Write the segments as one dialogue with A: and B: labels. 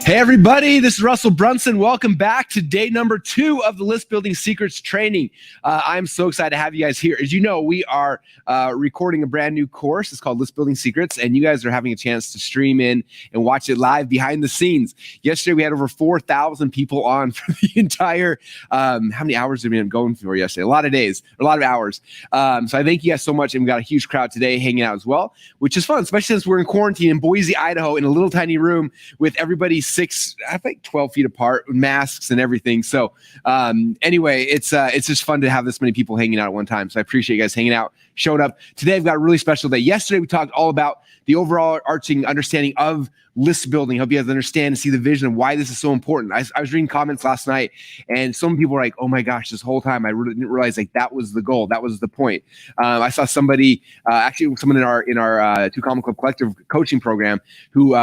A: Hey everybody, this is Russell Brunson. Welcome back to day number 2 of the List Building Secrets training. I'm so excited to have you guys here. As you know, we are recording a brand new course. It's called List Building Secrets, and you guys are having a chance to stream in and watch it live behind the scenes. Yesterday, we had over 4,000 people on for the entire, how many hours did we end up going for yesterday? A lot of days, a lot of hours. So I thank you guys so much, and we got a huge crowd today hanging out as well, which is fun, especially since we're in quarantine in Boise, Idaho, in a little tiny room with everybody 12 feet apart with masks and everything. So anyway, it's just fun to have this many people hanging out at one time. So I appreciate you guys hanging out, showing up. Today I've got a really special day. Yesterday we talked all about the overall arching understanding of list building. Hope you guys understand and see the vision of why this is so important. I was reading comments last night, and some people were like, "Oh my gosh, this whole time I really didn't realize like that was the goal, that was the point." I saw somebody, actually someone in our Two Common Club Collective coaching program, who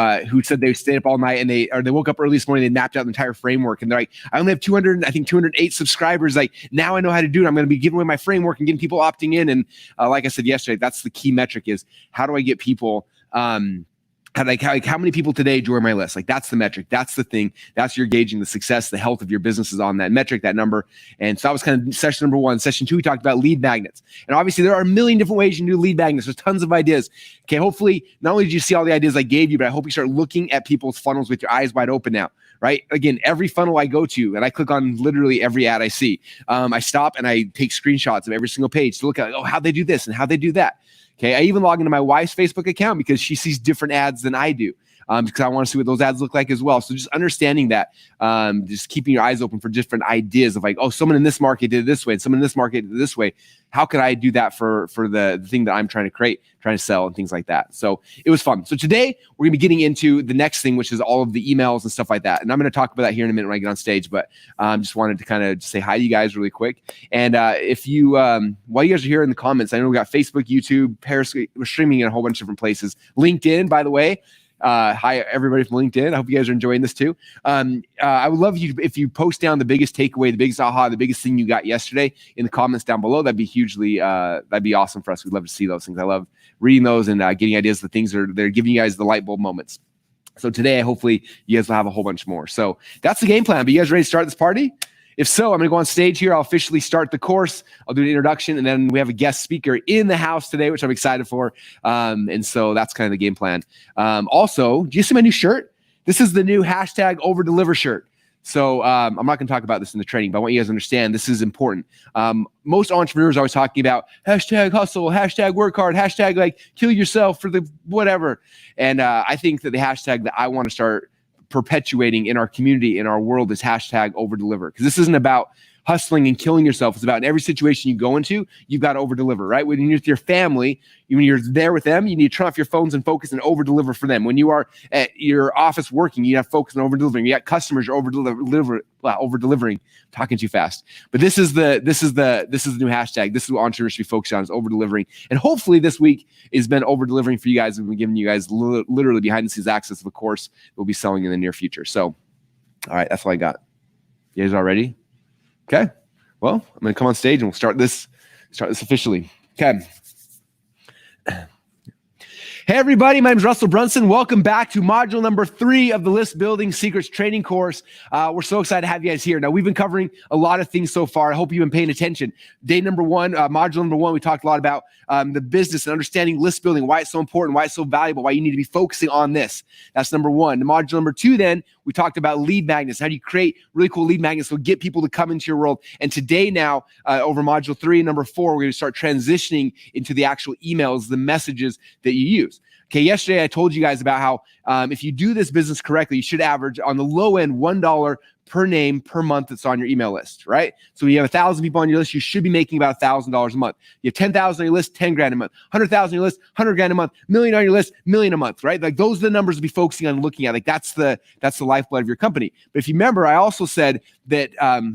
A: said they stayed up all night and they woke up early this morning. They mapped out the entire framework, and they're like, "I only have 208 subscribers. Like now I know how to do it. I'm going to be giving away my framework and getting people opting in." And like I said yesterday, that's the key metric: is how do I get people. How many people today join my list? Like that's the metric. That's the thing. That's you're gauging the success, the health of your business is on that metric, that number. And so that was kind of session number 1. Session 2, we talked about lead magnets. And obviously there are a million different ways you can do lead magnets. There's tons of ideas. Okay, hopefully not only did you see all the ideas I gave you, but I hope you start looking at people's funnels with your eyes wide open now. Right? Again, every funnel I go to, and I click on literally every ad I see, I stop and I take screenshots of every single page to look at, how they do this and how they do that. Okay, I even log into my wife's Facebook account because she sees different ads than I do. Because I want to see what those ads look like as well. So just understanding that, just keeping your eyes open for different ideas of like, someone in this market did it this way, and someone in this market did it this way. How could I do that for the thing that I'm trying to create, trying to sell and things like that? So it was fun. So today we're going to be getting into the next thing, which is all of the emails and stuff like that. And I'm going to talk about that here in a minute when I get on stage, but just wanted to kind of say hi to you guys really quick. And if you, while you guys are here in the comments, I know we got Facebook, YouTube, Periscope, we're streaming in a whole bunch of different places. LinkedIn, by the way. Hi, everybody from LinkedIn. I hope you guys are enjoying this too. I would love you if you post down the biggest takeaway, the biggest aha, the biggest thing you got yesterday in the comments down below. That'd be hugely, that'd be awesome for us. We'd love to see those things. I love reading those and getting ideas of the things they're giving you guys the light bulb moments. So today, hopefully, you guys will have a whole bunch more. So that's the game plan. But you guys ready to start this party? If so, I'm going to go on stage here. I'll officially start the course. I'll do an introduction, and then we have a guest speaker in the house today, which I'm excited for. And so that's kind of the game plan. Also, do you see my new shirt? This is the new hashtag overdeliver shirt. So I'm not going to talk about this in the training, but I want you guys to understand this is important. Most entrepreneurs are always talking about hashtag hustle, hashtag work hard, hashtag like kill yourself for the whatever. And I think that the hashtag that I want to start perpetuating in our community, in our world, is hashtag over deliver. Because this isn't about hustling and killing yourself. It's about in every situation you go into, you've got to over deliver, right? When you're with your family, when you're there with them, you need to turn off your phones and focus and over deliver for them. When you are at your office working, you have to focus on over delivering. You got customers, you're over delivering. Talking too fast. But this is the new hashtag. This is what entrepreneurs should be focused on, is over delivering. And hopefully this week has been over delivering for you guys. We've been giving you guys literally behind the scenes access of a course we'll be selling in the near future. So, all right, that's all I got. You guys all ready? Okay. Well, I'm going to come on stage and we'll start this officially. Okay. Hey everybody, my name is Russell Brunson. Welcome back to module number 3 of the List Building Secrets training course. We're so excited to have you guys here. Now, we've been covering a lot of things so far. I hope you've been paying attention. Day number 1, module number 1, we talked a lot about the business and understanding list building, why it's so important, why it's so valuable, why you need to be focusing on this. That's number 1. The module number 2, then, we talked about lead magnets. How do you create really cool lead magnets to get people to come into your world? And today now, over module 3 and number 4, we're going to start transitioning into the actual emails, the messages that you use. Okay, yesterday I told you guys about how if you do this business correctly, you should average on the low end $1 per name per month that's on your email list, right? So when you have 1,000 people on your list, you should be making about $1,000 a month. You have 10,000 on your list, 10 grand a month. 100,000 on your list, 100 grand a month. Million on your list, million a month, right? Like those are the numbers to be focusing on and looking at. Like that's the lifeblood of your company. But if you remember, I also said that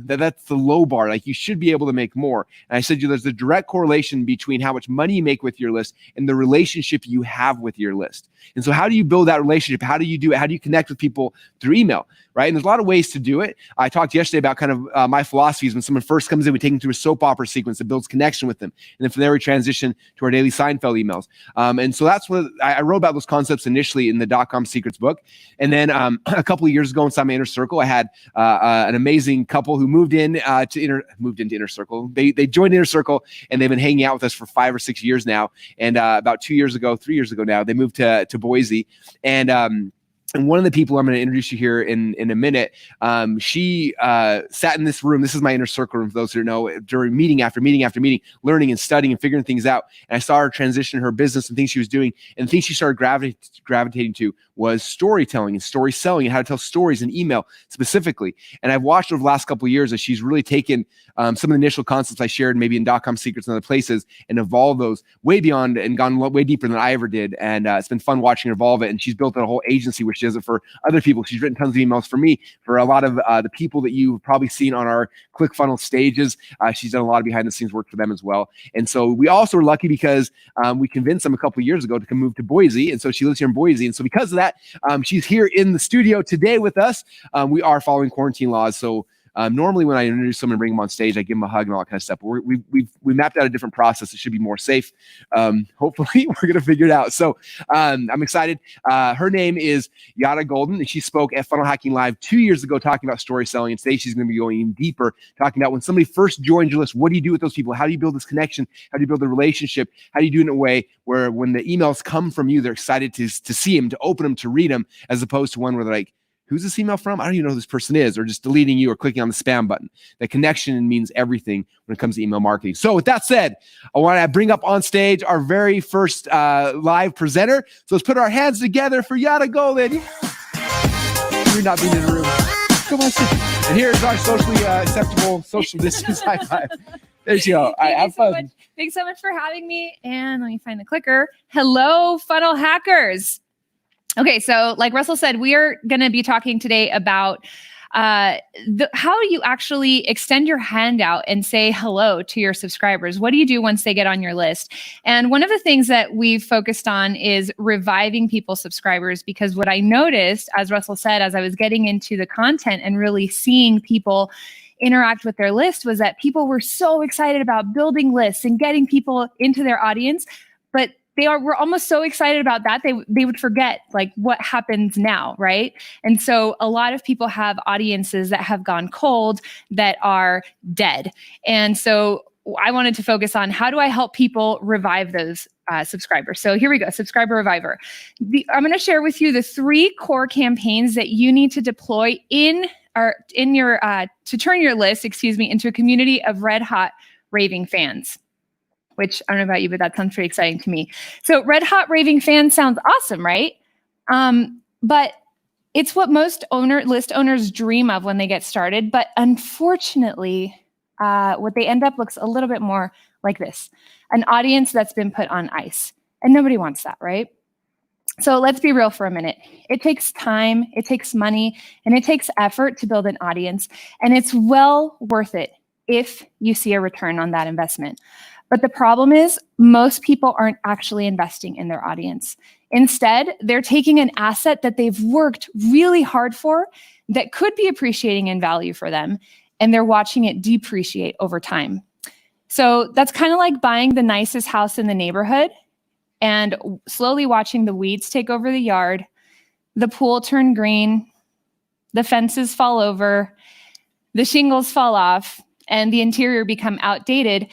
A: that's the low bar. Like you should be able to make more. And I said there's a direct correlation between how much money you make with your list and the relationship you have with your list. And so how do you build that relationship? How do you do it? How do you connect with people through email, right? And there's a lot of ways to do it. I talked yesterday about kind of my philosophies. When someone first comes in, we take them through a soap opera sequence that builds connection with them. And then from there, we transition to our daily Seinfeld emails. And so that's what I wrote about those concepts initially in the .com Secrets book. And then a couple of years ago inside my inner circle, I had an amazing couple who moved into Inner Circle. They joined Inner Circle and they've been hanging out with us for 5 or 6 years now. And about 3 years ago now, they moved to Boise. And one of the people I'm going to introduce you here in a minute, she sat in this room. This is my inner circle room, for those who know, during meeting after meeting after meeting, learning and studying and figuring things out. And I saw her transition her business and things she was doing. And the things she started gravitating to was storytelling and story selling and how to tell stories in email specifically. And I've watched over the last couple of years as she's really taken some of the initial concepts I shared maybe in .com Secrets and other places and evolved those way beyond and gone way deeper than I ever did. And it's been fun watching her evolve it. And she's built a whole agency, which she does it for other people. She's written tons of emails for me, for a lot of the people that you've probably seen on our ClickFunnels stages. She's done a lot of behind the scenes work for them as well. And so we also were lucky because we convinced them a couple of years ago to come move to Boise. And so she lives here in Boise. And so because of that, she's here in the studio today with us. We are following quarantine laws. So normally when I introduce someone and bring them on stage, I give them a hug and all that kind of stuff. But we mapped out a different process. It should be more safe. Hopefully we're going to figure it out. So I'm excited. Her name is Yada Golden, and she spoke at Funnel Hacking Live 2 years ago talking about story selling. And today she's going to be going even deeper, talking about when somebody first joins your list, what do you do with those people? How do you build this connection? How do you build a relationship? How do you do it in a way where when the emails come from you, they're excited to see them, to open them, to read them, as opposed to one where they're like, who's this email from? I don't even know who this person is, or just deleting you or clicking on the spam button. The connection means everything when it comes to email marketing. So with that said, I want to bring up on stage our very first live presenter. So let's put our hands together for Yada Golden. You're not being in the room. Come on, sit. And here's our socially acceptable social distance high five. There you go. All right, have fun.
B: Thanks so much for having me. And let me find the clicker. Hello, funnel hackers. Okay, so like Russell said, we are going to be talking today about how you actually extend your hand out and say hello to your subscribers. What do you do once they get on your list? And one of the things that we've focused on is reviving people's subscribers, because what I noticed, as Russell said, as I was getting into the content and really seeing people interact with their list, was that people were so excited about building lists and getting people into their audience, but were almost so excited about that, they would forget like what happens now, right? And so a lot of people have audiences that have gone cold, that are dead. And so I wanted to focus on how do I help people revive those subscribers. So here we go, Subscriber Reviver. I'm going to share with you the 3 core campaigns that you need to deploy in to turn your list, into a community of red hot raving fans. Which I don't know about you, but that sounds pretty exciting to me. So red hot raving fans sounds awesome, right? But it's what most list owners dream of when they get started. But unfortunately, what they end up looks a little bit more like this: an audience that's been put on ice. And nobody wants that, right? So let's be real for a minute. It takes time, it takes money, and it takes effort to build an audience. And it's well worth it if you see a return on that investment. But the problem is most people aren't actually investing in their audience. Instead, they're taking an asset that they've worked really hard for that could be appreciating in value for them, and they're watching it depreciate over time. So that's kind of like buying the nicest house in the neighborhood and slowly watching the weeds take over the yard, the pool turn green, the fences fall over, the shingles fall off, and the interior become outdated,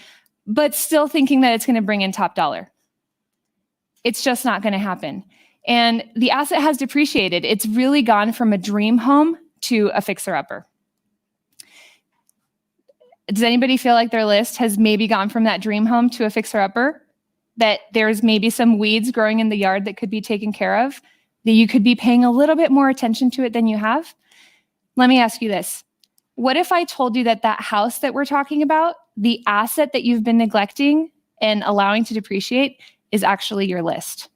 B: but still thinking that it's going to bring in top dollar. It's just not going to happen. And the asset has depreciated. It's really gone from a dream home to a fixer-upper. Does anybody feel like their list has maybe gone from that dream home to a fixer-upper? That there's maybe some weeds growing in the yard that could be taken care of, that you could be paying a little bit more attention to it than you have? Let me ask you this. What if I told you that that house that we're talking about, the asset that you've been neglecting and allowing to depreciate, is actually your list?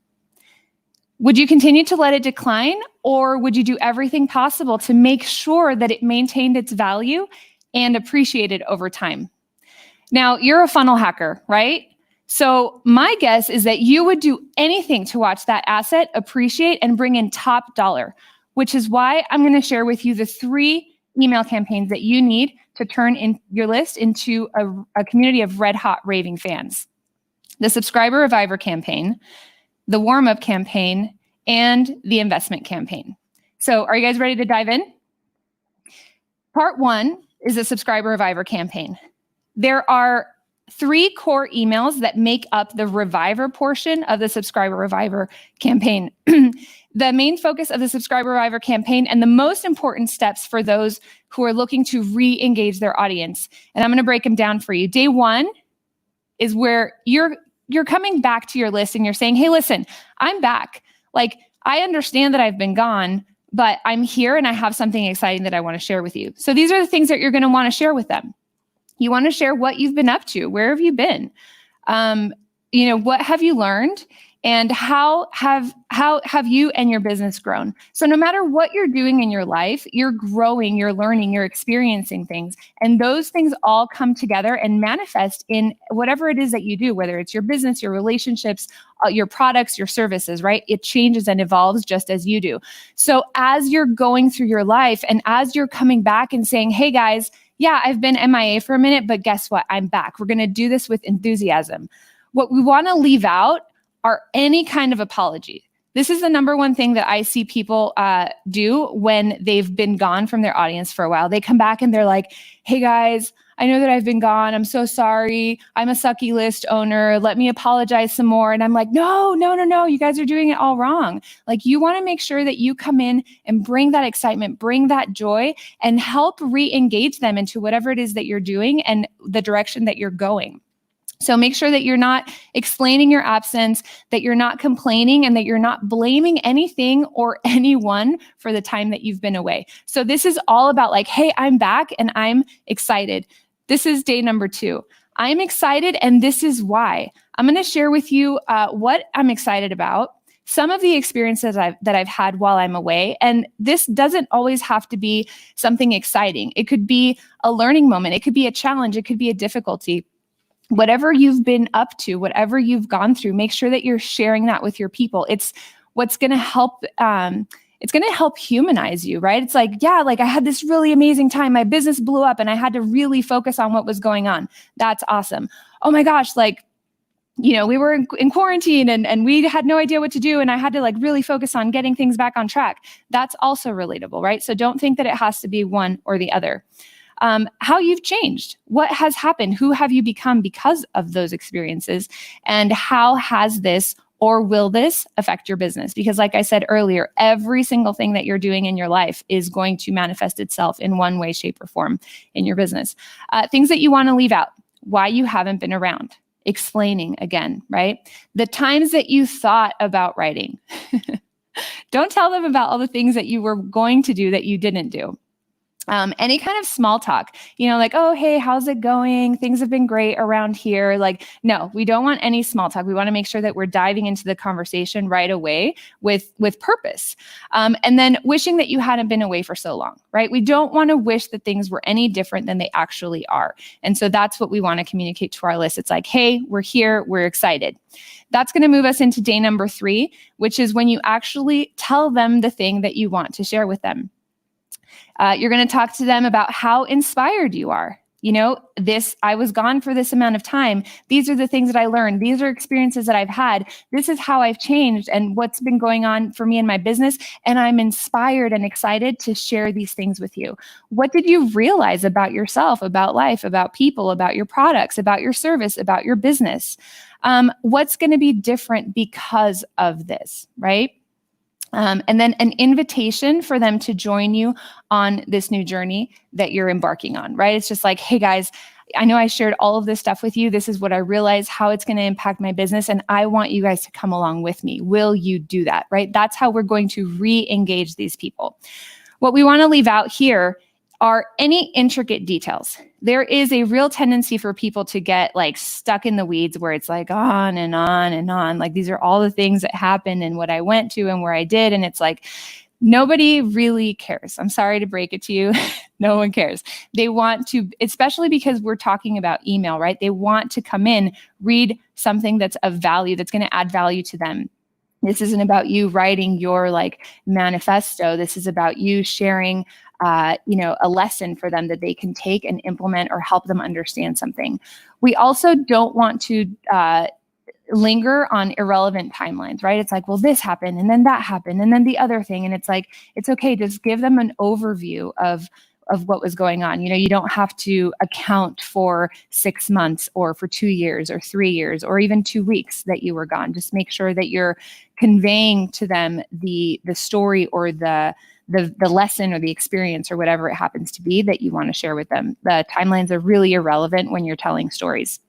B: Would you continue to let it decline, or would you do everything possible to make sure that it maintained its value and appreciated over time? Now, you're a funnel hacker, right? So my guess is that you would do anything to watch that asset appreciate and bring in top dollar, which is why I'm going to share with you the 3 email campaigns that you need to turn in your list into a community of red hot raving fans. The subscriber reviver campaign, the warm-up campaign, and the investment campaign. So are you guys ready to dive in? Part 1 is the subscriber reviver campaign. There are 3 core emails that make up the reviver portion of the subscriber reviver campaign. The main focus of the subscriber reviver campaign and the most important steps for those who are looking to re-engage their audience. And I'm going to break them down for you. Day 1 is where you're coming back to your list and you're saying, hey, listen, I'm back. Like, I understand that I've been gone, but I'm here and I have something exciting that I want to share with you. So these are the things that you're going to want to share with them. You want to share what you've been up to. Where have you been? What have you learned? And how have you and your business grown? So no matter what you're doing in your life, you're growing, you're learning, you're experiencing things. And those things all come together and manifest in whatever it is that you do, whether it's your business, your relationships, your products, your services, right? It changes and evolves just as you do. So as you're going through your life and as you're coming back and saying, hey guys, yeah, I've been MIA for a minute, but guess what? I'm back. We're going to do this with enthusiasm. What we want to leave out are any kind of apology. This is the number one thing that I see people do when they've been gone from their audience for a while. They come back and they're like, hey guys, I know that I've been gone. I'm so sorry. I'm a sucky list owner. Let me apologize some more. And I'm like, no. You guys are doing it all wrong. Like, you want to make sure that you come in and bring that excitement, bring that joy, and help re-engage them into whatever it is that you're doing and the direction that you're going. So make sure that you're not explaining your absence, that you're not complaining, and that you're not blaming anything or anyone for the time that you've been away. So this is all about like, hey, I'm back and I'm excited. This is day number 2. I'm excited, and this is why. I'm going to share with you what I'm excited about, some of the experiences that I've had while I'm away. And this doesn't always have to be something exciting. It could be a learning moment. It could be a challenge. It could be a difficulty. Whatever you've been up to, whatever you've gone through, make sure that you're sharing that with your people. It's what's going to help. It's going to help humanize you, right? It's like, yeah, like I had this really amazing time. My business blew up and I had to really focus on what was going on. That's awesome. Oh my gosh, like, we were in quarantine and we had no idea what to do. And I had to like really focus on getting things back on track. That's also relatable, right? So don't think that it has to be one or the other. How you've changed, what has happened, who have you become because of those experiences, and how has this Or will this affect your business? Because like I said earlier, every single thing that you're doing in your life is going to manifest itself in one way, shape, or form in your business. Things that you want to leave out: why you haven't been around. Explaining again, right? The times that you thought about writing. Don't tell them about all the things that you were going to do that you didn't do. Any kind of small talk, like, oh, hey, how's it going? Things have been great around here. Like, no, we don't want any small talk. We want to make sure that we're diving into the conversation right away with purpose. And then wishing that you hadn't been away for so long, right? We don't want to wish that things were any different than they actually are. And so that's what we want to communicate to our list. It's like, hey, we're here, we're excited. That's going to move us into day number 3, which is when you actually tell them the thing that you want to share with them. You're going to talk to them about how inspired you are. I was gone for this amount of time. These are the things that I learned. These are experiences that I've had. This is how I've changed and what's been going on for me in my business. And I'm inspired and excited to share these things with you. What did you realize about yourself, about life, about people, about your products, about your service, about your business? What's going to be different because of this, right? And then an invitation for them to join you on this new journey that you're embarking on, right? It's just like, hey guys, I know I shared all of this stuff with you. This is what I realized, how it's going to impact my business. And I want you guys to come along with me. Will you do that, right? That's how we're going to re-engage these people. What we want to leave out here are any intricate details. There is a real tendency for people to get like stuck in the weeds where it's like on and on and on. Like these are all the things that happened and what I went to and where I did. And it's like, nobody really cares. I'm sorry to break it to you. No one cares. They want to, especially because we're talking about email, right? They want to come in, read something that's of value, that's going to add value to them. This isn't about you writing your like manifesto. This is about you sharing a lesson for them that they can take and implement or help them understand something. We also don't want to linger on irrelevant timelines, right? It's like, well, this happened and then that happened and then the other thing. And it's like, it's okay. Just give them an overview of what was going on. You don't have to account for 6 months or for 2 years or 3 years or even 2 weeks that you were gone. Just make sure that you're conveying to them the story or the lesson or the experience or whatever it happens to be that you want to share with them. The timelines are really irrelevant when you're telling stories.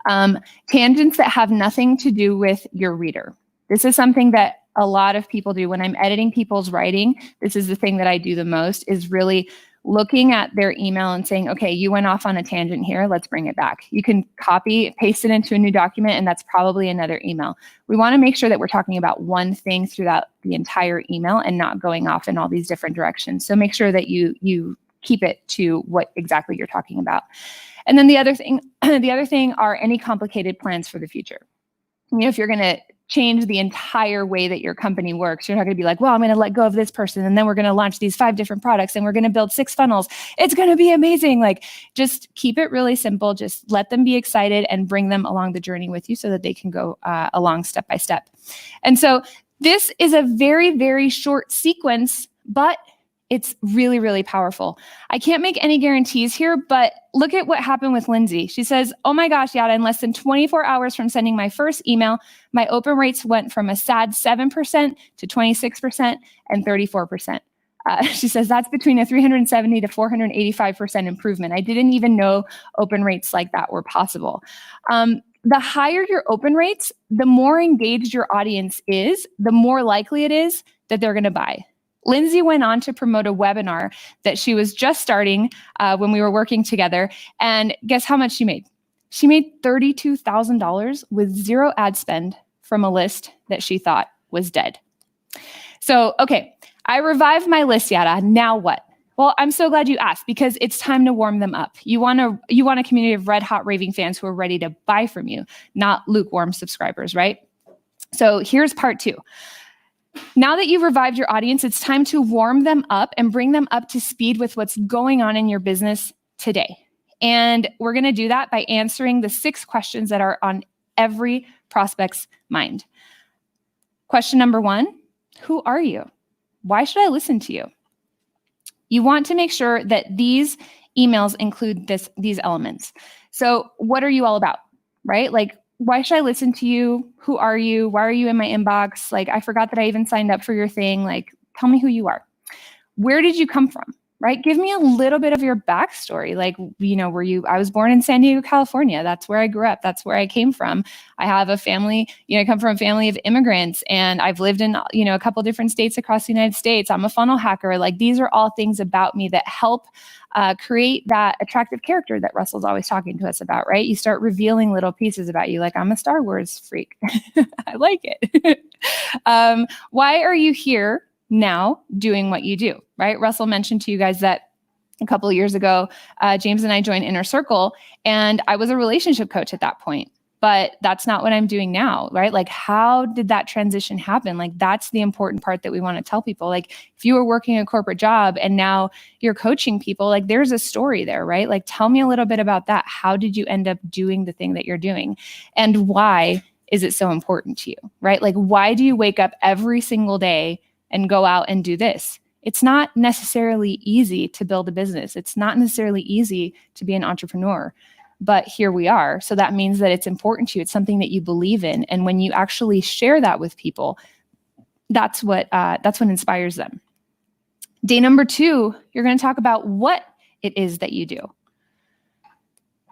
B: Tangents that have nothing to do with your reader. This is something that a lot of people do. When I'm editing people's writing, this is the thing that I do the most, is really looking at their email and saying, okay, you went off on a tangent here, let's bring it back. You can copy, paste it into a new document, and that's probably another email. We want to make sure that we're talking about one thing throughout the entire email and not going off in all these different directions. So make sure that you keep it to what exactly you're talking about. And then the other thing are any complicated plans for the future. If you're going to change the entire way that your company works, you're not going to be like, well, I'm going to let go of this person and then we're going to launch these 5 different products and we're going to build 6 funnels. It's going to be amazing. Like, just keep it really simple. Just let them be excited and bring them along the journey with you so that they can go along step by step. And so this is a very, very short sequence, but it's really, really powerful. I can't make any guarantees here, but look at what happened with Lindsay. She says, oh my gosh, Yada, in less than 24 hours from sending my first email, my open rates went from a sad 7% to 26% and 34%. She says that's between a 370 to 485% improvement. I didn't even know open rates like that were possible. The higher your open rates, the more engaged your audience is, the more likely it is that they're going to buy. Lindsay went on to promote a webinar that she was just starting when we were working together. And guess how much she made? She made $32,000 with 0 ad spend from a list that she thought was dead. So, okay, I revived my list, Yada. Now what? Well, I'm so glad you asked, because it's time to warm them up. You want a community of red hot raving fans who are ready to buy from you, not lukewarm subscribers, right? So here's part 2. Now that you've revived your audience, it's time to warm them up and bring them up to speed with what's going on in your business today. And we're going to do that by answering the 6 questions that are on every prospect's mind. Question number 1, who are you? Why should I listen to you? You want to make sure that these emails include these elements. So what are you all about, right? Like, why should I listen to you? Who are you? Why are you in my inbox? Like, I forgot that I even signed up for your thing. Like, tell me who you are. Where did you come from? Right? Give me a little bit of your backstory. Like, I was born in San Diego, California. That's where I grew up. That's where I came from. I have a family, I come from a family of immigrants, and I've lived in, a couple different states across the United States. I'm a funnel hacker. Like, these are all things about me that help create that attractive character that Russell's always talking to us about, right? You start revealing little pieces about you. Like, I'm a Star Wars freak. I like it. Why are you here now doing what you do, right? Russell mentioned to you guys that a couple of years ago, James and I joined Inner Circle, and I was a relationship coach at that point, but that's not what I'm doing now, right? Like, how did that transition happen? Like, that's the important part that we want to tell people. Like, if you were working a corporate job and now you're coaching people, like, there's a story there, right? Like, tell me a little bit about that. How did you end up doing the thing that you're doing? And why is it so important to you, right? Like, why do you wake up every single day and go out and do this? It's not necessarily easy to build a business. It's not necessarily easy to be an entrepreneur, but here we are. So that means that it's important to you. It's something that you believe in. And when you actually share that with people, that's what inspires them. Day number 2, you're going to talk about what it is that you do.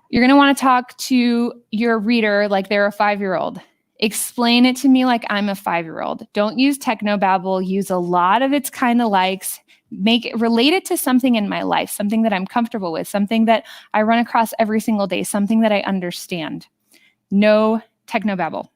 B: You're going to want to talk to your reader like they're a 5-year-old. Explain it to me like I'm a 5-year-old. Don't use technobabble. Use a lot of its kind of likes. Relate it to something in my life, something that I'm comfortable with, something that I run across every single day, something that I understand. No technobabble.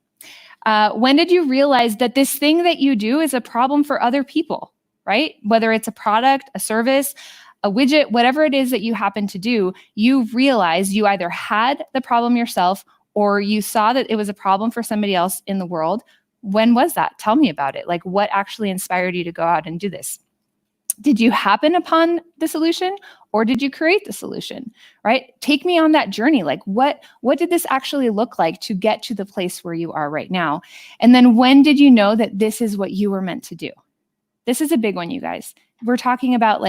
B: When did you realize that this thing that you do is a problem for other people, right? Whether it's a product, a service, a widget, whatever it is that you happen to do, you realize you either had the problem yourself or you saw that it was a problem for somebody else in the world. When was that? Tell me about it. Like, what actually inspired you to go out and do this? Did you happen upon the solution or did you create the solution, right? Take me on that journey. Like, what did this actually look like to get to the place where you are right now? And then when did you know that this is what you were meant to do? This is a big one, you guys. We're talking about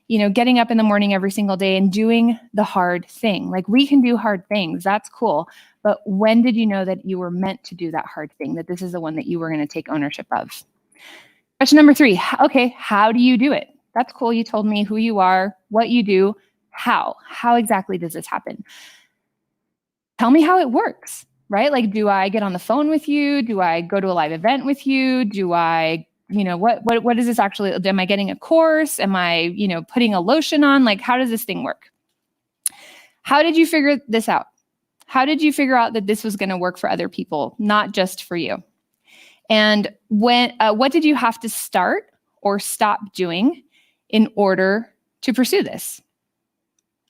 B: getting up in the morning every single day and doing the hard thing. Like, we can do hard things. That's cool. But when did you know that you were meant to do that hard thing, that this is the one that you were going to take ownership of? Question number 3. Okay, how do you do it? That's cool. You told me who you are, what you do. How exactly does this happen? Tell me how it works, right? Like, do I get on the phone with you? Do I go to a live event with you? Do I what is this actually? Am I getting a course? Am I, putting a lotion on? Like, how does this thing work? How did you figure this out? How did you figure out that this was going to work for other people, not just for you? And what did you have to start or stop doing in order to pursue this?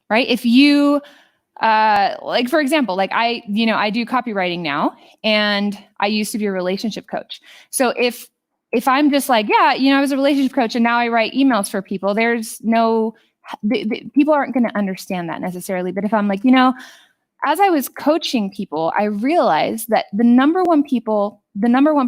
B: Right? If you, for example, I do copywriting now, and I used to be a relationship coach. So if I'm just like, I was a relationship coach and now I write emails for people, there's people aren't going to understand that necessarily. But if I'm like, as I was coaching people, I realized that the number one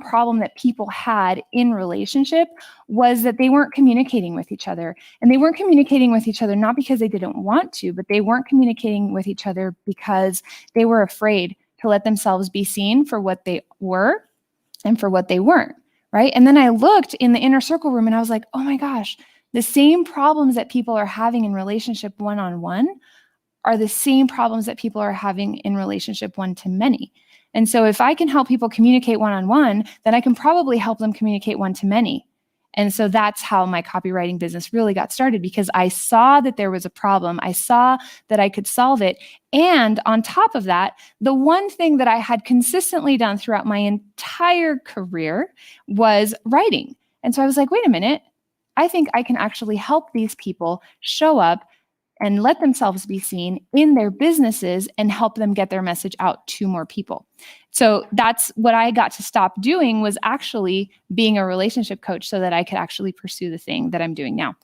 B: problem that people had in relationship was that they weren't communicating with each other. And they weren't communicating with each other not because they didn't want to, but they weren't communicating with each other because they were afraid to let themselves be seen for what they were and for what they weren't, right? And then I looked in the Inner Circle room and I was like, oh my gosh, the same problems that people are having in relationship one-on-one are the same problems that people are having in relationship one-to-many. And so if I can help people communicate one-on-one, then I can probably help them communicate one-to-many. And so that's how my copywriting business really got started, because I saw that there was a problem. I saw that I could solve it. And on top of that, the one thing that I had consistently done throughout my entire career was writing. And so I was like, wait a minute, I think I can actually help these people show up and let themselves be seen in their businesses and help them get their message out to more people. So that's what I got to stop doing, was actually being a relationship coach so that I could actually pursue the thing that I'm doing now.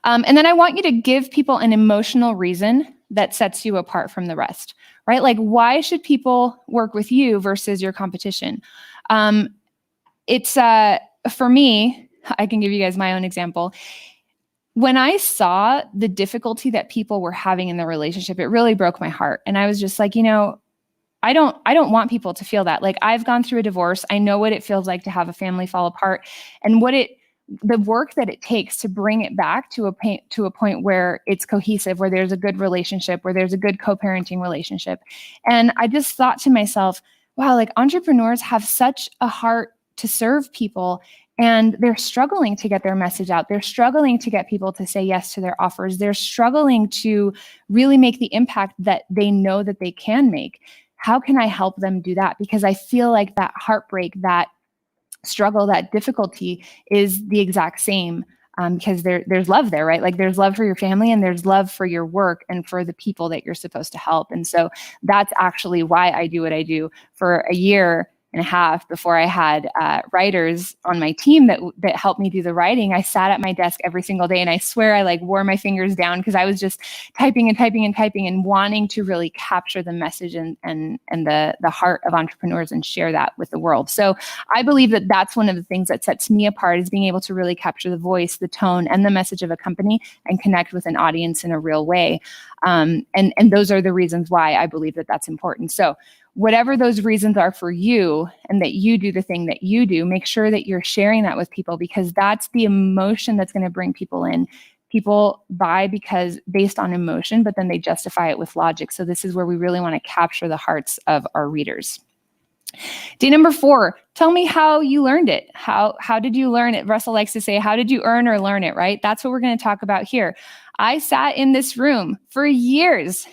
B: And then I want you to give people an emotional reason that sets you apart from the rest, right? Like, why should people work with you versus your competition? It's for me, I can give you guys my own example. When I saw the difficulty that people were having in their relationship, it really broke my heart. And I was just like, I don't want people to feel that. Like, I've gone through a divorce. I know what it feels like to have a family fall apart, and the work that it takes to bring it back to a point where it's cohesive, where there's a good relationship, where there's a good co-parenting relationship. And I just thought to myself, wow, like, entrepreneurs have such a heart to serve people, and they're struggling to get their message out. They're struggling to get people to say yes to their offers. They're struggling to really make the impact that they know that they can make. How can I help them do that? Because I feel like that heartbreak, that struggle, that difficulty is the exact same, because there's love there, right? Like, there's love for your family, and there's love for your work and for the people that you're supposed to help. And so that's actually why I do what I do. For a year and a half before I had writers on my team that helped me do the writing, I sat at my desk every single day, and I swear I like wore my fingers down, because I was just typing and typing and typing and wanting to really capture the message and the heart of entrepreneurs and share that with the world. So I believe that that's one of the things that sets me apart, is being able to really capture the voice, the tone, and the message of a company and connect with an audience in a real way. And those are the reasons why I believe that that's important. So whatever those reasons are for you, and that you do the thing that you do, make sure that you're sharing that with people, because that's the emotion that's going to bring people in. People buy because based on emotion, but then they justify it with logic. So this is where we really want to capture the hearts of our readers. Day number 4, tell me how you learned it. How did you learn it? Russell likes to say, how did you earn or learn it, right? That's what we're going to talk about here. I sat in this room for years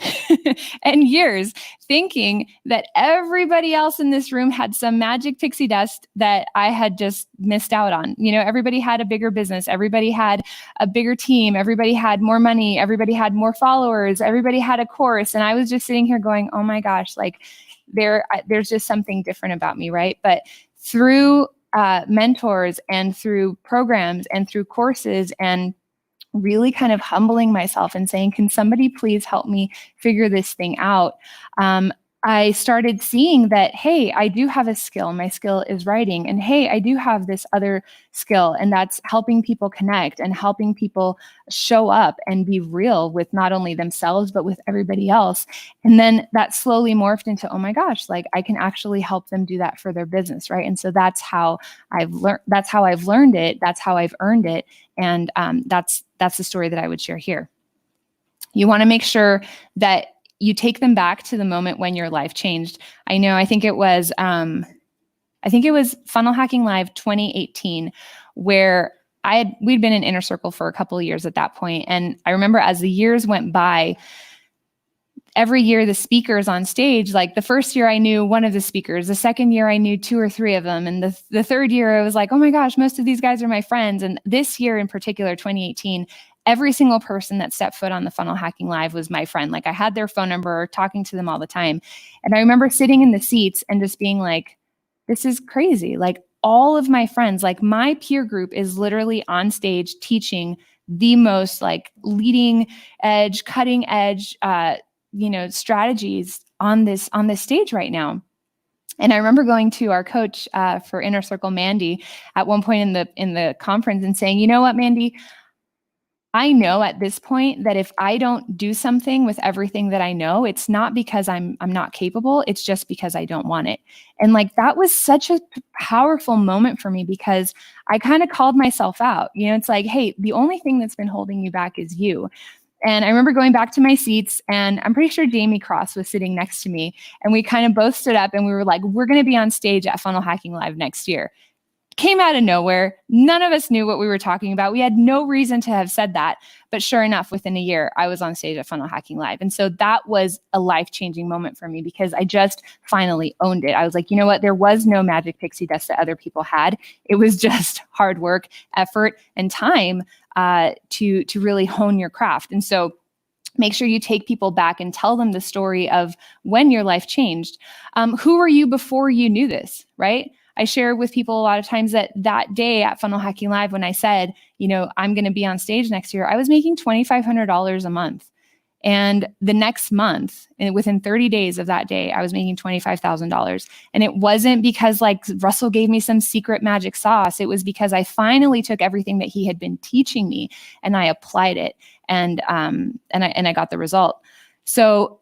B: and years thinking that everybody else in this room had some magic pixie dust that I had just missed out on. You know, everybody had a bigger business. Everybody had a bigger team. Everybody had more money. Everybody had more followers. Everybody had a course. And I was just sitting here going, oh my gosh, like there's just something different about me, right? But through mentors and through programs and through courses and really kind of humbling myself and saying, can somebody please help me figure this thing out? I started seeing that, hey, I do have a skill. My skill is writing. And hey, I do have this other skill, and that's helping people connect and helping people show up and be real with not only themselves, but with everybody else. And then that slowly morphed into, oh my gosh, like I can actually help them do that for their business, right? And so that's how I've learned it. That's how I've earned it. And that's the story that I would share here. You want to make sure that you take them back to the moment when your life changed. I think it was Funnel Hacking Live 2018, where we'd been in Inner Circle for a couple of years at that point. And I remember as the years went by, every year the speakers on stage, like the first year I knew one of the speakers, the second year I knew 2 or 3 of them. And the third year I was like, oh my gosh, most of these guys are my friends. And this year in particular, 2018, every single person that stepped foot on the Funnel Hacking Live was my friend. Like I had their phone number, talking to them all the time. And I remember sitting in the seats and just being like, this is crazy. Like all of my friends, like my peer group is literally on stage teaching the most like leading edge, cutting edge, strategies on this stage right now. And I remember going to our coach for Inner Circle, Mandy, at one point in the conference and saying, you know what, Mandy, I know at this point that if I don't do something with everything that I know, it's not because I'm not capable. It's just because I don't want it. And like, that was such a powerful moment for me, because I kind of called myself out. You know, it's like, hey, the only thing that's been holding you back is you. And I remember going back to my seats, and I'm pretty sure Jamie Cross was sitting next to me, and we kind of both stood up and we were like, we're going to be on stage at Funnel Hacking Live next year. Came out of nowhere. None of us knew what we were talking about. We had no reason to have said that. But sure enough, within a year, I was on stage at Funnel Hacking Live. And so that was a life-changing moment for me, because I just finally owned it. I was like, you know what? There was no magic pixie dust that other people had. It was just hard work, effort, and time to really hone your craft. And so make sure you take people back and tell them the story of when your life changed. Who were you before you knew this, right? I share with people a lot of times that day at Funnel Hacking Live, when I said, I'm going to be on stage next year, I was making $2,500 a month. And the next month, and within 30 days of that day, I was making $25,000. And it wasn't because like Russell gave me some secret magic sauce. It was because I finally took everything that he had been teaching me and I applied it, and I got the result. So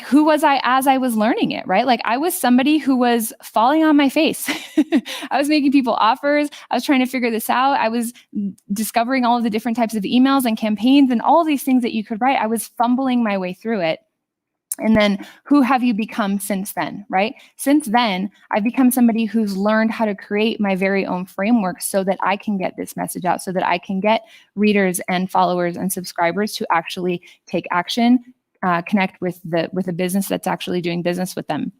B: who was I as I was learning it, right? Like I was somebody who was falling on my face. I was making people offers. I was trying to figure this out. I was discovering all of the different types of emails and campaigns and all of these things that you could write. I was fumbling my way through it. And then who have you become since then, right? Since then, I've become somebody who's learned how to create my very own framework so that I can get this message out, so that I can get readers and followers and subscribers to actually take action, connect with the business that's actually doing business with them.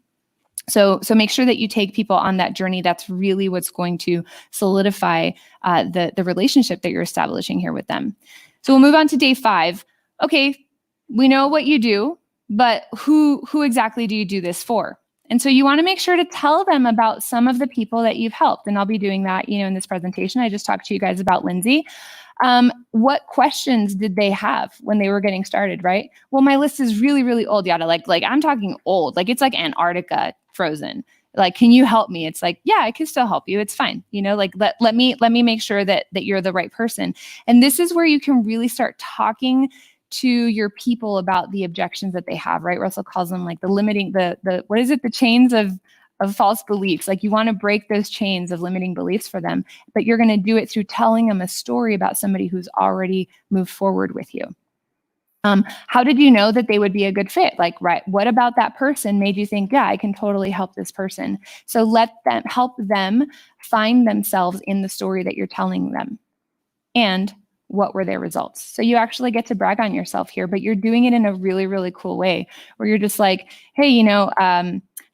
B: So make sure that you take people on that journey. That's really what's going to solidify the relationship that you're establishing here with them. So we'll move on to day 5. Okay, we know what you do, but who exactly do you do this for? And so you want to make sure to tell them about some of the people that you've helped. And I'll be doing that, in this presentation. I just talked to you guys about Lindsay. What questions did they have when they were getting started, right? Well, my list is really, really old, yada. Like I'm talking old, like it's like Antarctica frozen. Like, can you help me? It's like, yeah, I can still help you. It's fine. Like let me make sure that you're the right person. And this is where you can really start talking to your people about the objections that they have, right? Russell calls them like the limiting, the what is it? The chains of false beliefs. Like you want to break those chains of limiting beliefs for them, but you're going to do it through telling them a story about somebody who's already moved forward with you. How did you know that they would be a good fit? Like, right, what about that person made you think, yeah, I can totally help this person? So help them find themselves in the story that you're telling them. And what were their results? So you actually get to brag on yourself here, but you're doing it in a really, really cool way where you're just like, hey,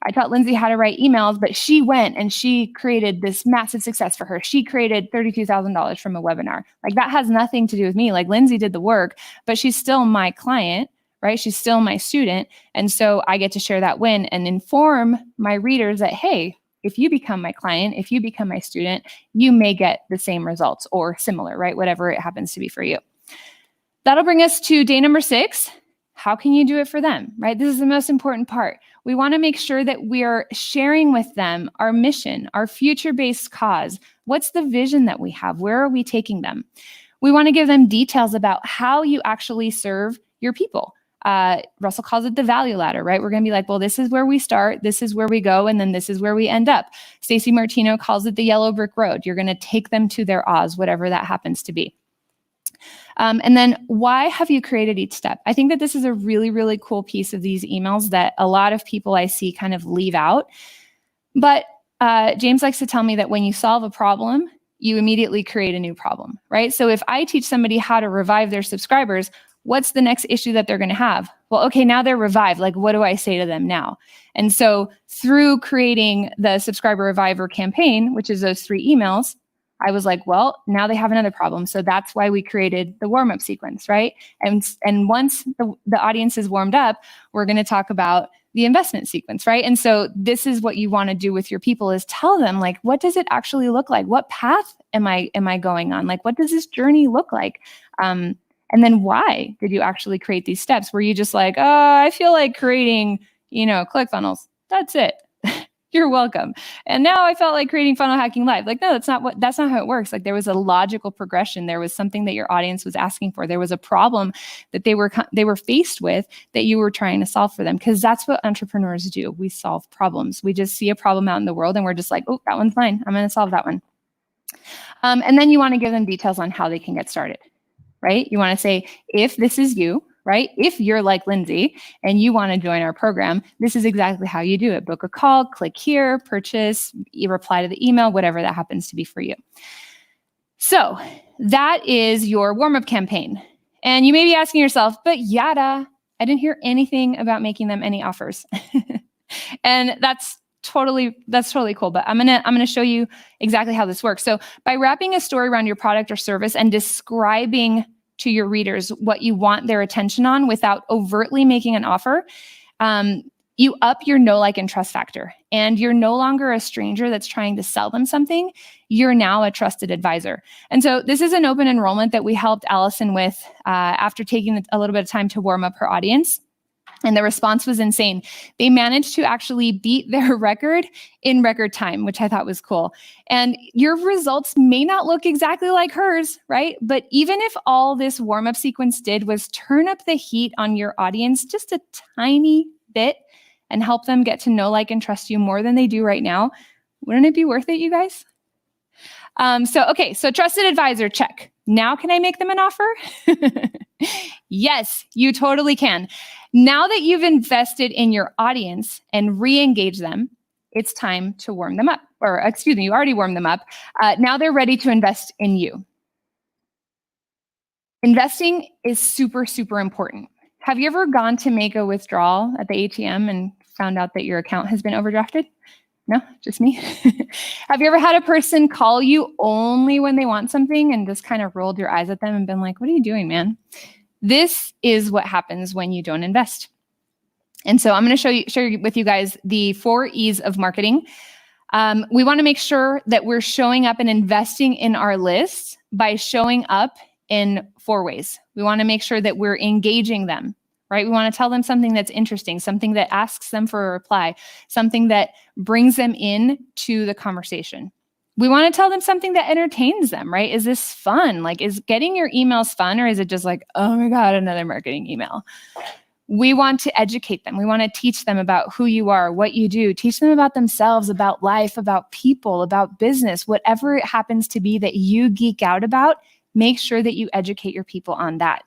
B: I taught Lindsay how to write emails, but she went and she created this massive success for her. She created $32,000 from a webinar. Like that has nothing to do with me. Like Lindsay did the work, but she's still my client, right? She's still my student. And so I get to share that win and inform my readers that, hey, if you become my client, if you become my student, you may get the same results or similar, right? Whatever it happens to be for you. That'll bring us to day number 6. How can you do it for them, right? This is the most important part. We want to make sure that we're sharing with them our mission, our future-based cause. What's the vision that we have? Where are we taking them? We want to give them details about how you actually serve your people. Russell calls it the value ladder, right? We're going to be like, well, this is where we start, this is where we go, and then this is where we end up. Stacey Martino calls it the yellow brick road. You're going to take them to their Oz, whatever that happens to be. And then why have you created each step? I think that this is a really, really cool piece of these emails that a lot of people I see kind of leave out. But James likes to tell me that when you solve a problem, you immediately create a new problem, right? So if I teach somebody how to revive their subscribers, what's the next issue that they're going to have? Well, okay, now they're revived. Like, what do I say to them now? And so through creating the Subscriber Reviver campaign, which is those 3 emails, I was like, well, now they have another problem. So that's why we created the warm-up sequence, right? And once the audience is warmed up, we're going to talk about the investment sequence, right? And so this is what you want to do with your people is tell them, like, what does it actually look like? What path am I going on? Like, what does this journey look like? And then why did you actually create these steps? Were you just like, oh, I feel like creating, ClickFunnels. That's it. You're welcome. And now I felt like creating Funnel Hacking Live. Like, no, that's not how it works. Like, there was a logical progression. There was something that your audience was asking for. There was a problem that they were faced with that you were trying to solve for them. Because that's what entrepreneurs do. We solve problems. We just see a problem out in the world and we're just like, oh, that one's mine. I'm going to solve that one. And then you want to give them details on how they can get started, right? You want to say, if this is you, right? If you're like Lindsay and you want to join our program, this is exactly how you do it. Book a call, click here, purchase, you reply to the email, whatever that happens to be for you. So that is your warm-up campaign. And you may be asking yourself, but yada, I didn't hear anything about making them any offers. And that's totally cool. But I'm gonna show you exactly how this works. So by wrapping a story around your product or service and describing to your readers what you want their attention on without overtly making an offer, you up your know, like, and trust factor. And you're no longer a stranger that's trying to sell them something. You're now a trusted advisor. And so this is an open enrollment that we helped Allison with after taking a little bit of time to warm up her audience. And the response was insane. They managed to actually beat their record in record time, which I thought was cool. And your results may not look exactly like hers, right? But even if all this warm-up sequence did was turn up the heat on your audience just a tiny bit and help them get to know, like, and trust you more than they do right now, wouldn't it be worth it, you guys? So trusted advisor, check. Now can I make them an offer? Yes, you totally can. Now that you've invested in your audience and re-engage them, it's time to warm them up. Or excuse me, you already warmed them up. Now they're ready to invest in you. Investing is super, super important. Have you ever gone to make a withdrawal at the ATM and found out that your account has been overdrafted? No, just me. Have you ever had a person call you only when they want something and just kind of rolled your eyes at them and been like, what are you doing, man? This is what happens when you don't invest. And so I'm going to share with you guys the 4 E's of marketing. We want to make sure that we're showing up and investing in our lists by showing up in 4 ways. We want to make sure that we're engaging them, right? We want to tell them something that's interesting, something that asks them for a reply, something that brings them in to the conversation. We want to tell them something that entertains them, right? Is this fun? Like, is getting your emails fun, or is it just like, oh my God, another marketing email? We want to educate them. We want to teach them about who you are, what you do, teach them about themselves, about life, about people, about business, whatever it happens to be that you geek out about, make sure that you educate your people on that.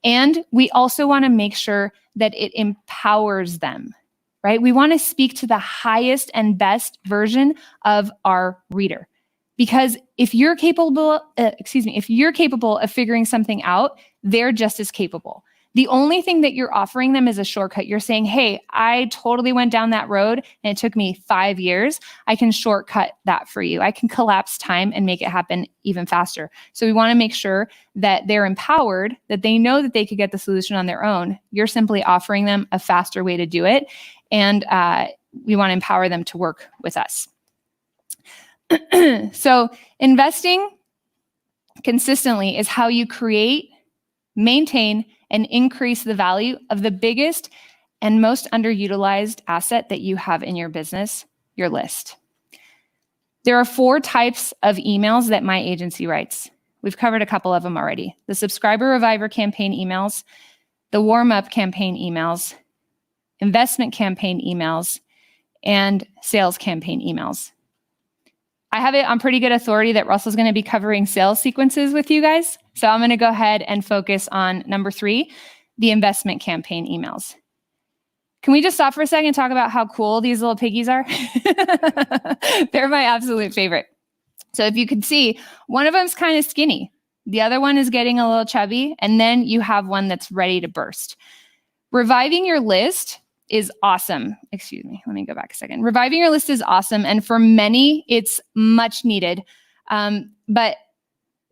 B: And we also want to make sure that it empowers them, right? We want to speak to the highest and best version of our reader. Because if you're capable of figuring something out, they're just as capable. The only thing that you're offering them is a shortcut. You're saying, hey, I totally went down that road and it took me 5 years. I can shortcut that for you. I can collapse time and make it happen even faster. So we want to make sure that they're empowered, that they know that they could get the solution on their own. You're simply offering them a faster way to do it. And we want to empower them to work with us. So investing consistently is how you create, maintain, and increase the value of the biggest and most underutilized asset that you have in your business, your list. There are 4 types of emails that my agency writes. We've covered a couple of them already. The subscriber reviver campaign emails, the warm-up campaign emails, investment campaign emails, and sales campaign emails. I have it on pretty good authority that Russell's going to be covering sales sequences with you guys. So I'm going to go ahead and focus on number 3, the investment campaign emails. Can we just stop for a second and talk about how cool these little piggies are? They're my absolute favorite. So if you could see, one of them's kind of skinny. The other one is getting a little chubby. And then you have one that's ready to burst. Reviving your list is awesome. Excuse me, let me go back a second. Reviving your list is awesome. And for many, it's much needed. But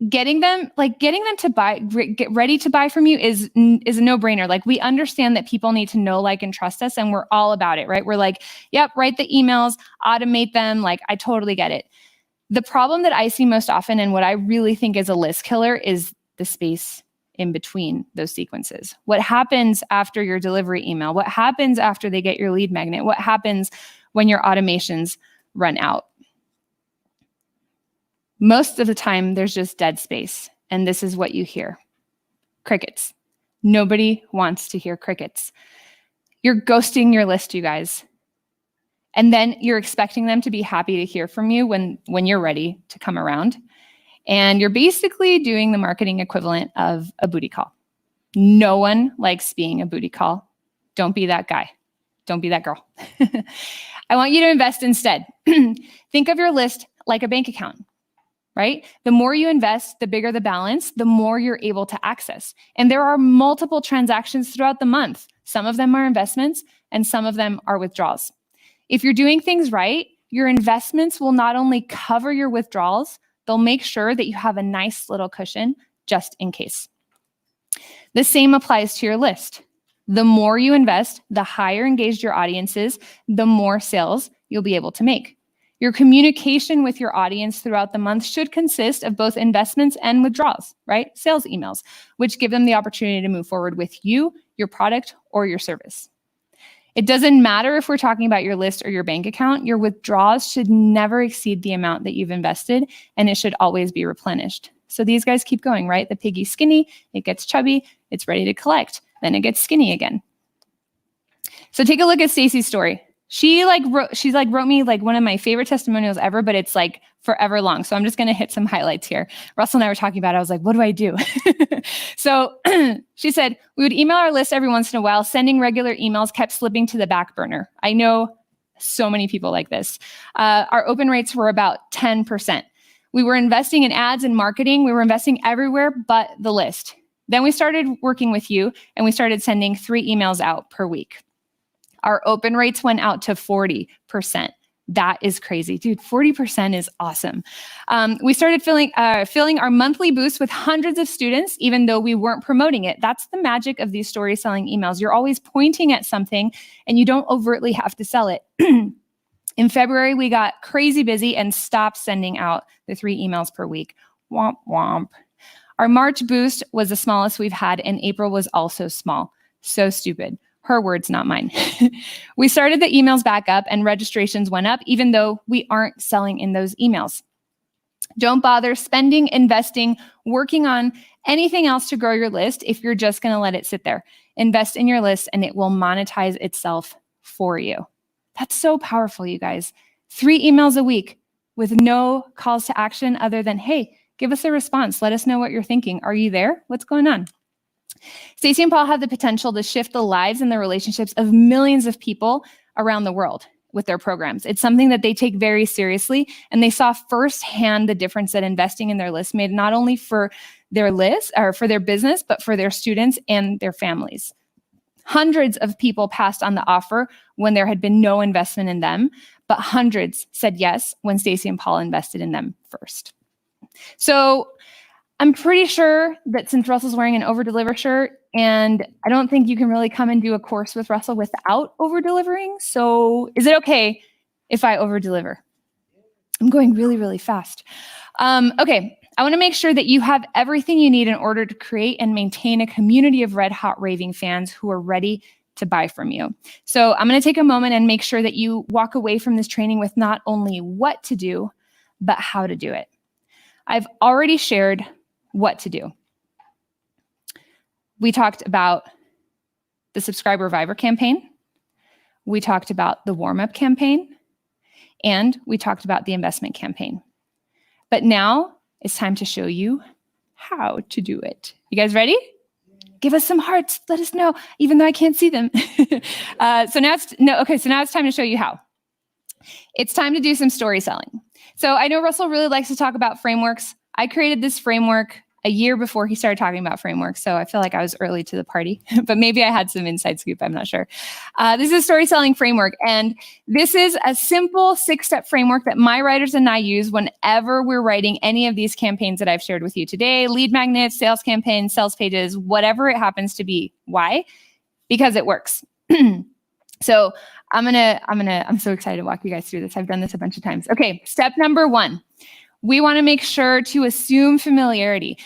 B: getting them to buy, get ready to buy from you is a no-brainer. Like, we understand that people need to know, like, and trust us, and we're all about it, right? We're like, yep, write the emails, automate them. Like, I totally get it. The problem that I see most often, and what I really think is a list killer, is the space in between those sequences. What happens after your delivery email? What happens after they get your lead magnet? What happens when your automations run out? Most of the time, there's just dead space. And this is what you hear. Crickets. Nobody wants to hear crickets. You're ghosting your list, you guys. And then you're expecting them to be happy to hear from you when you're ready to come around. And you're basically doing the marketing equivalent of a booty call. No one likes being a booty call. Don't be that guy. Don't be that girl. I want you to invest instead. Think of your list like a bank account, right? The more you invest, the bigger the balance, the more you're able to access. And there are multiple transactions throughout the month. Some of them are investments and some of them are withdrawals. If you're doing things right, your investments will not only cover your withdrawals, they'll make sure that you have a nice little cushion just in case. The same applies to your list. The more you invest, the higher engaged your audience is, the more sales you'll be able to make. Your communication with your audience throughout the month should consist of both investments and withdrawals, right? Sales emails, which give them the opportunity to move forward with you, your product, or your service. It doesn't matter if we're talking about your list or your bank account, your withdrawals should never exceed the amount that you've invested, and it should always be replenished. So these guys keep going, right? The piggy's skinny, it gets chubby, it's ready to collect, then it gets skinny again. So take a look at Stacy's story. She's wrote me like one of my favorite testimonials ever, but it's like forever long. So I'm just going to hit some highlights here. Russell and I were talking about it. I was like, what do I do? So she said, we would email our list every once in a while. Sending regular emails kept slipping to the back burner. I know so many people like this. Our open rates were about 10%. We were investing in ads and marketing. We were investing everywhere but the list. Then we started working with you and we started sending 3 emails out per week. Our open rates went out to 40%. That is crazy. Dude, 40% is awesome. We started filling our monthly boosts with hundreds of students, even though we weren't promoting it. That's the magic of these story selling emails. You're always pointing at something and you don't overtly have to sell it. In February, we got crazy busy and stopped sending out the 3 emails per week. Womp, womp. Our March boost was the smallest we've had, and April was also small. So stupid. Her words, not mine. We started the emails back up and registrations went up, even though we aren't selling in those emails. Don't bother spending, investing, working on anything else to grow your list if you're just going to let it sit there. Invest in your list and it will monetize itself for you. That's so powerful, you guys. 3 emails a week with no calls to action other than, hey, give us a response. Let us know what you're thinking. Are you there? What's going on? Stacy and Paul have the potential to shift the lives and the relationships of millions of people around the world with their programs. It's something that they take very seriously, and they saw firsthand the difference that investing in their list made, not only for their list or for their business, but for their students and their families. Hundreds of people passed on the offer when there had been no investment in them, but hundreds said yes when Stacy and Paul invested in them first. So I'm pretty sure that since Russell's wearing an over-deliver shirt, and I don't think you can really come and do a course with Russell without over-delivering. So is it okay if I over-deliver? I'm going really, really fast. Okay, I want to make sure that you have everything you need in order to create and maintain a community of red-hot raving fans who are ready to buy from you. So I'm going to take a moment and make sure that you walk away from this training with not only what to do, but how to do it. I've already shared what to do. We talked about the Subscriber Reviver campaign. We talked about the warm-up campaign. And we talked about the investment campaign. But now it's time to show you how to do it. You guys ready? Give us some hearts. Let us know, even though I can't see them. So now it's time to show you how. It's time to do some story selling. So I know Russell really likes to talk about frameworks. I created this framework a year before he started talking about frameworks, so I feel like I was early to the party, but maybe I had some inside scoop, I'm not sure. This is a story selling framework, and this is a simple 6-step framework that my writers and I use whenever we're writing any of these campaigns that I've shared with you today: lead magnets, sales campaigns, sales pages, whatever it happens to be. Why? Because it works. So I'm so excited to walk you guys through this. I've done this a bunch of times. Okay, step number 1. We want to make sure to assume familiarity.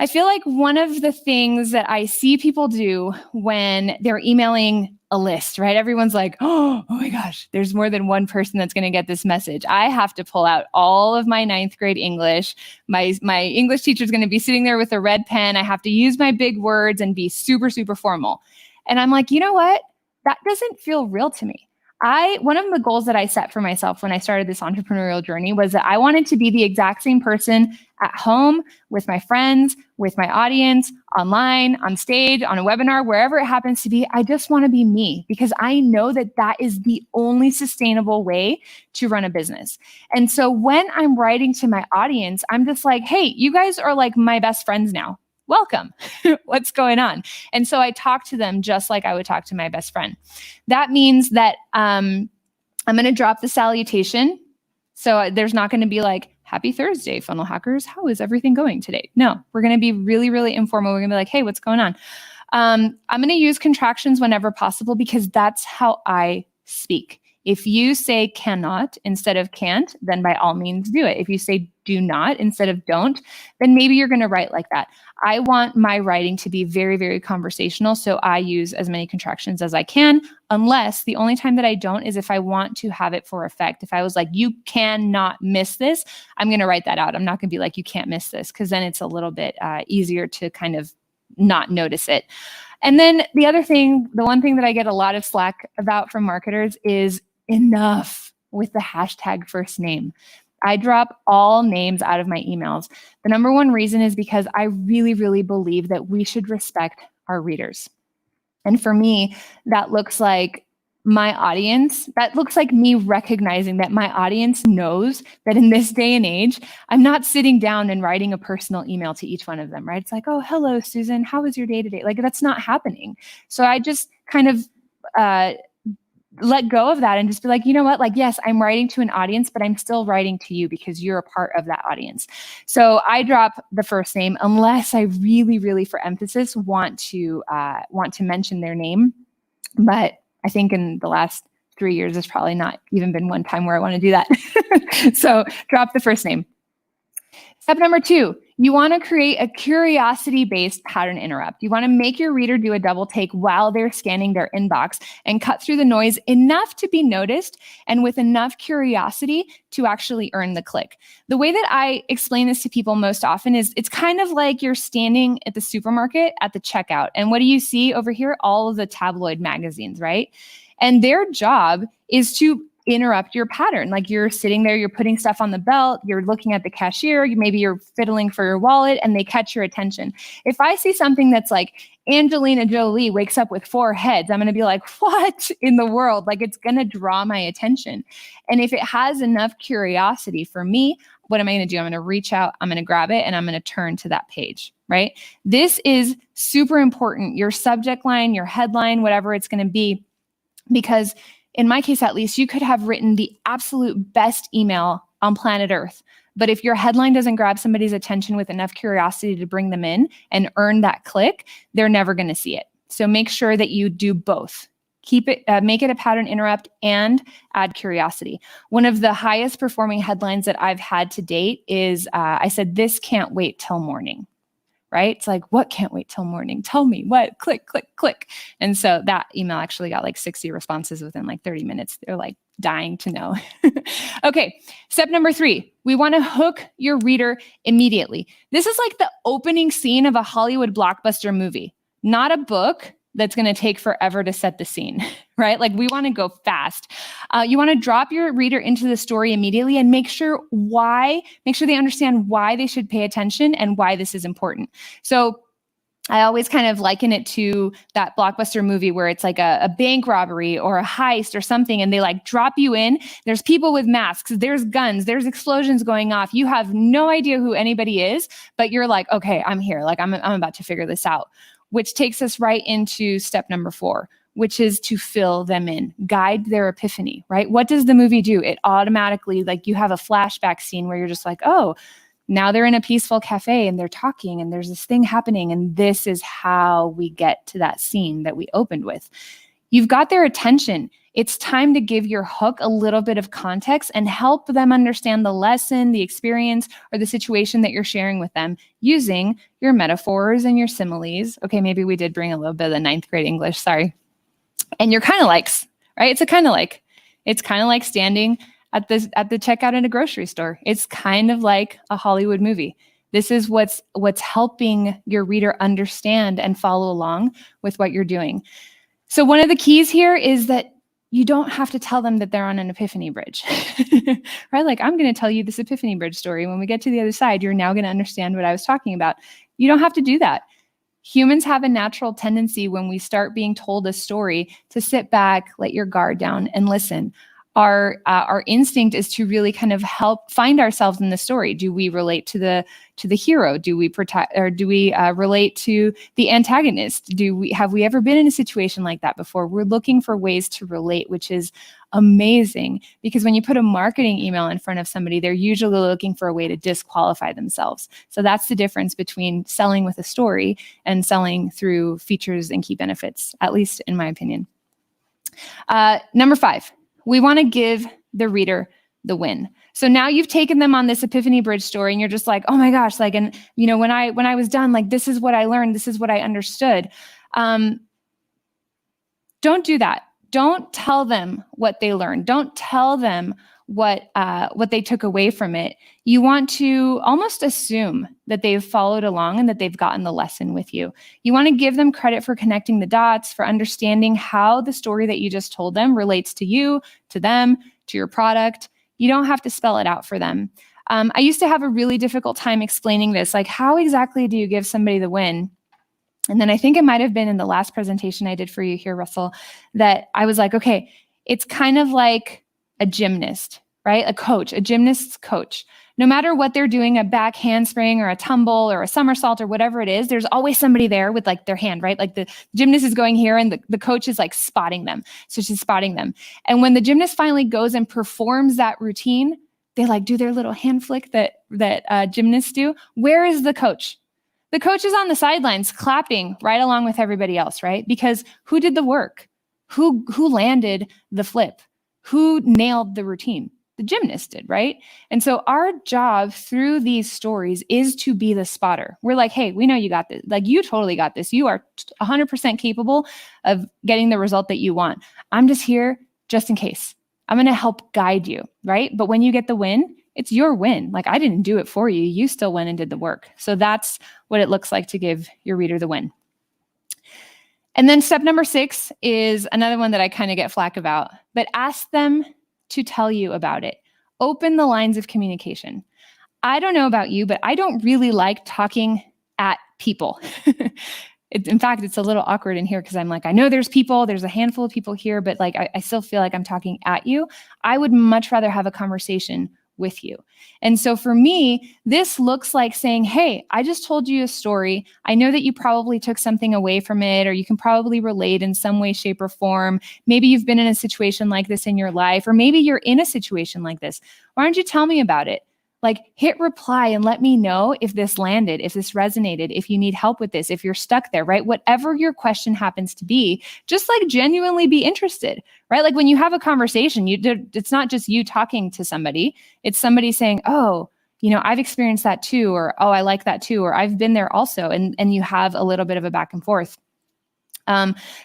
B: I feel like one of the things that I see people do when they're emailing a list, right? Everyone's like, oh my gosh, there's more than one person that's going to get this message. I have to pull out all of my 9th grade English. My English teacher is going to be sitting there with a red pen. I have to use my big words and be super, super formal. And I'm like, you know what? That doesn't feel real to me. One of the goals that I set for myself when I started this entrepreneurial journey was that I wanted to be the exact same person at home, with my friends, with my audience, online, on stage, on a webinar, wherever it happens to be. I just want to be me, because I know that that is the only sustainable way to run a business. And so when I'm writing to my audience, I'm just like, hey, you guys are like my best friends now. Welcome. What's going on? And so I talk to them just like I would talk to my best friend. That means that I'm going to drop the salutation. So there's not going to be like, happy Thursday, funnel hackers. How is everything going today? No, we're going to be really, really informal. We're going to be like, hey, what's going on? I'm going to use contractions whenever possible, because that's how I speak. If you say cannot instead of can't, then by all means do it. If you say do not instead of don't, then maybe you're going to write like that. I want my writing to be very, very conversational, so I use as many contractions as I can, unless the only time that I don't is if I want to have it for effect. If I was like, you cannot miss this, I'm going to write that out. I'm not going to be like, you can't miss this, because then it's a little bit easier to kind of not notice it. And then the other thing, the one thing that I get a lot of slack about from marketers is enough with the hashtag first name. I drop all names out of my emails. The number one reason is because I really, really believe that we should respect our readers. And for me, that looks like my audience. That looks like me recognizing that my audience knows that in this day and age, I'm not sitting down and writing a personal email to each one of them, right? It's like, oh, hello, Susan, how was your day today? Like, that's not happening. So I just kind of let go of that and just be like, you know what? Like, yes, I'm writing to an audience, but I'm still writing to you because you're a part of that audience. So I drop the first name unless I really, really, for emphasis, want to mention their name. But I think in the last 3 years, there's probably not even been one time where I want to do that. So drop the first name. Step number 2, you want to create a curiosity-based pattern interrupt. You want to make your reader do a double take while they're scanning their inbox and cut through the noise enough to be noticed and with enough curiosity to actually earn the click. The way that I explain this to people most often is it's kind of like you're standing at the supermarket at the checkout. And what do you see over here? All of the tabloid magazines, right? And their job is to interrupt your pattern. Like, you're sitting there, you're putting stuff on the belt, you're looking at the cashier, maybe you're fiddling for your wallet, and they catch your attention. If I see something that's like Angelina Jolie wakes up with 4 heads, I'm going to be like, what in the world? Like, it's going to draw my attention. And if it has enough curiosity for me, what am I going to do? I'm going to reach out, I'm going to grab it, and I'm going to turn to that page, right? This is super important. Your subject line, your headline, whatever it's going to be, because in my case, at least, you could have written the absolute best email on planet Earth. But if your headline doesn't grab somebody's attention with enough curiosity to bring them in and earn that click, they're never going to see it. So make sure that you do both. Keep it, make it a pattern interrupt and add curiosity. One of the highest performing headlines that I've had to date is, I said, this can't wait till morning. Right? It's like, what can't wait till morning? Tell me what, click, click, click. And so that email actually got like 60 responses within like 30 minutes. They're like dying to know. Okay. Step number 3, we want to hook your reader immediately. This is like the opening scene of a Hollywood blockbuster movie, not a book that's going to take forever to set the scene, right? Like, we want to go fast. You want to drop your reader into the story immediately and make sure they understand why they should pay attention and why this is important. So I always kind of liken it to that blockbuster movie where it's like a bank robbery or a heist or something, and they like drop you in. There's people with masks, there's guns, there's explosions going off. You have no idea who anybody is, but you're like, okay, I'm here. Like, I'm about to figure this out. Which takes us right into step number 4, which is to fill them in, guide their epiphany, right? What does the movie do? It automatically, like, you have a flashback scene where you're just like, oh, now they're in a peaceful cafe and they're talking and there's this thing happening. And this is how we get to that scene that we opened with. You've got their attention. It's time to give your hook a little bit of context and help them understand the lesson, the experience, or the situation that you're sharing with them using your metaphors and your similes. Okay, maybe we did bring a little bit of the 9th grade English, sorry. And your kind of likes, right? It's kind of like standing at the checkout in a grocery store. It's kind of like a Hollywood movie. This is what's helping your reader understand and follow along with what you're doing. So one of the keys here is that you don't have to tell them that they're on an epiphany bridge, right? Like, I'm going to tell you this epiphany bridge story. When we get to the other side, you're now going to understand what I was talking about. You don't have to do that. Humans have a natural tendency when we start being told a story to sit back, let your guard down, and listen. Our instinct is to really kind of help find ourselves in the story. Do we relate to the hero? Do we protect, or do we relate to the antagonist? Have we ever been in a situation like that before? We're looking for ways to relate, which is amazing, because when you put a marketing email in front of somebody, they're usually looking for a way to disqualify themselves. So that's the difference between selling with a story and selling through features and key benefits, at least in my opinion. Number 5. We want to give the reader the win. So now you've taken them on this Epiphany Bridge story and you're just like, oh my gosh, like, and you know, when I was done, like, this is what I learned. This is what I understood. Don't do that. Don't tell them what they learned. Don't tell them what they took away from it. You want to almost assume that they've followed along and that they've gotten the lesson with you. You want to give them credit for connecting the dots, for understanding how the story that you just told them relates to you, to them, to your product. You don't have to spell it out for them. I used to have a really difficult time explaining this, like, how exactly do you give somebody the win? And then I think it might have been in the last presentation I did for you here, Russell, that I was like, okay, it's kind of like a gymnast, right? A coach, a gymnast's coach. No matter what they're doing, a back handspring or a tumble or a somersault or whatever it is, there's always somebody there with like their hand, right? Like the gymnast is going here and the coach is like spotting them. So she's spotting them. And when the gymnast finally goes and performs that routine, they like do their little hand flick that gymnasts do. Where is the coach? The coach is on the sidelines clapping right along with everybody else, right? Because who did the work? Who landed the flip? Who nailed the routine? The gymnast did, right? And so our job through these stories is to be the spotter. We're like, hey, we know you got this. Like, you totally got this. You are 100% capable of getting the result that you want. I'm just here just in case. I'm going to help guide you, right? But when you get the win, it's your win. Like, I didn't do it for you. You still went and did the work. So that's what it looks like to give your reader the win. And then step number 6 is another one that I kind of get flack about, but ask them to tell you about it. Open the lines of communication. I don't know about you, but I don't really like talking at people. In fact, it's a little awkward in here because I'm like, I know there's a handful of people here, but like, I still feel like I'm talking at you. I would much rather have a conversation with you. And so for me, this looks like saying, hey, I just told you a story. I know that you probably took something away from it, or you can probably relate in some way, shape, or form. Maybe you've been in a situation like this in your life, or maybe you're in a situation like this. Why don't you tell me about it? Like, hit reply and let me know if this landed, if this resonated, if you need help with this, if you're stuck there, right? Whatever your question happens to be, just like genuinely be interested, right? Like when you have a conversation, it's not just you talking to somebody, it's somebody saying, oh, you know, I've experienced that too, or, oh, I like that too, or I've been there also. And you have a little bit of a back and forth.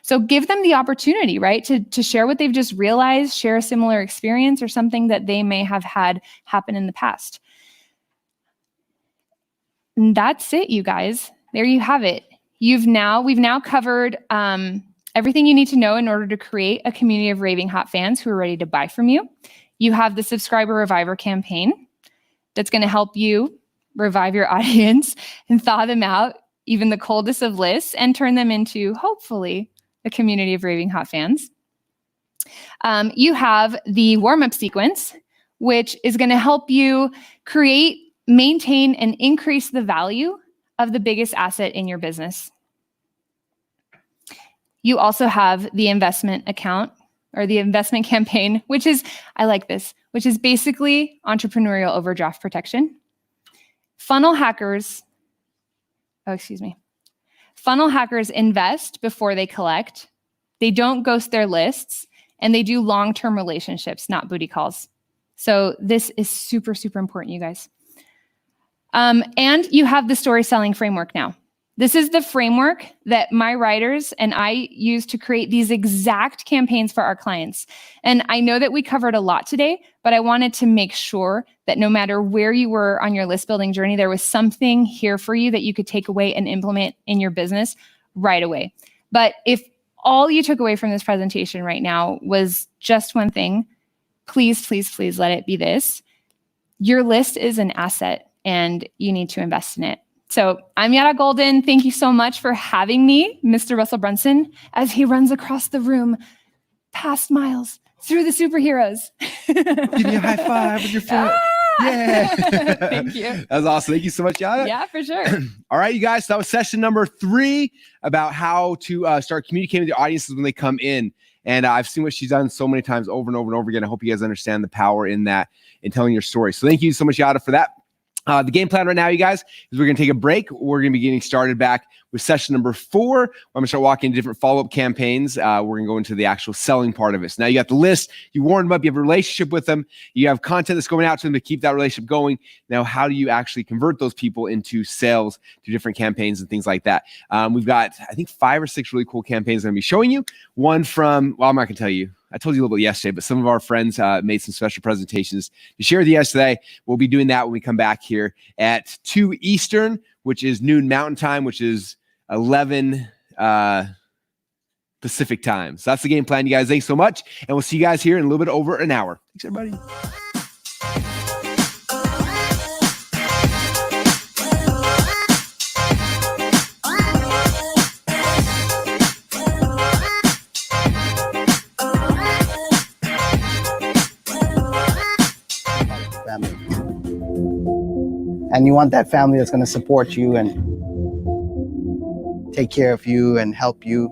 B: So give them the opportunity, right? To share what they've just realized, share a similar experience or something that they may have had happen in the past. And that's it, you guys. There you have it. We've now covered everything you need to know in order to create a community of raving hot fans who are ready to buy from you. You have the Subscriber Reviver campaign that's going to help you revive your audience and thaw them out, even the coldest of lists, and turn them into, hopefully, a community of raving hot fans. You have the warm-up sequence, which is going to help you create, maintain, and increase the value of the biggest asset in your business. You also have the investment account or the investment campaign, which is, I like this, which is basically entrepreneurial overdraft protection. Funnel hackers invest before they collect. They don't ghost their lists, and they do long-term relationships, not booty calls. So this is super, super important, you guys. And you have the story selling framework now. This is the framework that my writers and I use to create these exact campaigns for our clients. And I know that we covered a lot today, but I wanted to make sure that no matter where you were on your list building journey, there was something here for you that you could take away and implement in your business right away. But if all you took away from this presentation right now was just one thing, please, please, please let it be this. Your list is an asset, and you need to invest in it. So I'm Yara Golden. Thank you so much for having me, Mr. Russell Brunson, as he runs across the room, past Miles, through the superheroes.
A: Give me a high five with your foot. Yeah.
B: Thank you.
A: That was awesome. Thank you so much, Yara.
B: Yeah, for sure.
A: All right, you guys. So that was session number 3 about how to start communicating with your audiences when they come in. And I've seen what she's done so many times over and over and over again. I hope you guys understand the power in that, in telling your story. So thank you so much, Yara, for that. The game plan right now, you guys, is we're going to take a break. We're going to be getting started back with session number 4. I'm going to start walking into different follow-up campaigns. We're going to go into the actual selling part of it. So now you got the list. You warmed them up. You have a relationship with them. You have content that's going out to them to keep that relationship going. Now, how do you actually convert those people into sales to different campaigns and things like that? We've got, I think, 5 or 6 really cool campaigns I'm going to be showing you. One from, well, I'm not going to tell you. I told you a little bit yesterday, but some of our friends made some special presentations to share with you yesterday. We'll be doing that when we come back here at 2 Eastern, which is noon Mountain Time, which is 11 Pacific Time. So that's the game plan, you guys. Thanks so much. And we'll see you guys here in a little bit over an hour. Thanks, everybody.
C: And you want that family that's going to support you and take care of you and help you.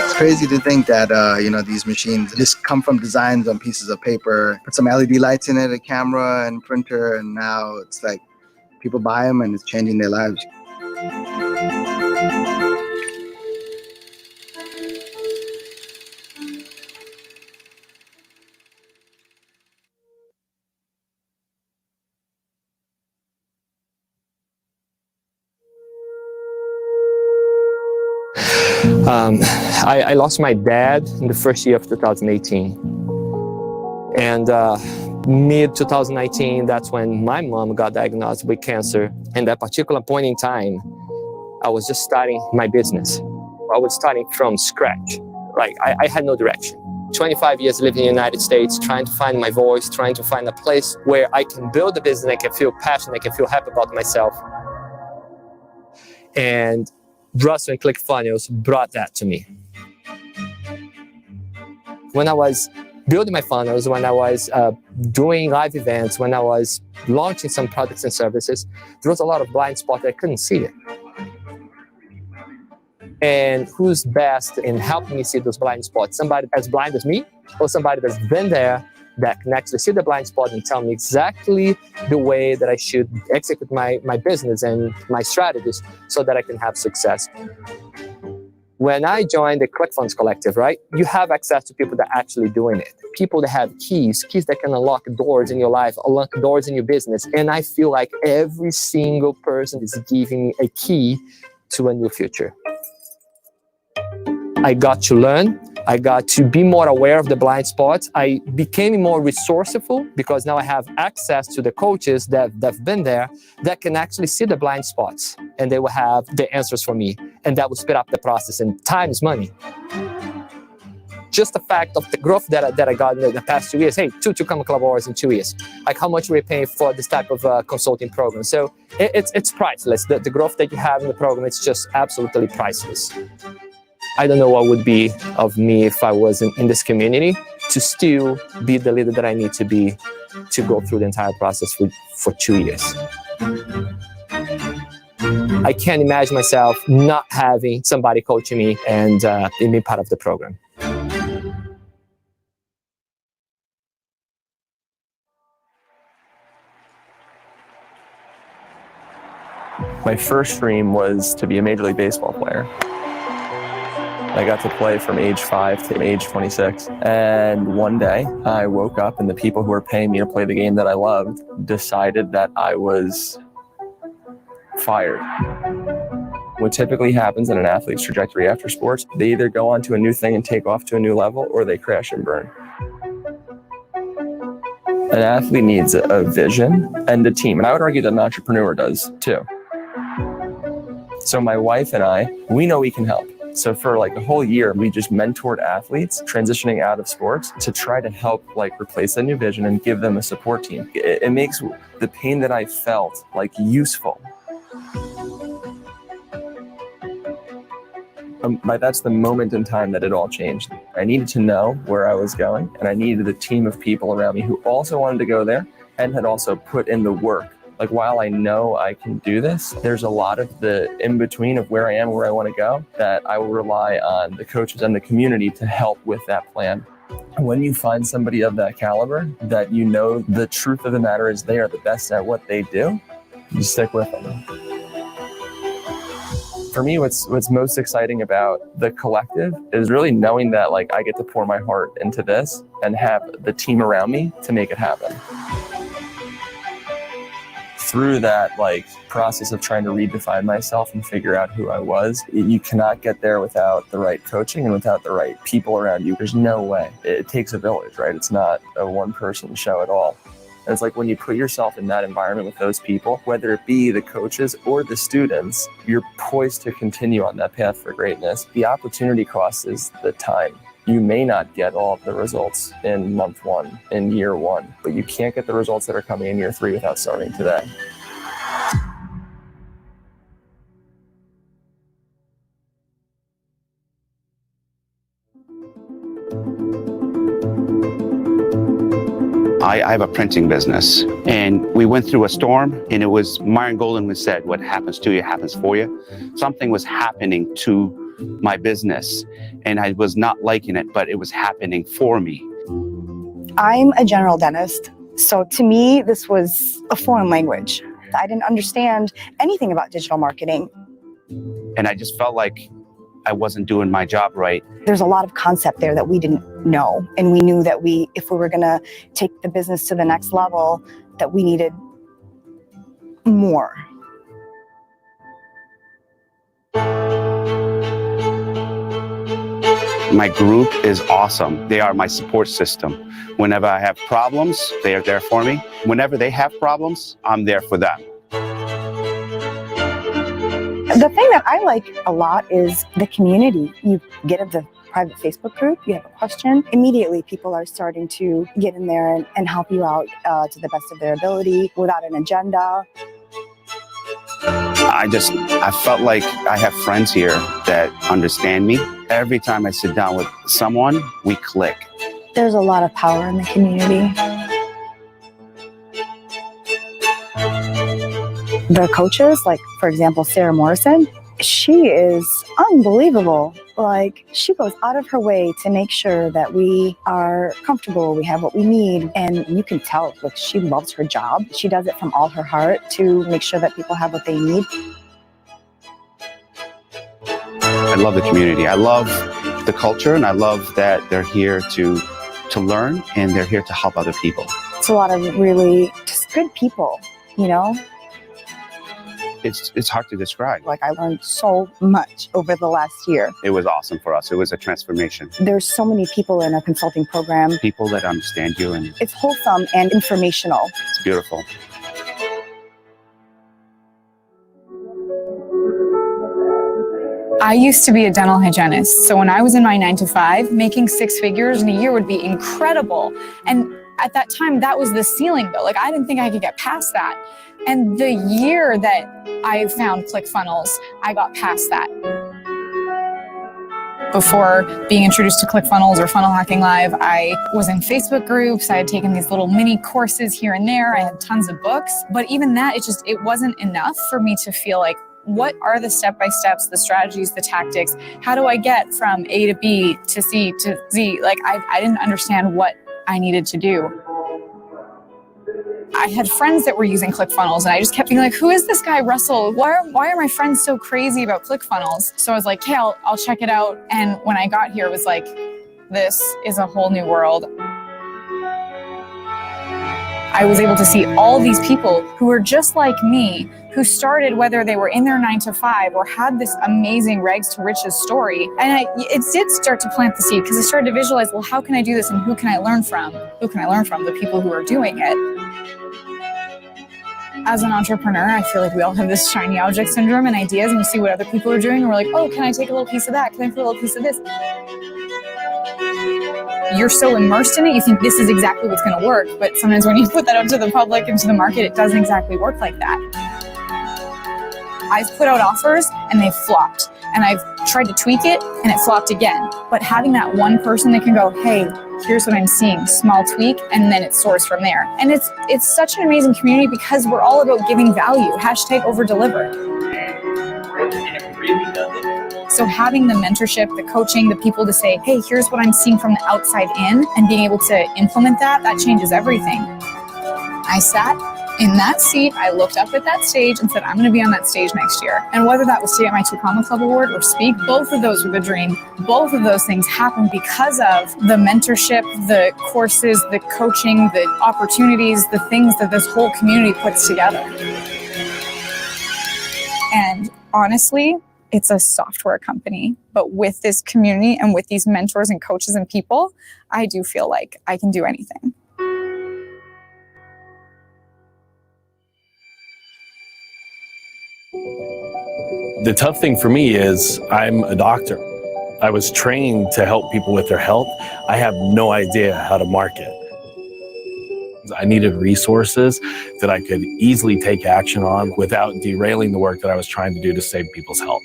C: It's crazy to think that, these machines just come from designs on pieces of paper, put some LED lights in it, a camera and printer, and now it's like people buy them and it's changing their lives.
D: I lost my dad in the first year of 2018. And mid-2019, that's when my mom got diagnosed with cancer. And that particular point in time, I was just starting my business. I was starting from scratch. Like, I had no direction. 25 years living in the United States, trying to find my voice, trying to find a place where I can build a business, I can feel passionate, I can feel happy about myself. And Brunson and ClickFunnels brought that to me. When I was building my funnels, when I was doing live events, when I was launching some products and services, there was a lot of blind spots I couldn't see it. And who's best in helping me see those blind spots? Somebody as blind as me, or somebody that's been there that can actually see the blind spot and tell me exactly the way that I should execute my business and my strategies so that I can have success. When I joined the ClickFunnels Collective, right, you have access to people that are actually doing it. People that have keys that can unlock doors in your life, unlock doors in your business. And I feel like every single person is giving me a key to a new future. I got to learn. I got to be more aware of the blind spots. I became more resourceful because now I have access to the coaches that have been there that can actually see the blind spots, and they will have the answers for me, and that will speed up the process. And time is money. Just the fact of the growth that I got in the past 2 years. Hey, 2 Come Club hours in 2 years. Like, how much we're paying for this type of consulting program. So it's priceless. The growth that you have in the program, it's just absolutely priceless. I don't know what would be of me if I wasn't in this community to still be the leader that I need to be to go through the entire process for 2 years. I can't imagine myself not having somebody coaching me and being part of the program.
E: My first dream was to be a Major League Baseball player. I got to play from age 5 to age 26. And one day I woke up and the people who were paying me to play the game that I loved decided that I was fired. What typically happens in an athlete's trajectory after sports, they either go on to a new thing and take off to a new level, or they crash and burn. An athlete needs a vision and a team. And I would argue that an entrepreneur does too. So my wife and I, we know we can help. So for like a whole year, we just mentored athletes transitioning out of sports to try to help like replace that new vision and give them a support team. It makes the pain that I felt like useful. That's the moment in time that it all changed. I needed to know where I was going, and I needed a team of people around me who also wanted to go there and had also put in the work. Like, while I know I can do this, there's a lot of the in-between of where I am, where I want to go, that I will rely on the coaches and the community to help with that plan. When you find somebody of that caliber, that you know the truth of the matter is they are the best at what they do, you stick with them. For me, what's most exciting about the collective is really knowing that like I get to pour my heart into this and have the team around me to make it happen. Through that like process of trying to redefine myself and figure out who I was, you cannot get there without the right coaching and without the right people around you. There's no way. It takes a village, right? It's not a one-person show at all. And it's like when you put yourself in that environment with those people, whether it be the coaches or the students, you're poised to continue on that path for greatness. The opportunity cost is the time. You may not get all of the results in month one, in year one, but you can't get the results that are coming in year 3 without starting today.
F: I have a printing business, and we went through a storm, and it was Myron Golden who said, what happens to you happens for you. Something was happening to my business, and I was not liking it, but it was happening for me.
G: I'm a general dentist, so to me, this was a foreign language. I didn't understand anything about digital marketing.
F: And I just felt like I wasn't doing my job right.
G: There's a lot of concept there that we didn't know, and we knew that if we were gonna take the business to the next level, that we needed more.
F: My group is awesome. They are my support system. Whenever I have problems, they are there for me. Whenever they have problems, I'm there for them.
G: The thing that I like a lot is the community. You get in the private Facebook group, you have a question, immediately people are starting to get in there and help you out to the best of their ability without an agenda.
F: I felt like I have friends here that understand me. Every time I sit down with someone, we click.
G: There's a lot of power in the community. The coaches, like for example, Sarah Morrison, she is unbelievable. Like she goes out of her way to make sure that we are comfortable, we have what we need, and you can tell like she loves her job. She does it from all her heart to make sure that people have what they need.
F: I love the community. I love the culture, and I love that they're here to learn, and they're here to help other people.
G: It's a lot of really just good people, you know?
F: It's hard to describe.
G: Like I learned so much over the last year.
F: It was awesome for us. It was a transformation.
G: There's so many people in a consulting program.
F: People that understand you, and
G: it's wholesome and informational.
F: It's beautiful.
H: I used to be a dental hygienist, so when I was in my 9-to-5, making 6 figures in a year would be incredible. And at that time, that was the ceiling though. Like I didn't think I could get past that. And the year that I found ClickFunnels, I got past that. Before being introduced to ClickFunnels or Funnel Hacking Live, I was in Facebook groups. I had taken these little mini courses here and there. I had tons of books, but even that, it wasn't enough for me to feel like, what are the step-by-steps, the strategies, the tactics? How do I get from A to B to C to Z? Like I didn't understand what I needed to do. I had friends that were using ClickFunnels, and I just kept being like, who is this guy, Russell? Why are my friends so crazy about ClickFunnels? So I was like, hey, I'll check it out. And when I got here, it was like, this is a whole new world. I was able to see all these people who were just like me, who started whether they were in their 9-to-5 or had this amazing rags to riches story. And it did start to plant the seed because I started to visualize, well, how can I do this and who can I learn from? Who can I learn from? The people who are doing it. As an entrepreneur, I feel like we all have this shiny object syndrome and ideas, and we see what other people are doing and we're like, oh, can I take a little piece of that? Can I put a little piece of this? You're so immersed in it, you think this is exactly what's going to work. But sometimes when you put that out to the public and to the market, it doesn't exactly work like that. I've put out offers and they've flopped. And I've tried to tweak it and it flopped again. But having that one person that can go, hey, here's what I'm seeing, small tweak, and then it soars from there. And it's such an amazing community because we're all about giving value. #overdelivered. So having the mentorship, the coaching, the people to say, hey, here's what I'm seeing from the outside in, and being able to implement that changes everything. I sat in that seat, I looked up at that stage and said, I'm going to be on that stage next year. And whether that was to get my 2 Comma Club award or speak, both of those were the dream. Both of those things happened because of the mentorship, the courses, the coaching, the opportunities, the things that this whole community puts together. And honestly, it's a software company, but with this community and with these mentors and coaches and people, I do feel like I can do anything.
I: The tough thing for me is I'm a doctor. I was trained to help people with their health. I have no idea how to market. I needed resources that I could easily take action on without derailing the work that I was trying to do to save people's health.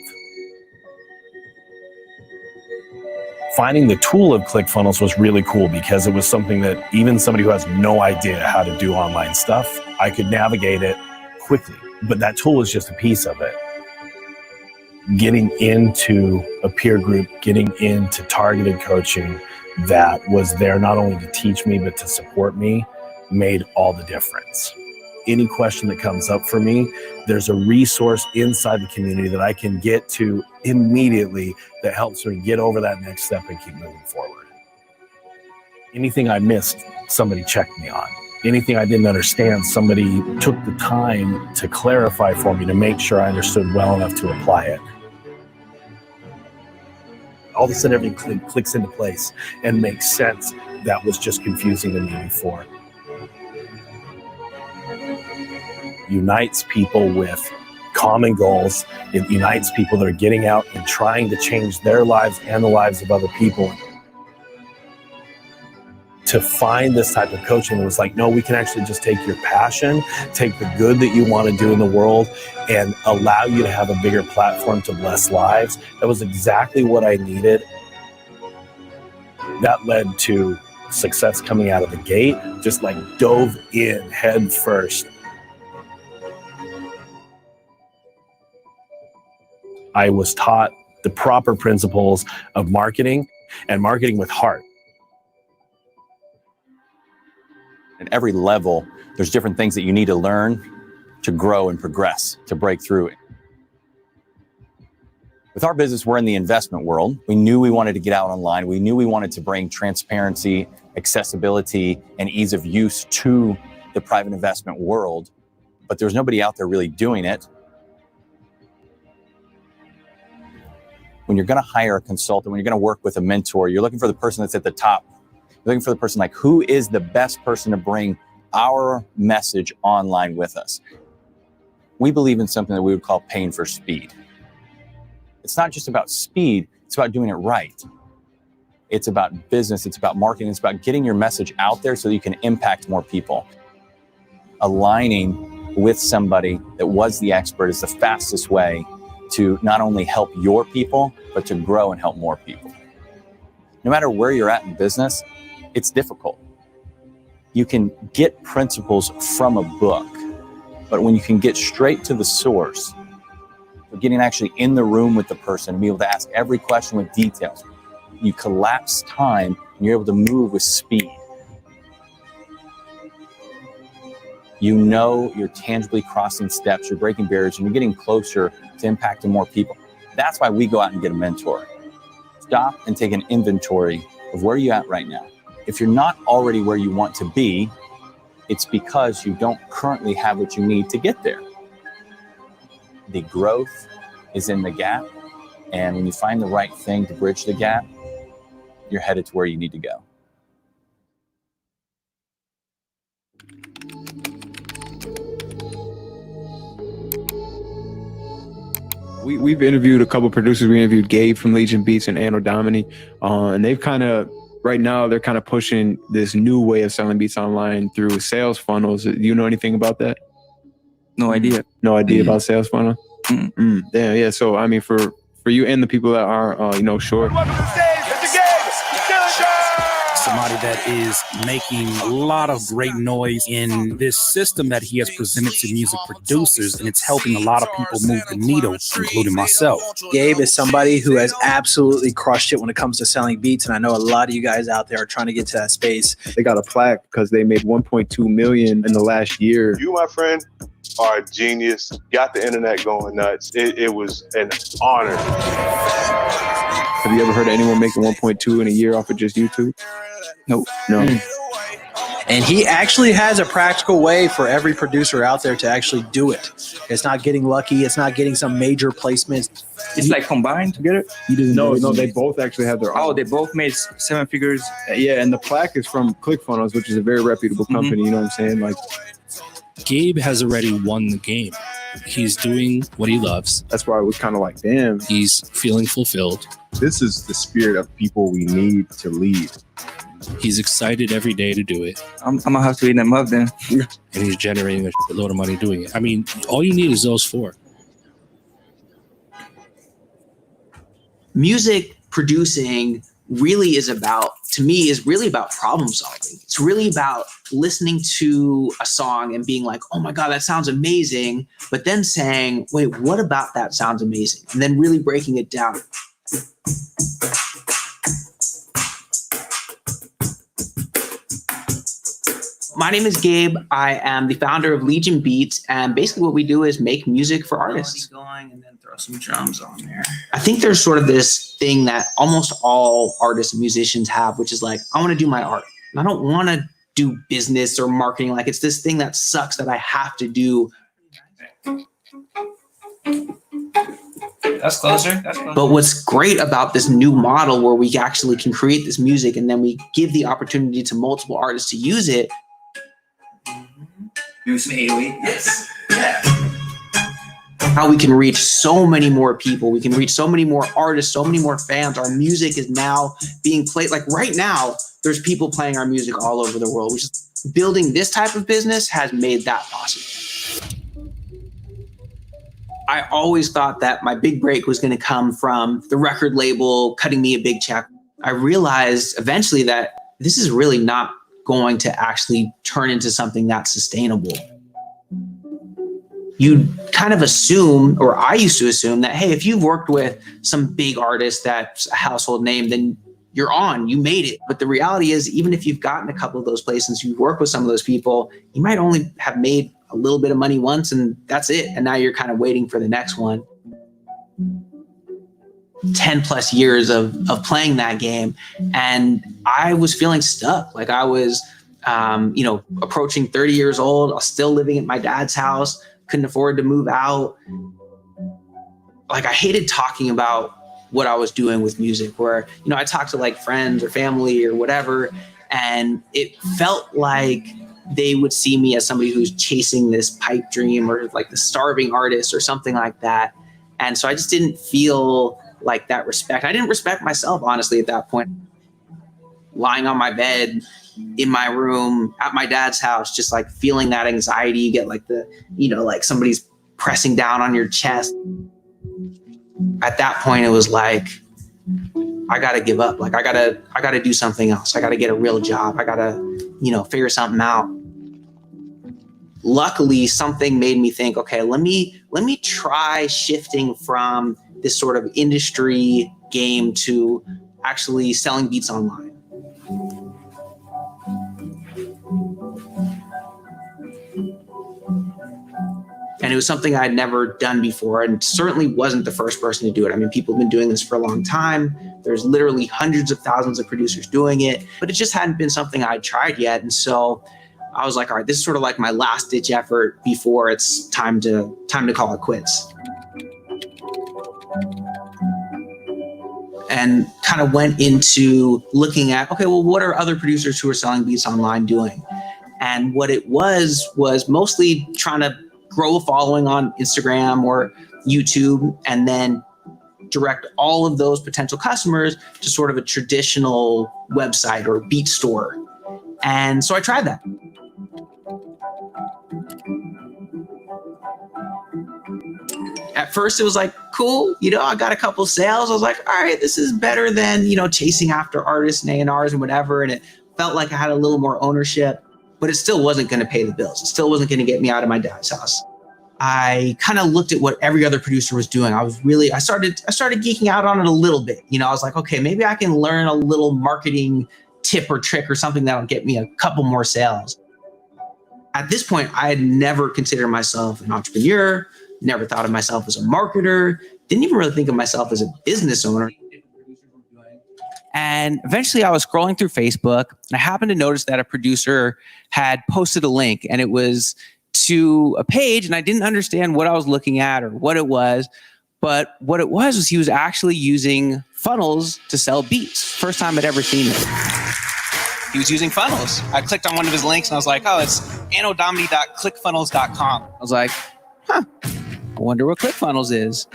I: Finding the tool of ClickFunnels was really cool because it was something that even somebody who has no idea how to do online stuff, I could navigate it quickly. But that tool is just a piece of it. Getting into a peer group, getting into targeted coaching that was there not only to teach me, but to support me, made all the difference. Any question that comes up for me, there's a resource inside the community that I can get to immediately that helps me get over that next step and keep moving forward. Anything I missed, somebody checked me on. Anything I didn't understand, somebody took the time to clarify for me to make sure I understood well enough to apply it. All of a sudden, everything clicks into place and makes sense. That was just confusing to me before. Unites people with common goals. It unites people that are getting out and trying to change their lives and the lives of other people. To find this type of coaching, it was like, no, we can actually just take your passion, take the good that you want to do in the world, and allow you to have a bigger platform to bless lives. That was exactly what I needed. That led to success coming out of the gate, just like dove in head first. I was taught the proper principles of marketing and marketing with heart.
J: At every level, there's different things that you need to learn to grow and progress, to break through. With our business, we're in the investment world. We knew we wanted to get out online. We knew we wanted to bring transparency, accessibility, and ease of use to the private investment world, but there's nobody out there really doing it. When you're going to hire a consultant, when you're going to work with a mentor, you're looking for the person that's at the top. You're looking for the person like, who is the best person to bring our message online with us? We believe in something that we would call paying for speed. It's not just about speed, it's about doing it right. It's about business, it's about marketing, it's about getting your message out there so that you can impact more people. Aligning with somebody that was the expert is the fastest way to not only help your people, but to grow and help more people. No matter where you're at in business, it's difficult. You can get principles from a book, but when you can get straight to the source, getting actually in the room with the person and be able to ask every question with details, you collapse time and you're able to move with speed. You know you're tangibly crossing steps, you're breaking barriers, and you're getting closer to impacting more people. That's why we go out and get a mentor. Stop and take an inventory of where you're at right now. If you're not already where you want to be, it's because you don't currently have what you need to get there. The growth is in the gap, and when you find the right thing to bridge the gap, you're headed to where you need to go.
K: We've interviewed a couple of producers. We interviewed Gabe from Legion Beats and Anno Domini, and they've kind of, right now, they're kind of pushing this new way of selling beats online through sales funnels. Do you know anything about that?
L: No idea.
K: No idea about sales funnel? Damn, yeah. So, I mean, for you and the people that are, short.
M: Somebody that is making a lot of great noise in this system that he has presented to music producers, and it's helping a lot of people move the needle, including myself.
N: Gabe is somebody who has absolutely crushed it when it comes to selling beats, and I know a lot of you guys out there are trying to get to that space.
K: They got a plaque because they made 1.2 million in the last year.
O: You, my friend, are a genius. Got the internet going nuts. It was an honor.
K: Have you ever heard of anyone making 1.2 in a year off of just YouTube?
N: Nope.
K: No.
N: And he actually has a practical way for every producer out there to actually do it. It's not getting lucky. It's not getting some major placements.
L: It's like combined together?
K: No, they both actually have their own.
L: Oh, they both made 7 figures?
K: Yeah, and the plaque is from ClickFunnels, which is a very reputable company, you know what I'm saying? Like,
M: Gabe has already won the game. He's doing what he loves.
K: That's why I was kind of like, damn.
M: He's feeling fulfilled.
O: This is the spirit of people we need to lead.
M: He's excited every day to do it.
L: I'm gonna have to eat them up then.
M: And he's generating a load of money doing it. I mean, all you need is those 4.
P: Music producing really is about, to me, is really about problem solving. It's really about listening to a song and being like, oh my God, that sounds amazing. But then saying, wait, what about that sounds amazing? And then really breaking it down. My name is Gabe. I am the founder of Legion Beats, and basically what we do is make music for artists. Going and then throw some drums on there. I think there's sort of this thing that almost all artists and musicians have, which is like, I want to do my art. And I don't want to do business or marketing. Like, it's this thing that sucks that I have to do.
L: That's closer. That's closer.
P: But what's great about this new model where we actually can create this music and then we give the opportunity to multiple artists to use it.
L: Do some 808. Yes. Yeah.
P: How we can reach so many more people. We can reach so many more artists, so many more fans. Our music is now being played. Like right now, there's people playing our music all over the world, which is building this type of business has made that possible. I always thought that my big break was going to come from the record label cutting me a big check. I realized eventually that this is really not going to actually turn into something that's sustainable. You kind of assume, or I used to assume that, hey, if you've worked with some big artist that's a household name, then you're on, you made it. But the reality is, even if you've gotten a couple of those places, you've worked with some of those people, you might only have made a little bit of money once and that's it. And now you're kind of waiting for the next one. 10 plus years of playing that game. And I was feeling stuck. Like I was, approaching 30 years old. I was still living at my dad's house. Couldn't afford to move out. Like I hated talking about what I was doing with music, where, I talked to like friends or family or whatever. And it felt like they would see me as somebody who's chasing this pipe dream or like the starving artist or something like that. And so I just didn't feel like that respect. I didn't respect myself, honestly, at that point. Lying on my bed in my room at my dad's house, just like feeling that anxiety. You get like the, like somebody's pressing down on your chest. At that point, it was like, I got to give up. Like I got to do something else. I got to get a real job. I got to, figure something out. Luckily, something made me think, okay, let me try shifting from this sort of industry game to actually selling beats online. And it was something I'd never done before, and certainly wasn't the first person to do it. I mean, people have been doing this for a long time. There's literally hundreds of thousands of producers doing it, but it just hadn't been something I'd tried yet. And so I was like, all right, this is sort of like my last ditch effort before it's time to call it quits. And kind of went into looking at, okay, well, what are other producers who are selling beats online doing? And what it was mostly trying to grow a following on Instagram or YouTube, and then direct all of those potential customers to sort of a traditional website or beat store. And so I tried that. At first it was like, cool, I got a couple sales. I was like, all right, this is better than, chasing after artists and A&Rs and whatever. And it felt like I had a little more ownership, but it still wasn't going to pay the bills. It still wasn't going to get me out of my dad's house. I kind of looked at what every other producer was doing. I started geeking out on it a little bit. You know, I was like, okay, maybe I can learn a little marketing tip or trick or something that'll get me a couple more sales. At this point, I had never considered myself an entrepreneur, never thought of myself as a marketer, didn't even really think of myself as a business owner. And eventually I was scrolling through Facebook and I happened to notice that a producer had posted a link, and it was to a page, and I didn't understand what I was looking at or what it was, but what it was he was actually using funnels to sell beats. First time I'd ever seen it. He was using funnels. I clicked on one of his links and I was like, oh, it's anodomini.clickfunnels.com. I was like, I wonder what ClickFunnels is.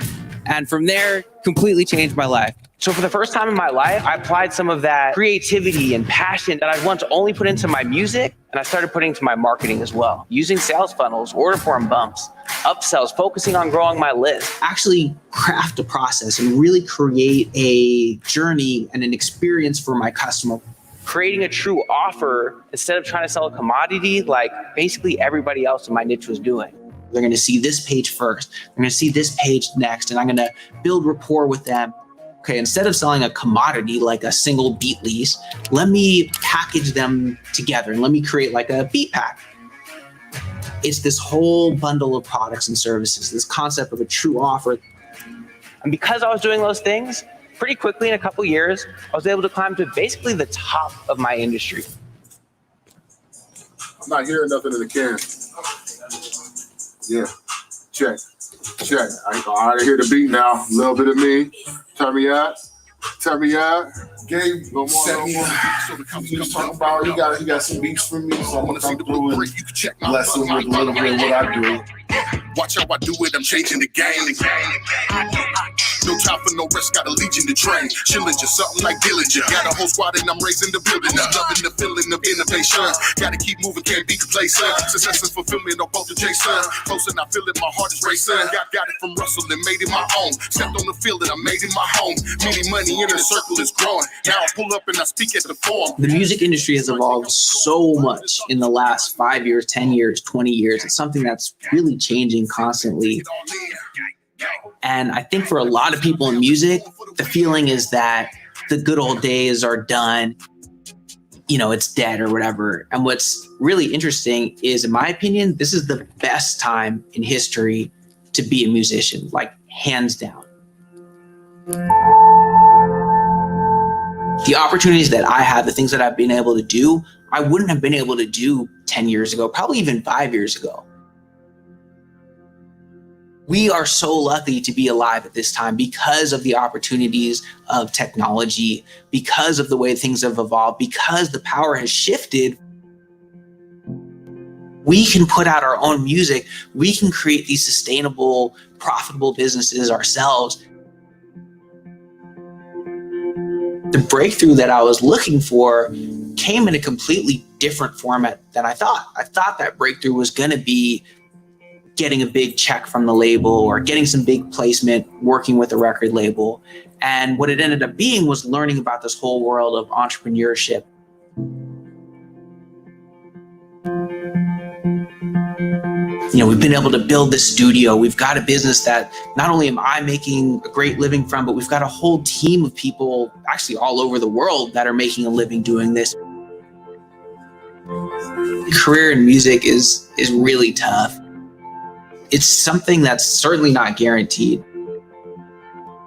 P: And from there, completely changed my life. So for the first time in my life, I applied some of that creativity and passion that I'd once only put into my music, and I started putting into my marketing as well. Using sales funnels, order form bumps, upsells, focusing on growing my list. Actually craft a process and really create a journey and an experience for my customer. Creating a true offer instead of trying to sell a commodity like basically everybody else in my niche was doing. They're going to see this page first. They're going to see this page next, and I'm going to build rapport with them. Okay, instead of selling a commodity like a single beat lease, let me package them together and let me create like a beat pack. It's this whole bundle of products and services, this concept of a true offer. And because I was doing those things, pretty quickly in a couple years, I was able to climb to basically the top of my industry.
Q: I'm not hearing nothing in the can. Yeah, check. I already hear the beat now. A little bit of me. Turn me out. Gabe, no more. So the company's talking about he got some beats for me, so I'm gonna come through and bless him with a little bit of what I do.
R: Watch how I do it, I'm changing the game. No time for no rest, got a legion to train. Chillinger, something like Dillinger. Got a whole squad and I'm raising the building up. Loving the feeling of innovation. Gotta keep moving, can't be complacent. Success and fulfillment are both adjacent. Close and I feel it, my heart is racing. Got it from Russell and made it my own. Stepped on the field and I made it my home. Many money in the circle is growing. Now I pull up and I speak at the forum.
P: The music industry has evolved so much in the last 5 years, 10 years, 20 years. It's something that's really changing constantly. And I think for a lot of people in music, the feeling is that the good old days are done, you know, it's dead or whatever. And what's really interesting is, in my opinion, this is the best time in history to be a musician, like hands down. The opportunities that I have, the things that I've been able to do, I wouldn't have been able to do 10 years ago, probably even 5 years ago. We are so lucky to be alive at this time because of the opportunities of technology, because of the way things have evolved, because the power has shifted. We can put out our own music. We can create these sustainable, profitable businesses ourselves. The breakthrough that I was looking for came in a completely different format than I thought. I thought that breakthrough was going to be getting a big check from the label or getting some big placement, working with a record label. And what it ended up being was learning about this whole world of entrepreneurship. You know, we've been able to build this studio. We've got a business that not only am I making a great living from, but we've got a whole team of people actually all over the world that are making a living doing this. Career in music is really tough. It's something that's certainly not guaranteed.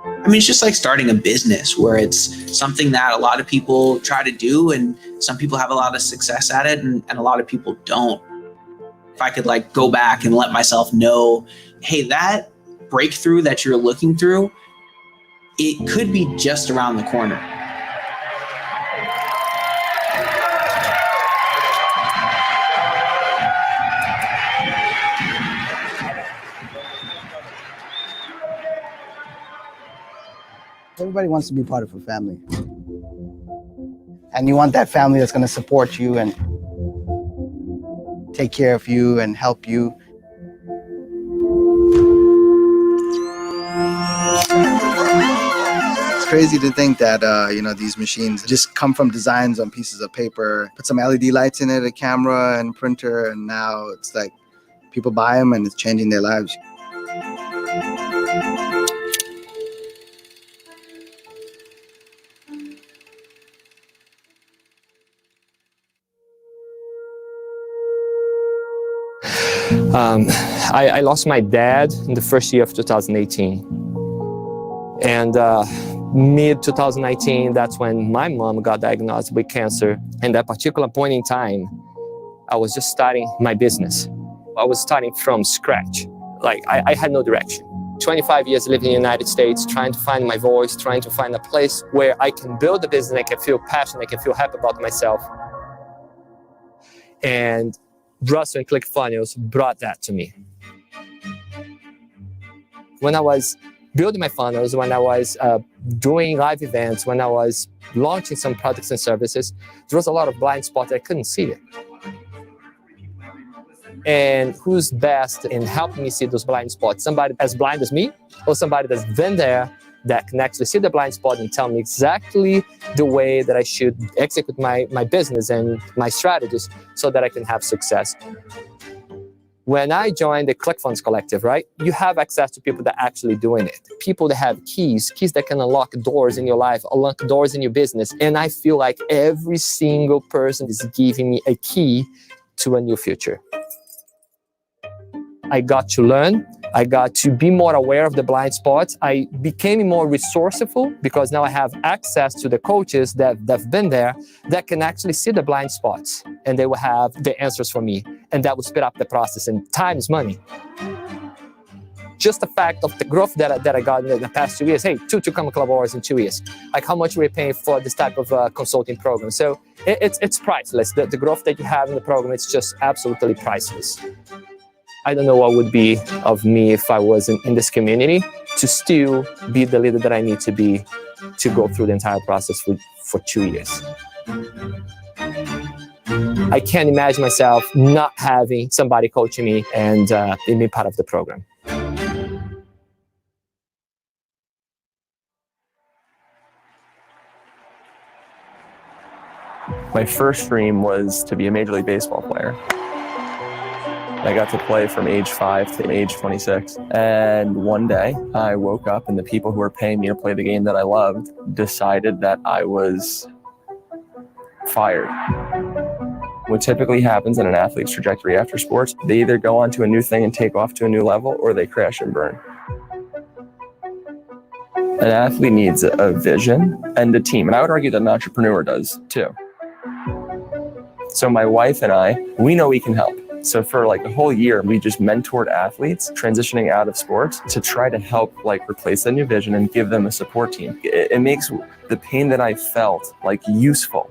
P: I mean, it's just like starting a business where it's something that a lot of people try to do and some people have a lot of success at it and a lot of people don't. If I could like go back and let myself know, hey, that breakthrough that you're looking through, it could be just around the corner.
C: Everybody wants to be part of a family. And you want that family that's going to support you and take care of you and help you. crazy to think that, these machines just come from designs on pieces of paper, put some LED lights in it, a camera and printer, and now it's like people buy them and it's changing their lives.
D: I lost my dad in the first year of 2018. And mid-2019, that's when my mom got diagnosed with cancer. And that particular point in time, I was just starting my business. I was starting from scratch. Like, I had no direction. 25 years living in the United States, trying to find my voice, trying to find a place where I can build a business, I can feel passionate, I can feel happy about myself. And Brunson and ClickFunnels brought that to me. When I was building my funnels, when I was doing live events, when I was launching some products and services, there was a lot of blind spots I couldn't see it. And who's best in helping me see those blind spots? Somebody as blind as me, or somebody that's been there that can actually see the blind spot and tell me exactly the way that I should execute my business and my strategies so that I can have success. When I joined the ClickFunnels Collective, right, you have access to people that are actually doing it. People that have keys that can unlock doors in your life, unlock doors in your business. And I feel like every single person is giving me a key to a new future. I got to learn. I got to be more aware of the blind spots. I became more resourceful because now I have access to the coaches that have been there that can actually see the blind spots, and they will have the answers for me, and that will speed up the process. And time is money. Just the fact of the growth that I got in the past 2 years. Hey, 2 Common Club hours in 2 years. Like how much we're paying for this type of consulting program. So it's priceless. The growth that you have in the program, it's just absolutely priceless. I don't know what would be of me if I wasn't in this community to still be the leader that I need to be to go through the entire process for 2 years. I can't imagine myself not having somebody coaching me and being part of the program.
E: My first dream was to be a Major League Baseball player. I got to play from age 5 to age 26. And one day I woke up and the people who were paying me to play the game that I loved decided that I was fired. What typically happens in an athlete's trajectory after sports, they either go on to a new thing and take off to a new level, or they crash and burn. An athlete needs a vision and a team. And I would argue that an entrepreneur does too. So my wife and I, we know we can help. So for like a whole year, we just mentored athletes transitioning out of sports to try to help replace that new vision and give them a support team. It makes the pain that I felt useful.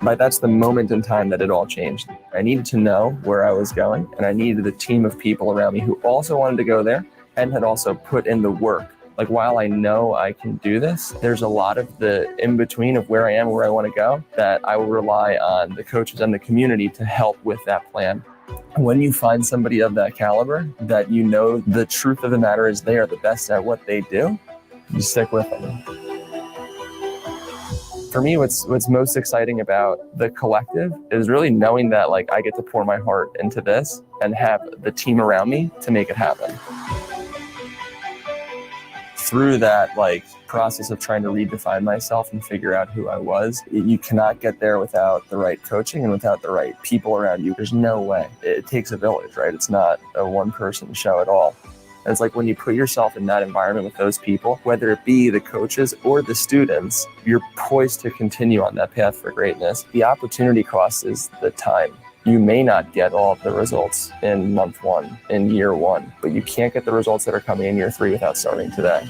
E: That's the moment in time that it all changed. I needed to know where I was going, and I needed a team of people around me who also wanted to go there and had also put in the work. While I know I can do this, there's a lot of the in-between of where I am, where I want to go, that I will rely on the coaches and the community to help with that plan. When you find somebody of that caliber, that you know the truth of the matter is they are the best at what they do, you stick with them. For me, what's most exciting about the collective is really knowing that I get to pour my heart into this and have the team around me to make it happen. Through that process of trying to redefine myself and figure out who I was, you cannot get there without the right coaching and without the right people around you. There's no way. It takes a village, right? It's not a one-person show at all. And it's when you put yourself in that environment with those people, whether it be the coaches or the students, you're poised to continue on that path for greatness. The opportunity cost is the time. You may not get all of the results in month 1, in year 1, but you can't get the results that are coming in year 3 without starting today.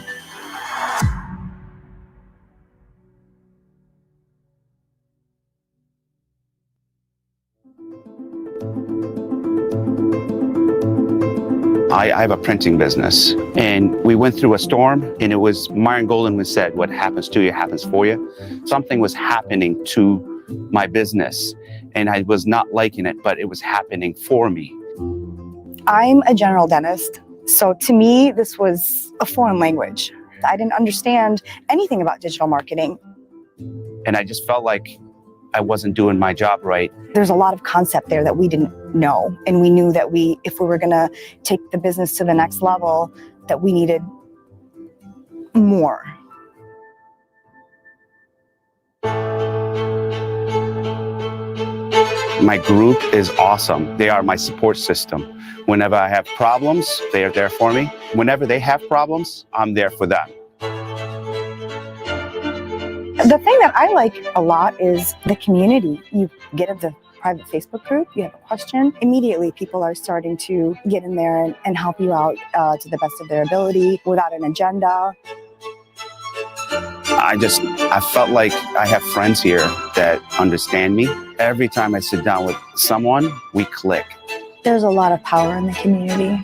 F: I have a printing business, and we went through a storm, and it was Myron Golden who said, what happens to you happens for you. Something was happening to my business, and I was not liking it, but it was happening for me.
G: I'm a general dentist. So to me, this was a foreign language. I didn't understand anything about digital marketing.
F: And I just felt like I wasn't doing my job right.
G: There's a lot of concept there that we didn't know. And we knew that if we were going to take the business to the next level, that we needed more.
F: My group is awesome. They are my support system. Whenever I have problems, they are there for me. Whenever they have problems, I'm there for them.
G: The thing that I like a lot is the community. You get into the private Facebook group, you have a question, immediately people are starting to get in there and help you out to the best of their ability without an agenda.
F: I felt like I have friends here that understand me. Every time I sit down with someone, we click.
G: There's a lot of power in the community.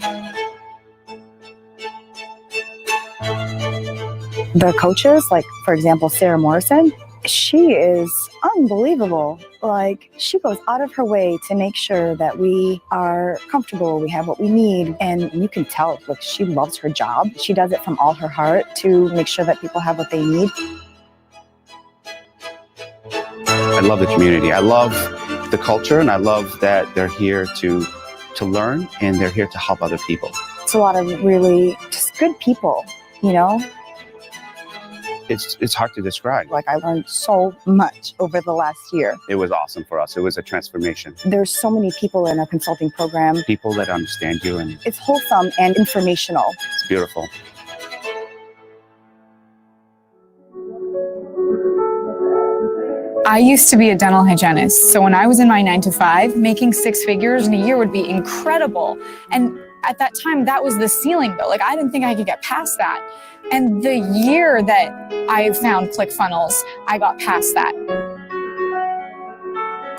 G: The coaches, like for example, Sarah Morrison, she is unbelievable. Like, she goes out of her way to make sure that we are comfortable, we have what we need, and you can tell, like, she loves her job. She does it from all her heart to make sure that people have what they need.
F: I love the community. I love the culture, and I love that they're here to learn, and they're here to help other people.
G: It's a lot of really just good people, you know?
F: It's hard to describe.
G: Like, I learned so much over the last year.
F: It was awesome for us. It was a transformation.
G: There's so many people in our consulting program.
F: People that understand you, and
G: it's wholesome and informational.
F: It's beautiful.
H: I used to be a dental hygienist, so when I was in my 9-to-5, making 6 figures in a year would be incredible. And at that time, that was the ceiling though. Like, I didn't think I could get past that. And the year that I found ClickFunnels, I got past that.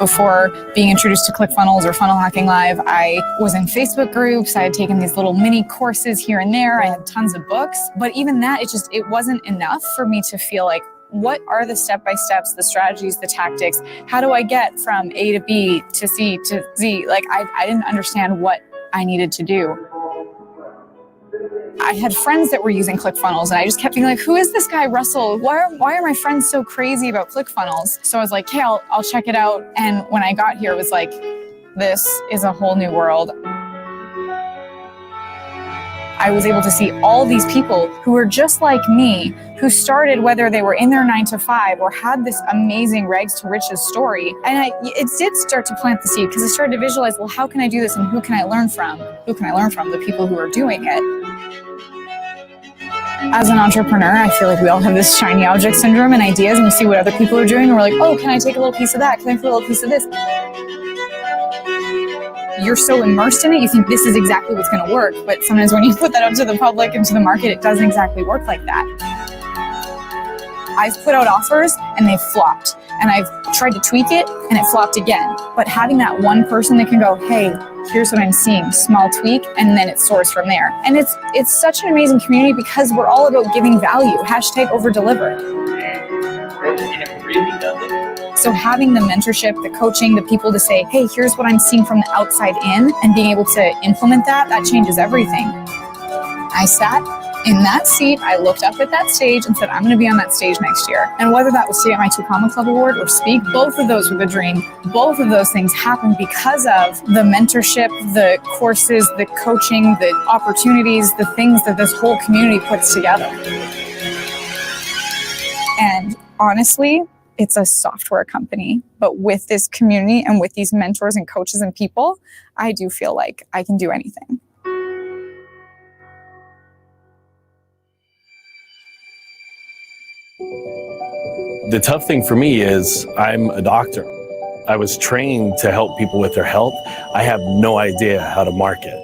H: Before being introduced to ClickFunnels or Funnel Hacking Live, I was in Facebook groups. I had taken these little mini courses here and there. I had tons of books, but even that, it wasn't enough for me to feel like, what are the step-by-steps, the strategies, the tactics? How do I get from A to B to C to Z? Like, I didn't understand what I needed to do. I had friends that were using ClickFunnels, and I just kept being like, who is this guy, Russell? Why are my friends so crazy about ClickFunnels? So I was like, hey, I'll check it out. And when I got here, it was like, this is a whole new world. I was able to see all these people who were just like me, who started whether they were in their 9-to-5 or had this amazing rags to riches story. And it did start to plant the seed, because I started to visualize, well, how can I do this and who can I learn from? Who can I learn from? The people who are doing it. As an entrepreneur, I feel like we all have this shiny object syndrome and ideas, and we see what other people are doing, and we're like, oh, can I take a little piece of that? Can I take a little piece of this? You're so immersed in it, you think this is exactly what's going to work. But sometimes when you put that out to the public and to the market, it doesn't exactly work like that. I've put out offers and they've flopped. And I've tried to tweak it and it flopped again. But having that one person that can go, hey, here's what I'm seeing, small tweak, and then it soars from there. And it's such an amazing community, because we're all about giving value. #overdelivered. So having the mentorship, the coaching, the people to say, hey, here's what I'm seeing from the outside in, and being able to implement that changes everything. I sat in that seat, I looked up at that stage and said, I'm going to be on that stage next year. And whether that was to get my 2 Comma Club award or speak, both of those were the dream. Both of those things happened because of the mentorship, the courses, the coaching, the opportunities, the things that this whole community puts together. And honestly, it's a software company, but with this community and with these mentors and coaches and people, I do feel like I can do anything.
I: The tough thing for me is I'm a doctor. I was trained to help people with their health. I have no idea how to market.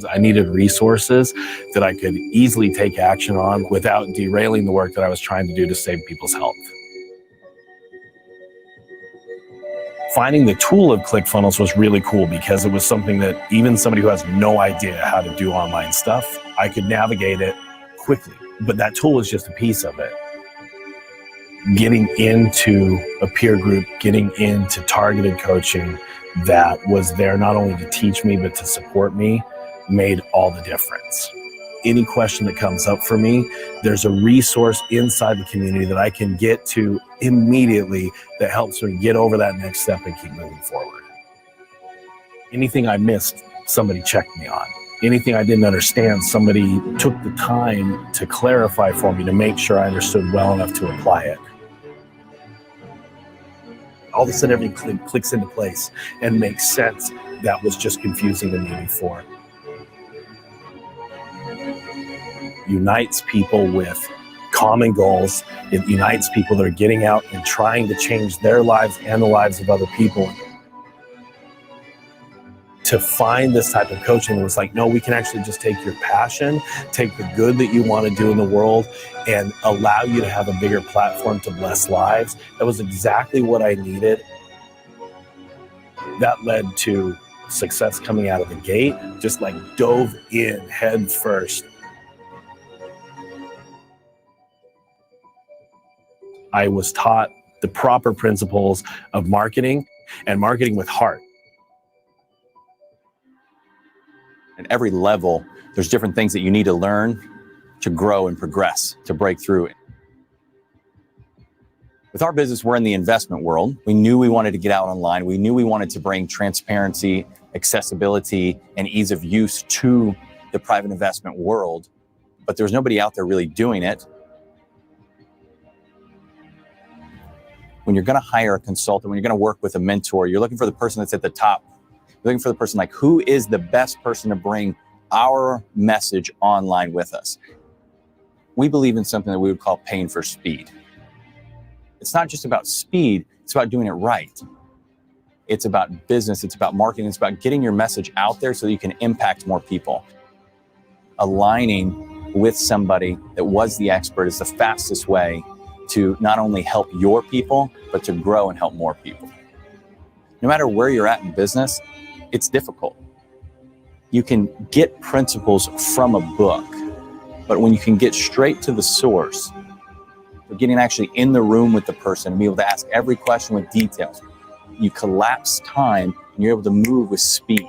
I: I needed resources that I could easily take action on without derailing the work that I was trying to do to save people's health. Finding the tool of ClickFunnels was really cool, because it was something that even somebody who has no idea how to do online stuff, I could navigate it quickly. But that tool is just a piece of it. Getting into a peer group, getting into targeted coaching that was there not only to teach me, but to support me, made all the difference. Any question that comes up for me, there's a resource inside the community that I can get to immediately that helps me get over that next step and keep moving forward. Anything I missed, somebody checked me on. Anything I didn't understand, somebody took the time to clarify for me to make sure I understood well enough to apply it. All of a sudden, everything clicks into place and makes sense. That was just confusing to me before. Unites people with common goals. It unites people that are getting out and trying to change their lives and the lives of other people. To find this type of coaching that was like, no, we can actually just take your passion, take the good that you want to do in the world, and allow you to have a bigger platform to bless lives. That was exactly what I needed. That led to success coming out of the gate, just like dove in head first. I was taught the proper principles of marketing and marketing with heart.
J: At every level, there's different things that you need to learn to grow and progress, to break through. With our business, we're in the investment world. We knew we wanted to get out online. We knew we wanted to bring transparency, accessibility, and ease of use to the private investment world, but there was nobody out there really doing it. When you're going to hire a consultant, when you're going to work with a mentor, you're looking for the person that's at the top. You're looking for the person like, who is the best person to bring our message online with us? We believe in something that we would call paying for speed. It's not just about speed, it's about doing it right. It's about business, it's about marketing, it's about getting your message out there so that you can impact more people. Aligning with somebody that was the expert is the fastest way to not only help your people, but to grow and help more people. No matter where you're at in business, it's difficult. You can get principles from a book, but when you can get straight to the source, getting actually in the room with the person and be able to ask every question with details, you collapse time and you're able to move with speed.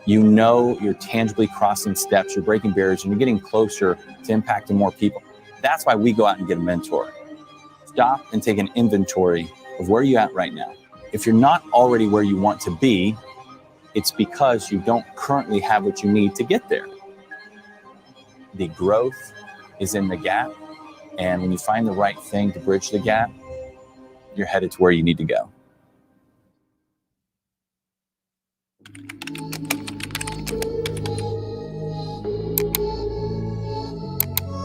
J: You know you're tangibly crossing steps, you're breaking barriers, and you're getting closer to impacting more people. That's why we go out and get a mentor. Stop and take an inventory of where you're at right now. If you're not already where you want to be, it's because you don't currently have what you need to get there. The growth is in the gap, and when you find the right thing to bridge the gap, you're headed to where you need to go.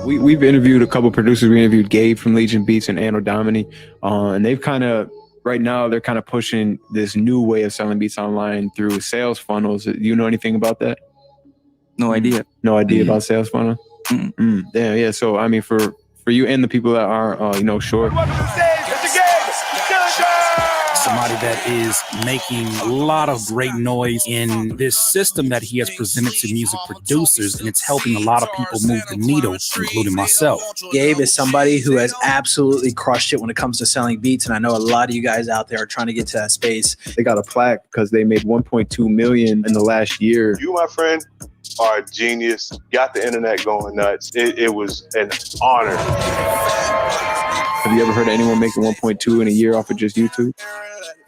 K: We've interviewed a couple producers. We interviewed Gabe from Legion Beats and Anno Domini, and they've kind of, right now, they're kind of pushing this new way of selling beats online through sales funnels. Do you know anything about that?
L: No idea.
K: No idea about sales funnel? Damn, yeah. So, I mean, for you and the people that are, short.
M: Somebody that is making a lot of great noise in this system that he has presented to music producers, and it's helping a lot of people move the needle, including myself.
N: Gabe is somebody who has absolutely crushed it when it comes to selling beats, and I know a lot of you guys out there are trying to get to that space.
K: They got a plaque because they made 1.2 million in the last year.
O: You, my friend, are a genius. Got the internet going nuts. It was an honor.
K: Have you ever heard of anyone making 1.2 in a year off of just YouTube?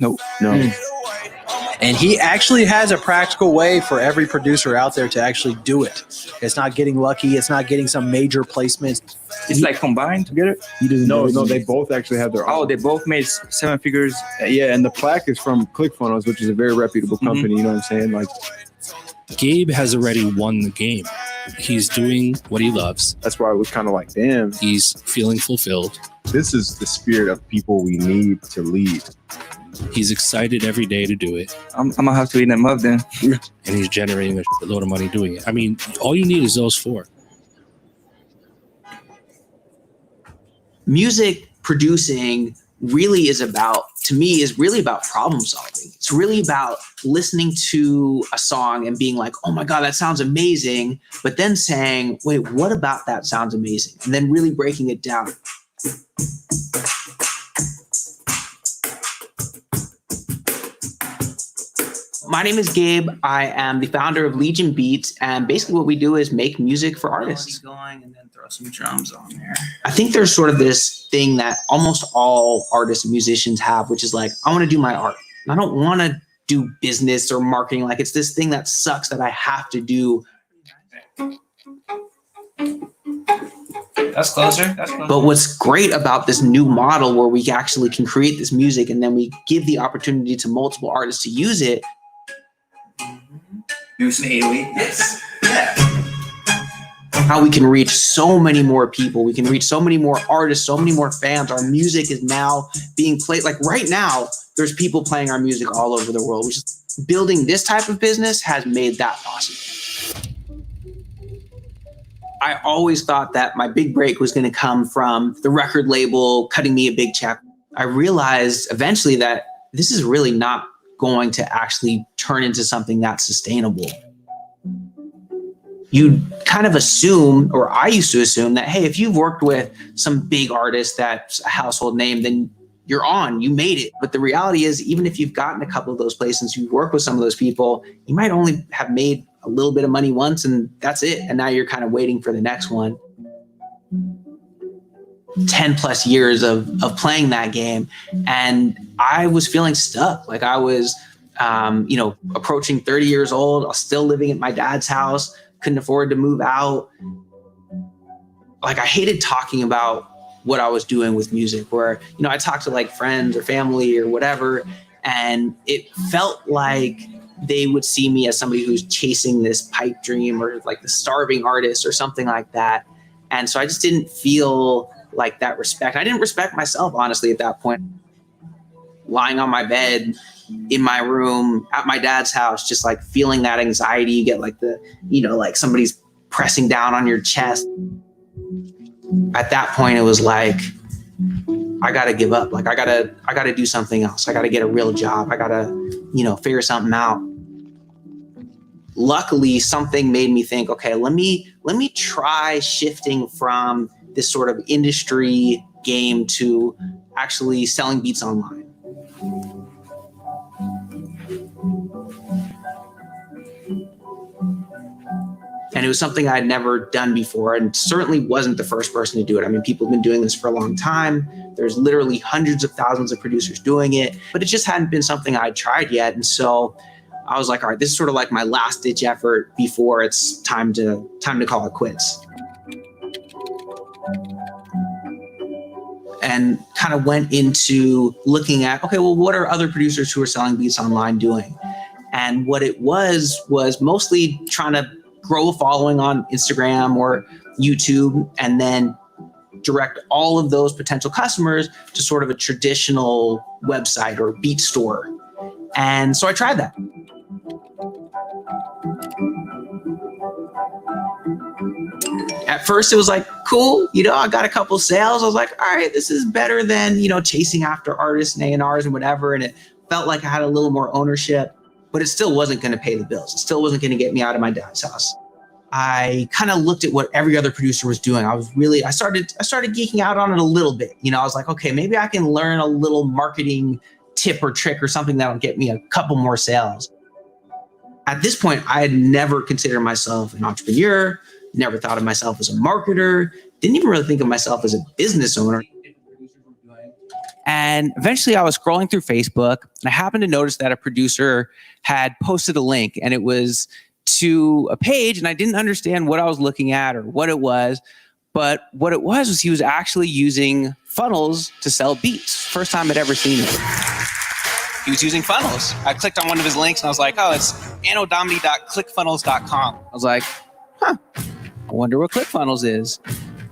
N: Nope.
K: No.
N: And he actually has a practical way for every producer out there to actually do it. It's not getting lucky. It's not getting some major placements.
L: It's like combined together?
K: No, they both actually have their own.
L: Oh, they both made 7 figures?
K: Yeah, and the plaque is from ClickFunnels, which is a very reputable company, you know what I'm saying? Like,
S: Gabe has already won the game. He's doing what he loves.
K: That's why I was kind of like, damn.
S: He's feeling fulfilled.
K: This is the spirit of people we need to lead.
S: He's excited every day to do it.
L: I'm gonna have to eat them up then.
S: And he's generating a load of money doing it. I mean, all you need is those 4.
P: Music producing really is about, to me, is really about problem solving. It's really about listening to a song and being like, oh my God, that sounds amazing. But then saying, wait, what about that sounds amazing? And then really breaking it down. My name is Gabe. I am the founder of Legion Beats, and basically what we do is make music for artists. Going and then throw some drums on there. I think there's sort of this thing that almost all artists and musicians have, which is like, I want to do my art. I don't want to do business or marketing. Like, it's this thing that sucks that I have to do.
L: That's closer.
P: But what's great about this new model where we actually can create this music and then we give the opportunity to multiple artists to use it.
L: Do some 808. Yes. Yeah.
P: How we can reach so many more people. We can reach so many more artists, so many more fans. Our music is now being played. Like right now, there's people playing our music all over the world, which is building this type of business has made that possible. I always thought that my big break was going to come from the record label cutting me a big check. I realized eventually that this is really not going to actually turn into something that's sustainable. You kind of assume, or I used to assume that, hey, if you've worked with some big artist that's a household name, then you're on, you made it. But the reality is, even if you've gotten a couple of those places, you've worked with some of those people, you might only have made a little bit of money once and that's it. And now you're kind of waiting for the next one. 10 plus years of playing that game. And I was feeling stuck. Like I was, approaching 30 years old. I was still living at my dad's house. Couldn't afford to move out. Like I hated talking about what I was doing with music, where, I talked to like friends or family or whatever. And it felt like they would see me as somebody who's chasing this pipe dream or like the starving artist or something like that. And so I just didn't feel like that respect. I didn't respect myself, honestly, at that point. Lying on my bed in my room at my dad's house, just like feeling that anxiety. You get like like somebody's pressing down on your chest. At that point, it was like, I got to give up. Like I got to do something else. I got to get a real job. I got to, figure something out. Luckily, something made me think, okay, let me try shifting from this sort of industry game to actually selling beats online. And it was something I had never done before, and certainly wasn't the first person to do it. I mean, people have been doing this for a long time. There's literally hundreds of thousands of producers doing it, but it just hadn't been something I'd tried yet. And so I was like, all right, this is sort of like my last ditch effort before it's time to call it quits. And kind of went into looking at, okay, well, what are other producers who are selling beats online doing? And what it was mostly trying to grow a following on Instagram or YouTube, and then direct all of those potential customers to sort of a traditional website or beat store. And so I tried that. At first it was like, cool, I got a couple sales. I was like, all right, this is better than, chasing after artists and A&Rs and whatever. And it felt like I had a little more ownership, but it still wasn't going to pay the bills. It still wasn't going to get me out of my dad's house. I kind of looked at what every other producer was doing. I started geeking out on it a little bit. I was like, okay, maybe I can learn a little marketing tip or trick or something that'll get me a couple more sales. At this point, I had never considered myself an entrepreneur, never thought of myself as a marketer, didn't even really think of myself as a business owner. And eventually I was scrolling through Facebook and I happened to notice that a producer had posted a link, and it was to a page, and I didn't understand what I was looking at or what it was, but what it was he was actually using funnels to sell beats. First time I'd ever seen it. He was using funnels. I clicked on one of his links and I was like, oh, it's anodomini.clickfunnels.com. I was like, I wonder what ClickFunnels is.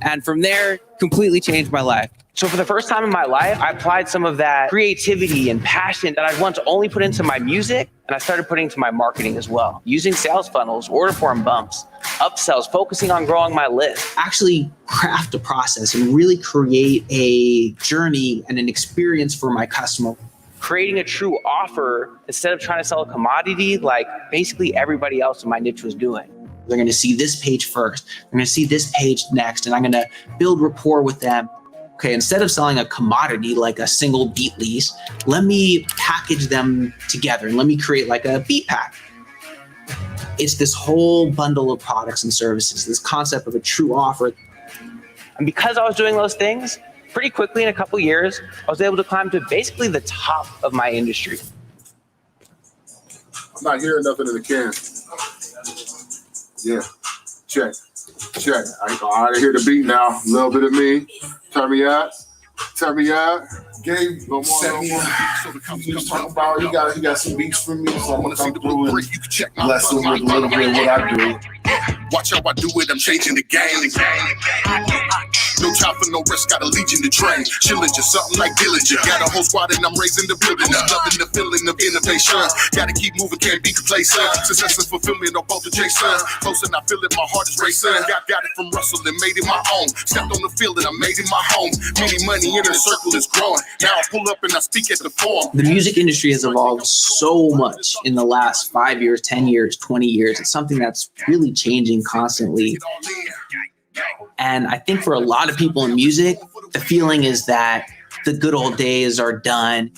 P: And from there, completely changed my life. So for the first time in my life, I applied some of that creativity and passion that I'd once only put into my music, and I started putting into my marketing as well. Using sales funnels, order form bumps, upsells, focusing on growing my list. Actually craft a process and really create a journey and an experience for my customer. Creating a true offer instead of trying to sell a commodity like basically everybody else in my niche was doing. They're going to see this page first. They're going to see this page next, and I'm going to build rapport with them. okay, instead of selling a commodity like a single beat lease, let me package them together and let me create like a beat pack. It's this whole bundle of products and services, this concept of a true offer.
T: And because I was doing those things, pretty quickly in a couple years, I was able to climb to basically the top of my industry.
Q: I'm not hearing nothing in the can. Yeah, check. I hear the beat now. A little bit of me. Turn me out. Gabe, set me up. He was talking about he got some beats for me, so I'm gonna come through and bless him with a little bit of what I do.
R: Watch how I do it, I'm changing the game. No time for no rest, got a legion to train. Chillin' just something like Dillinger. Got a whole squad and I'm raising the building up. Loving the feeling of innovation. Gotta keep moving, can't be complacent. Success and fulfillment are both adjacent. Close and I feel it, my heart is racing. Got it from Russell and made it my own. Stepped on the field and I made it my home. Many money in the circle is growing. Now I pull up and I speak at the forum.
P: The music industry has evolved so much in the last 5 years, 10 years, 20 years. It's something that's really changing constantly. And I think for a lot of people in music, the feeling is that the good old days are done.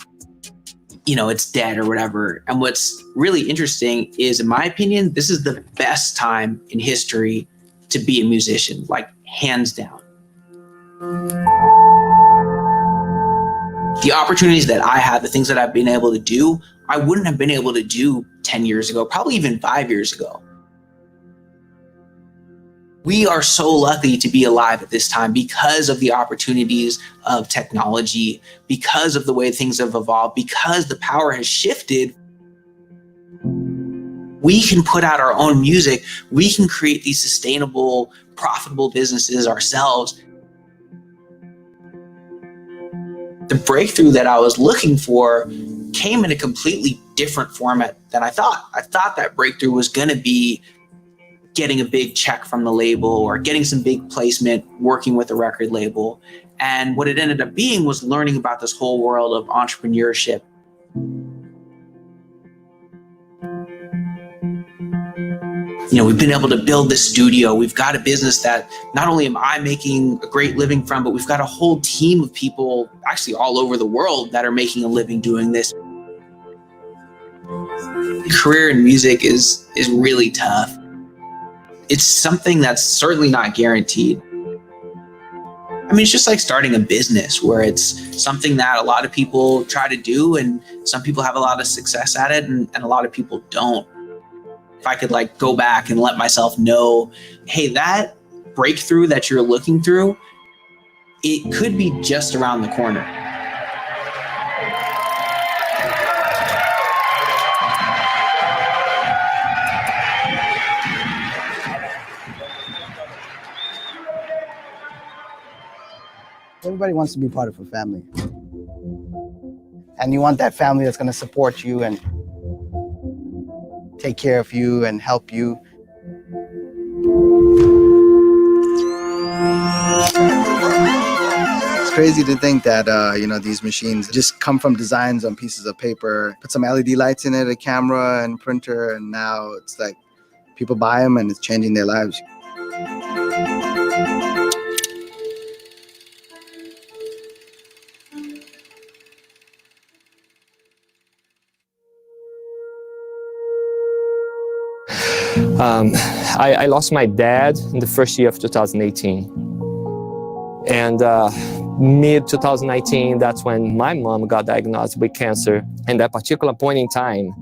P: You know, it's dead or whatever. And what's really interesting is, in my opinion, this is the best time in history to be a musician, like hands down. The opportunities that I have, the things that I've been able to do, I wouldn't have been able to do 10 years ago, probably even 5 years ago. We are so lucky to be alive at this time because of the opportunities of technology, because of the way things have evolved, because the power has shifted. We can put out our own music. We can create these sustainable, profitable businesses ourselves. The breakthrough that I was looking for came in a completely different format than I thought. I thought that breakthrough was going to be getting a big check from the label or getting some big placement, working with a record label. And what it ended up being was learning about this whole world of entrepreneurship. You know, we've been able to build this studio. We've got a business that not only am I making a great living from, but we've got a whole team of people actually all over the world that are making a living doing this. Career in music is really tough. It's something that's certainly not guaranteed. I mean, it's just like starting a business where it's something that a lot of people try to do and some people have a lot of success at it and a lot of people don't. If I could like go back and let myself know, hey, that breakthrough that you're looking through, it could be just around the corner.
C: Everybody wants to be part of a family. And you want that family that's going to support you and take care of you and help you. It's crazy to think that, these machines just come from designs on pieces of paper, put some LED lights in it, a camera and printer, and now it's like people buy them and it's changing their lives.
D: I lost my dad in the first year of 2018. And mid-2019, that's when my mom got diagnosed with cancer. And that particular point in time,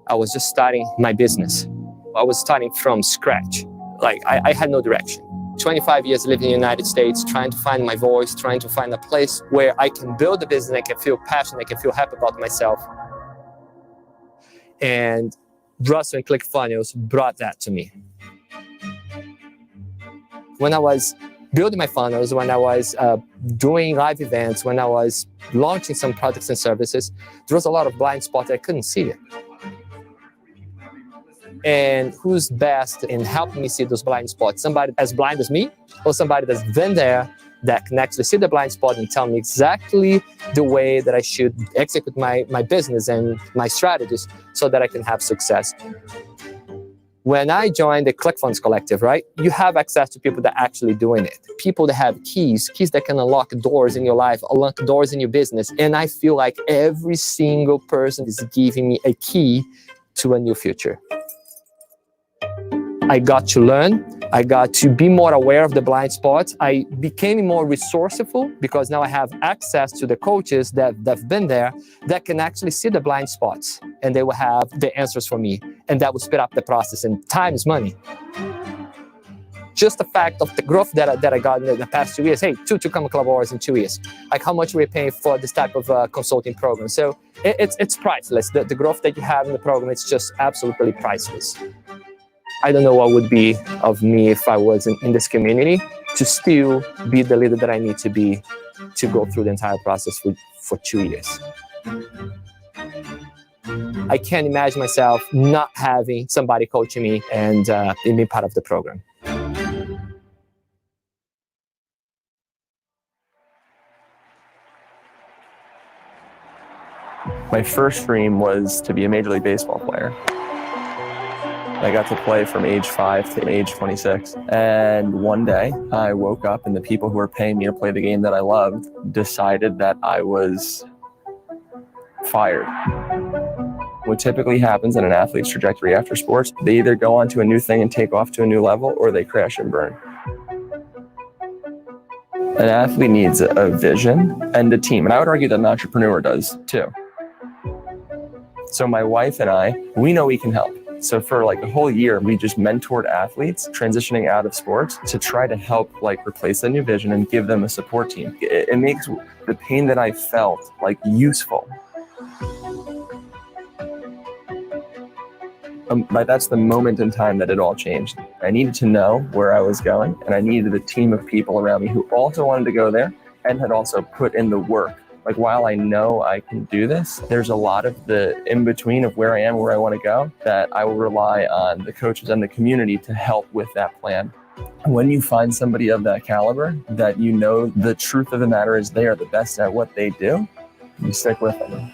D: I was just starting my business. I was starting from scratch. Like, I had no direction. 25 years living in the United States, trying to find my voice, trying to find a place where I can build a business, I can feel passionate, I can feel happy about myself. And Brunson and ClickFunnels brought that to me. When I was building my funnels, when I was doing live events, when I was launching some products and services, there was a lot of blind spots I couldn't see it. And who's best in helping me see those blind spots? Somebody as blind as me, or somebody that's been there that can actually see the blind spot and tell me exactly the way that I should execute my business and my strategies so that I can have success. When I joined the ClickFunnels collective, right, you have access to people that are actually doing it. People that have keys that can unlock doors in your life, unlock doors in your business. And I feel like every single person is giving me a key to a new future. I got to learn. I got to be more aware of the blind spots. I became more resourceful because now I have access to the coaches that have been there that can actually see the blind spots, and they will have the answers for me, and that will speed up the process. And time is money. Just the fact of the growth that I got in the past 2 years. Hey, two Common Club hours in 2 years. Like how much we're paying for this type of consulting program. So it's priceless. The growth that you have in the program, it's just absolutely priceless. I don't know what would be of me if I wasn't in this community to still be the leader that I need to be to go through the entire process for 2 years. I can't imagine myself not having somebody coaching me and being part of the program.
E: My first dream was to be a Major League Baseball player. I got to play from age 5 to age 26. And one day I woke up and the people who were paying me to play the game that I loved decided that I was fired. What typically happens in an athlete's trajectory after sports, they either go on to a new thing and take off to a new level, or they crash and burn. An athlete needs a vision and a team. And I would argue that an entrepreneur does too. So my wife and I, we know we can help. So for like a whole year, we just mentored athletes transitioning out of sports to try to help like replace the new vision and give them a support team. It makes the pain that I felt like useful. But that's the moment in time that it all changed. I needed to know where I was going, and I needed a team of people around me who also wanted to go there and had also put in the work. Like, while I know I can do this, there's a lot of the in-between of where I am, where I want to go, that I will rely on the coaches and the community to help with that plan. When you find somebody of that caliber, that you know the truth of the matter is they are the best at what they do, you stick with them.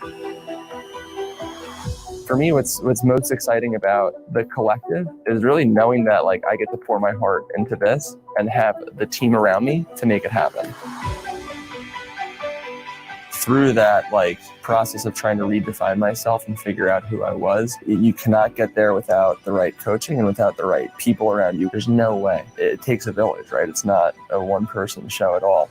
E: For me, what's most exciting about the collective is really knowing that like I get to pour my heart into this and have the team around me to make it happen. Through that like process of trying to redefine myself and figure out who I was, you cannot get there without the right coaching and without the right people around you. There's no way. It takes a village, right? It's not a one-person show at all.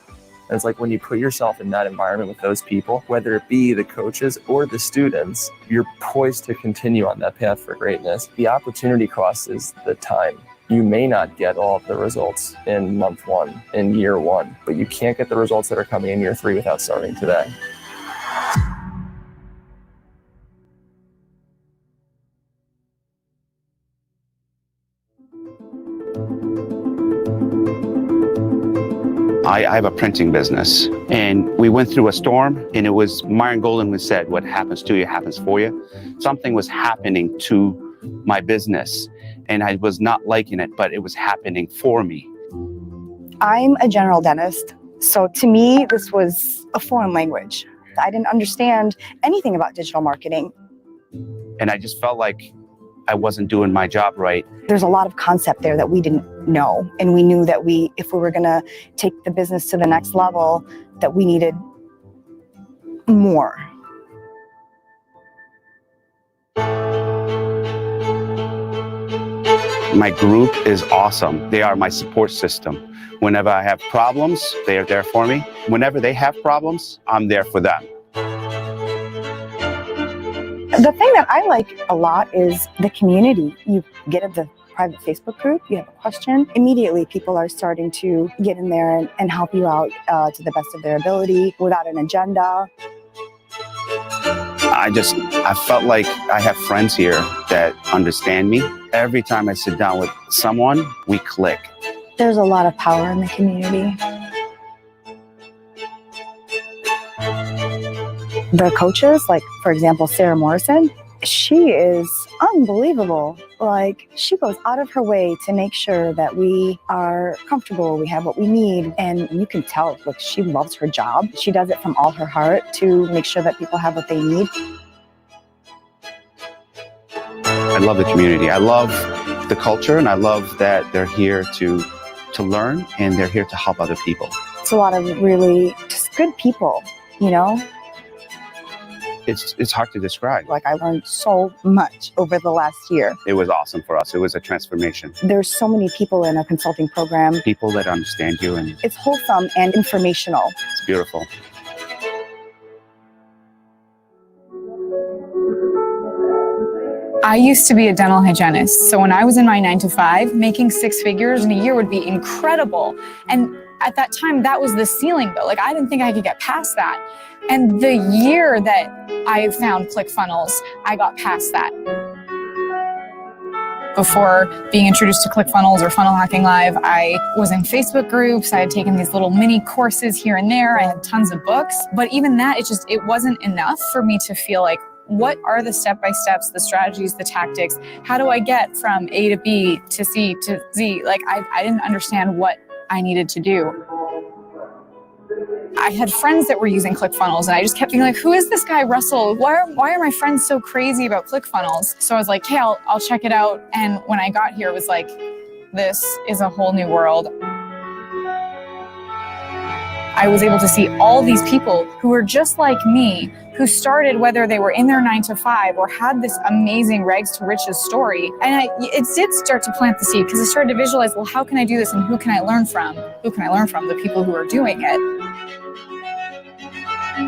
E: And it's like when you put yourself in that environment with those people, whether it be the coaches or the students, you're poised to continue on that path for greatness. The opportunity cost is the time. You may not get all of the results in month 1, in year 1, but you can't get the results that are coming in year 3 without starting today.
F: I have a printing business, and we went through a storm, and it was Myron Golden who said, what happens to you happens for you. Something was happening to my business, and I was not liking it, but it was happening for me.
G: I'm a general dentist, so to me, this was a foreign language. I didn't understand anything about digital marketing.
F: And I just felt like I wasn't doing my job right.
G: There's a lot of concept there that we didn't know, and we knew that if we were gonna take the business to the next level, that we needed more.
F: My group is awesome. They are my support system. Whenever I have problems, they are there for me. Whenever they have problems, I'm there for them.
G: The thing that I like a lot is the community. You get in the private Facebook group, you have a question, immediately people are starting to get in there and help you out to the best of their ability without an agenda.
F: I felt like I have friends here that understand me. Every time I sit down with someone, we click.
G: There's a lot of power in the community. The coaches, like for example, Sarah Morrison, she is unbelievable. Like, she goes out of her way to make sure that we are comfortable, we have what we need, and you can tell, like, she loves her job. She does it from all her heart to make sure that people have what they need.
F: I love the community. I love the culture, and I love that they're here to learn, and they're here to help other people.
G: It's a lot of really just good people, you know?
F: It's hard to describe.
G: Like, I learned so much over the last year.
F: It was awesome for us. It was a transformation.
G: There's so many people in a consulting program.
F: People that understand you, and
G: It's wholesome and informational.
F: it's beautiful.
H: I used to be a dental hygienist. So when I was in my 9 to 5, making 6 figures in a year would be incredible. And at that time, that was the ceiling though. Like, I didn't think I could get past that. And the year that I found ClickFunnels, I got past that. Before being introduced to ClickFunnels or Funnel Hacking Live, I was in Facebook groups. I had taken these little mini courses here and there. I had tons of books, but even that, it wasn't enough for me to feel like, what are the step-by-steps, the strategies, the tactics? How do I get from A to B to C to Z? Like, I didn't understand what I needed to do. I had friends that were using ClickFunnels, and I just kept being like, who is this guy, Russell? Why are my friends so crazy about ClickFunnels? So I was like, hey, I'll check it out. And when I got here, it was like, this is a whole new world. I was able to see all these people who were just like me, who started, whether they were in their 9 to 5 or had this amazing rags to riches story. And it did start to plant the seed, because I started to visualize, well, how can I do this, and who can I learn from? Who can I learn from? The people who are doing it.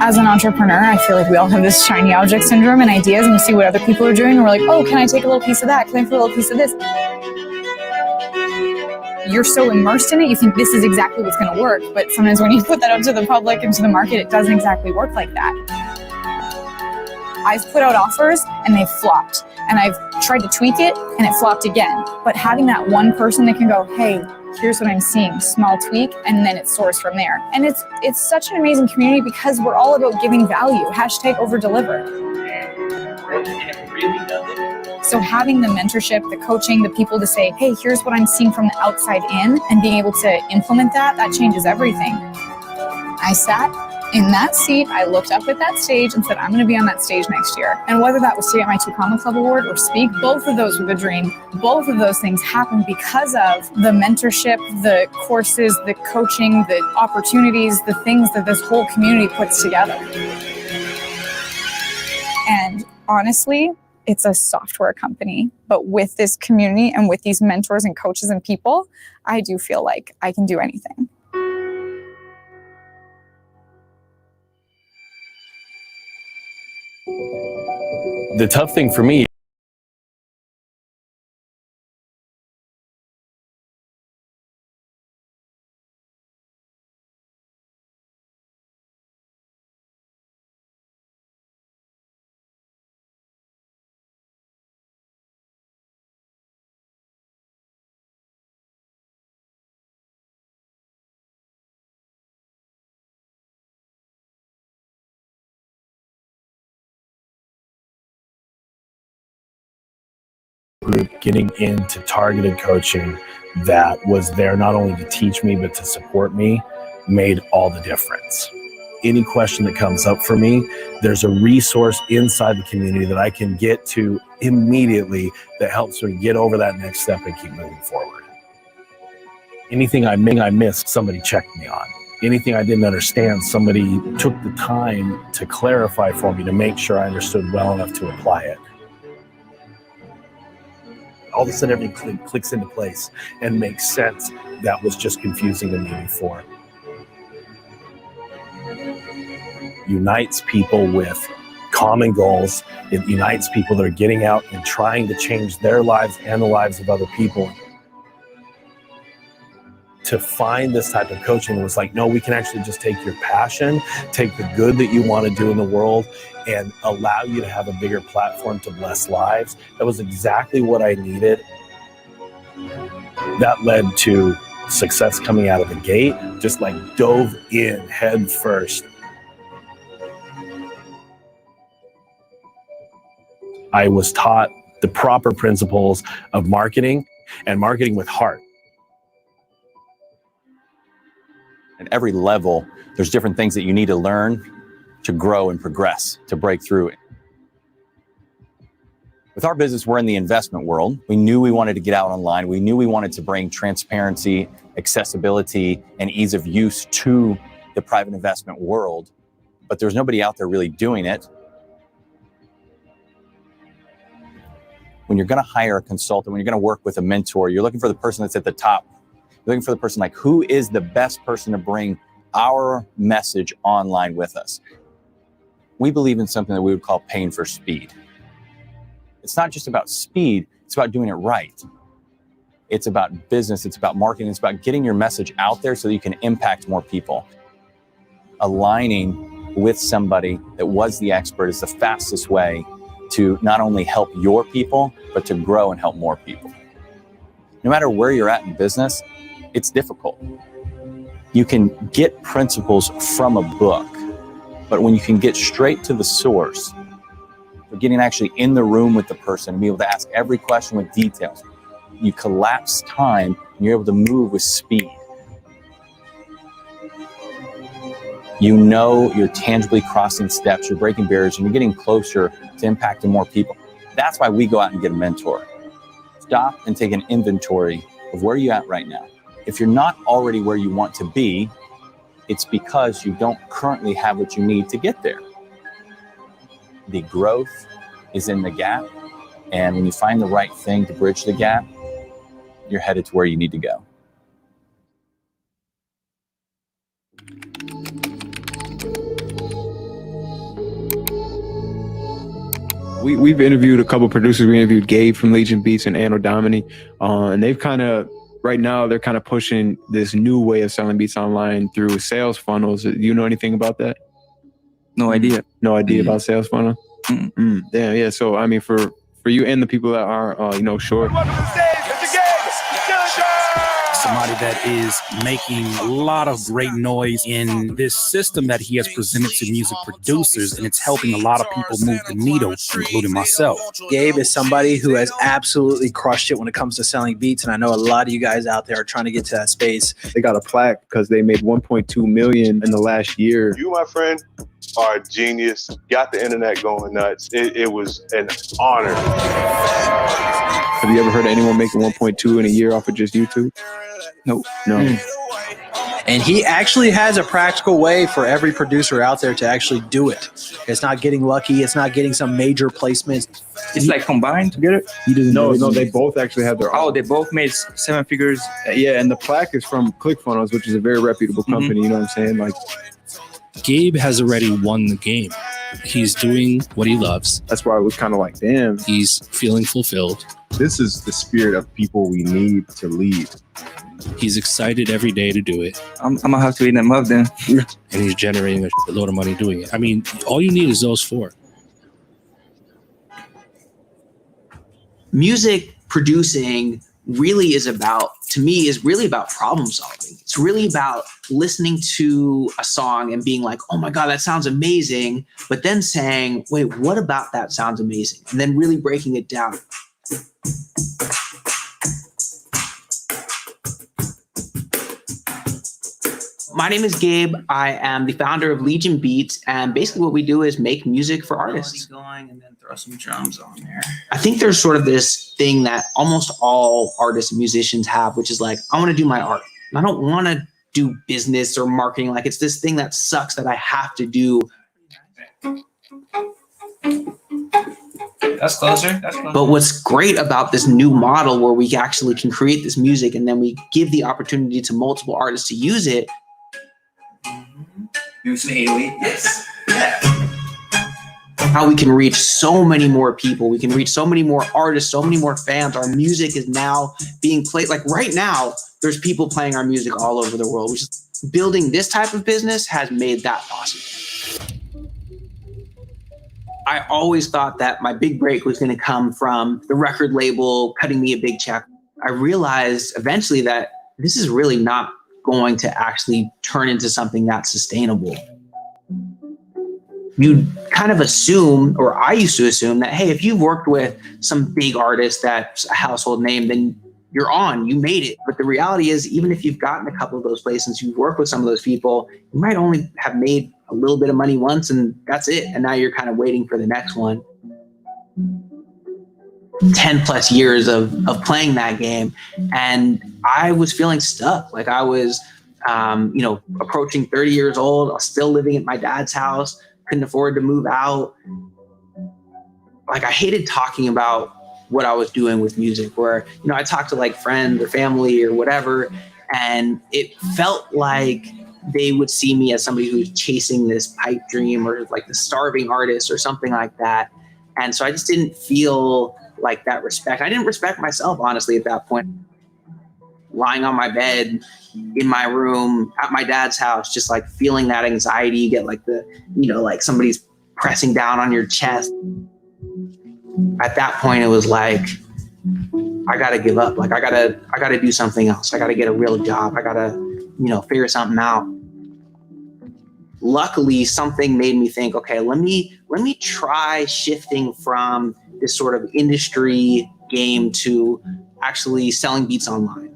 H: As an entrepreneur, I feel like we all have this shiny object syndrome and ideas, and we see what other people are doing, and we're like, oh, can I take a little piece of that? Can I take a little piece of this? You're so immersed in it, you think this is exactly what's going to work. But sometimes when you put that out to the public and to the market, it doesn't exactly work like that. I've put out offers and they've flopped. And I've tried to tweak it and it flopped again. But having that one person that can go, hey, here's what I'm seeing, small tweak, and then it soars from there. And it's such an amazing community, because we're all about giving value. #overdeliver. So having the mentorship, the coaching, the people to say, hey, here's what I'm seeing from the outside in, and being able to implement that changes everything. I sat in that seat, I looked up at that stage and said, I'm going to be on that stage next year. And whether that was to get my 2 Comma Club award or speak, both of those were the dream. Both of those things happened because of the mentorship, the courses, the coaching, the opportunities, the things that this whole community puts together. And honestly, it's a software company, but with this community and with these mentors and coaches and people, I do feel like I can do anything.
I: The tough thing for me group getting into targeted coaching that was there not only to teach me but to support me made all the difference. Any question that comes up for me, there's a resource inside the community that I can get to immediately that helps me get over that next step and keep moving forward. Anything I missed, somebody checked me on. Anything I didn't understand, somebody took the time to clarify for me to make sure I understood well enough to apply it. All of a sudden everything clicks into place and makes sense. That was just confusing to me before. Unites people with common goals. It unites people that are getting out and trying to change their lives and the lives of other people. To find this type of coaching was like, no, we can actually just take your passion, take the good that you want to do in the world, and allow you to have a bigger platform to bless lives. That was exactly what I needed. That led to success coming out of the gate, just like dove in head first. I was taught the proper principles of marketing and marketing with heart.
J: At every level, there's different things that you need to learn to grow and progress, to break through. With our business, we're in the investment world. We knew we wanted to get out online. We knew we wanted to bring transparency, accessibility, and ease of use to the private investment world, but there's nobody out there really doing it. When you're going to hire a consultant, when you're going to work with a mentor, you're looking for the person that's at the top. You're looking for the person like, who is the best person to bring our message online with us? We believe in something that we would call paying for speed. It's not just about speed, it's about doing it right. It's about business, it's about marketing, it's about getting your message out there so that you can impact more people. Aligning with somebody that was the expert is the fastest way to not only help your people, but to grow and help more people. No matter where you're at in business, it's difficult. You can get principles from a book, but when you can get straight to the source, getting actually in the room with the person and be able to ask every question with details, you collapse time and you're able to move with speed. You know you're tangibly crossing steps, you're breaking barriers, and you're getting closer to impacting more people. That's why we go out and get a mentor. Stop and take an inventory of where you're at right now. If you're not already where you want to be, it's because you don't currently have what you need to get there. The growth is in the gap, and when you find the right thing to bridge the gap, you're headed to where you need to go.
K: We've interviewed a couple producers. We interviewed Gabe from Legion Beats and Anno Domini, and they've kind of, right now, they're kind of pushing this new way of selling beats online through sales funnels. Do you know anything about that?
U: No idea.
K: No idea about sales funnel? Damn, yeah. So, I mean, for you and the people that are, short.
M: Somebody that is making a lot of great noise in this system that he has presented to music producers, and it's helping a lot of people move the needle, including myself.
N: Gabe is somebody who has absolutely crushed it when it comes to selling beats, and I know a lot of you guys out there are trying to get to that space.
K: They got a plaque because they made 1.2 million in the last year.
O: You, my friend, are a genius. Got the internet going nuts. It was an honor.
K: Have you ever heard of anyone making 1.2 in a year off of just YouTube?
U: Nope.
K: No.
N: And he actually has a practical way for every producer out there to actually do it. It's not getting lucky. It's not getting some major placements.
U: It's like combined together?
K: No, they both actually have their own.
U: Oh, they both made 7 figures?
K: Yeah, and the plaque is from ClickFunnels, which is a very reputable company, you know what I'm saying? Like,
S: Gabe has already won the game. He's doing what he loves.
K: That's why I was kind of like, damn.
S: He's feeling fulfilled.
V: This is the spirit of people we need to lead.
S: He's excited every day to do it.
U: I'm gonna have to eat them up then.
S: And he's generating a load of money doing it. I mean, all you need is those 4.
P: Music producing really is about, to me, is really about problem solving. It's really about listening to a song and being like, oh my God, that sounds amazing. But then saying, wait, what about that sounds amazing? And then really breaking it down. My name is Gabe. I am the founder of Legion Beats, and basically what we do is make music for artists.
U: Going and then throw some drums on there.
P: I think there's sort of this thing that almost all artists and musicians have, which is like, I want to do my art. I don't want to do business or marketing. Like, it's this thing that sucks that I have to do.
U: That's closer.
P: But what's great about this new model where we actually can create this music and then we give the opportunity to multiple artists to use it.
L: Use some 808. Yes. Yeah.
P: How we can reach so many more people. We can reach so many more artists, so many more fans. Our music is now being played. Like right now, there's people playing our music all over the world, which is building this type of business has made that possible. I always thought that my big break was going to come from the record label cutting me a big check. I realized eventually that this is really not going to actually turn into something that's sustainable. You kind of assume, or I used to assume, that, hey, if you've worked with some big artist that's a household name, then you're on, you made it. But the reality is, even if you've gotten a couple of those places, you've worked with some of those people, you might only have made a little bit of money once and that's it. And now you're kind of waiting for the next one. 10 plus years of playing that game. And I was feeling stuck. Like I was, approaching 30 years old. I was still living at my dad's house, couldn't afford to move out. Like I hated talking about what I was doing with music, where, I talked to like friends or family or whatever, and it felt like they would see me as somebody who's chasing this pipe dream or like the starving artist or something like that. And so I just didn't feel like that respect. I didn't respect myself, honestly, at that point. Lying on my bed in my room at my dad's house, just like feeling that anxiety, you get like the, like somebody's pressing down on your chest. At that point, it was like, I got to give up. Like I got to do something else. I got to get a real job. I got to, figure something out. Luckily, something made me think, okay, let me try shifting from this sort of industry game to actually selling beats online.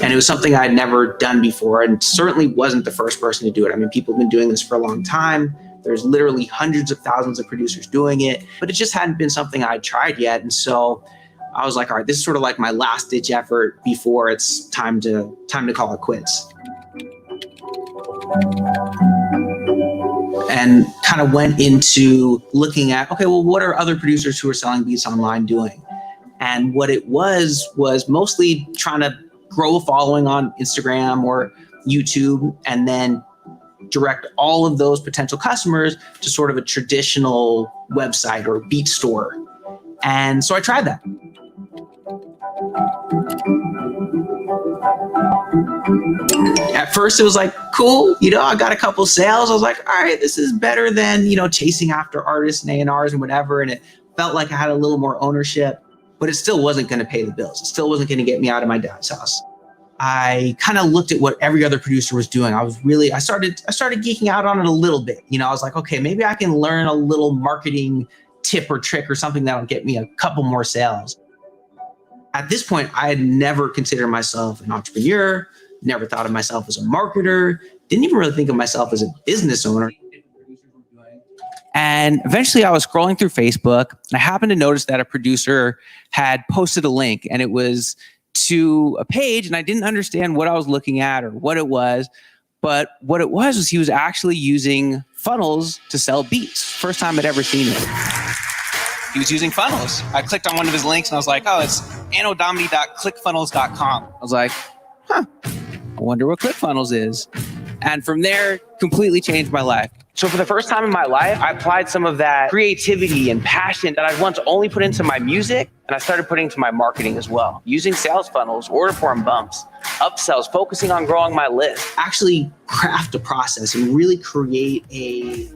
P: And it was something I'd never done before, and certainly wasn't the first person to do it. I mean, people have been doing this for a long time. There's literally hundreds of thousands of producers doing it, but it just hadn't been something I'd tried yet. And so I was like, all right, this is sort of like my last ditch effort before it's time to call it quits. And kind of went into looking at, okay, well, what are other producers who are selling beats online doing? And what it was mostly trying to grow a following on Instagram or YouTube, and then direct all of those potential customers to sort of a traditional website or beat store. And so I tried that. At first it was like, cool, I got a couple sales. I was like, all right, this is better than, chasing after artists and A&Rs and whatever. And it felt like I had a little more ownership, but it still wasn't going to pay the bills. It still wasn't going to get me out of my dad's house. I kind of looked at what every other producer was doing. I started geeking out on it a little bit. I was like, okay, maybe I can learn a little marketing tip or trick or something that'll get me a couple more sales. At this point, I had never considered myself an entrepreneur, never thought of myself as a marketer, didn't even really think of myself as a business owner. And eventually I was scrolling through Facebook, and I happened to notice that a producer had posted a link, and it was to a page, and I didn't understand what I was looking at or what it was, but what it was he was actually using funnels to sell beats. First time I'd ever seen it. He was using funnels. I clicked on one of his links and I was like, oh, it's anodomini.clickfunnels.com. I was like, I wonder what ClickFunnels is. And from there, completely changed my life.
T: So for the first time in my life, I applied some of that creativity and passion that I'd once only put into my music, and I started putting into my marketing as well. Using sales funnels, order form bumps, upsells, focusing on growing my list.
P: Actually craft a process and really create a...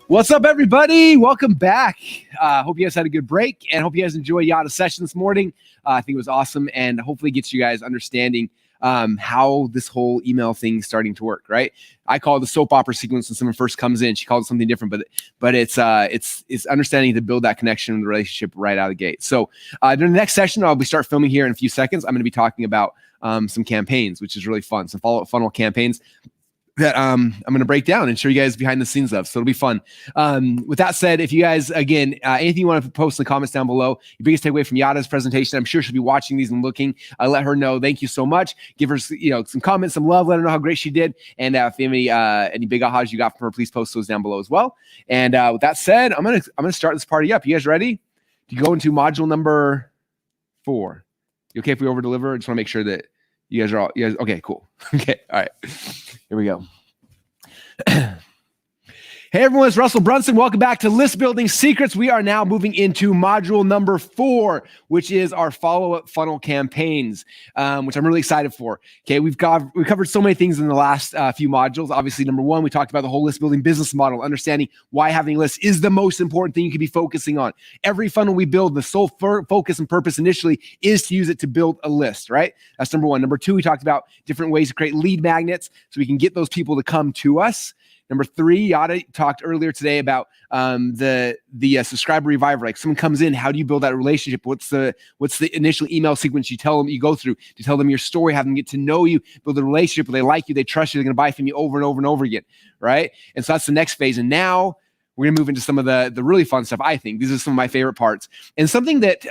A: What's up, everybody? Welcome back. Hope you guys had a good break, and hope you guys enjoyed Yada's session this morning. I think it was awesome, and hopefully gets you guys understanding how this whole email thing is starting to work, right? I call it the soap opera sequence when someone first comes in. She calls it something different, but it's understanding to build that connection in the relationship right out of the gate. So during the next session, I'll start filming here in a few seconds. I'm going to be talking about some campaigns, which is really fun. Some follow-up funnel campaigns that I'm going to break down and show you guys behind the scenes of. So it'll be fun. With that said, if you guys, again, anything you want to post in the comments down below, your biggest takeaway from Yada's presentation, I'm sure she'll be watching these and looking. Let her know. Thank you so much. Give her, some comments, some love. Let her know how great she did. And if you have any big ahas you got from her, please post those down below as well. And with that said, I'm gonna start this party up. You guys ready? To go into module number 4. You okay if we over deliver? I just want to make sure that you guys are all, okay, cool. Okay, all right. Here we go. Hey everyone, it's Russell Brunson. Welcome back to List Building Secrets. We are now moving into module number 4, which is our follow-up funnel campaigns, which I'm really excited for. Okay, we've covered so many things in the last few modules. Obviously, number 1, we talked about the whole list building business model, understanding why having lists is the most important thing you could be focusing on. Every funnel we build, the sole focus and purpose initially is to use it to build a list, right? That's number 1. Number 2, we talked about different ways to create lead magnets so we can get those people to come to us. Number 3, Yada talked earlier today about the subscriber reviver. Like someone comes in, how do you build that relationship? What's the initial email sequence you go through to tell them your story, have them get to know you, build a relationship. They like you, they trust you, they're going to buy from you over and over and over again, right? And so that's the next phase. And now we're going to move into some of the really fun stuff. I think these are some of my favorite parts, and something that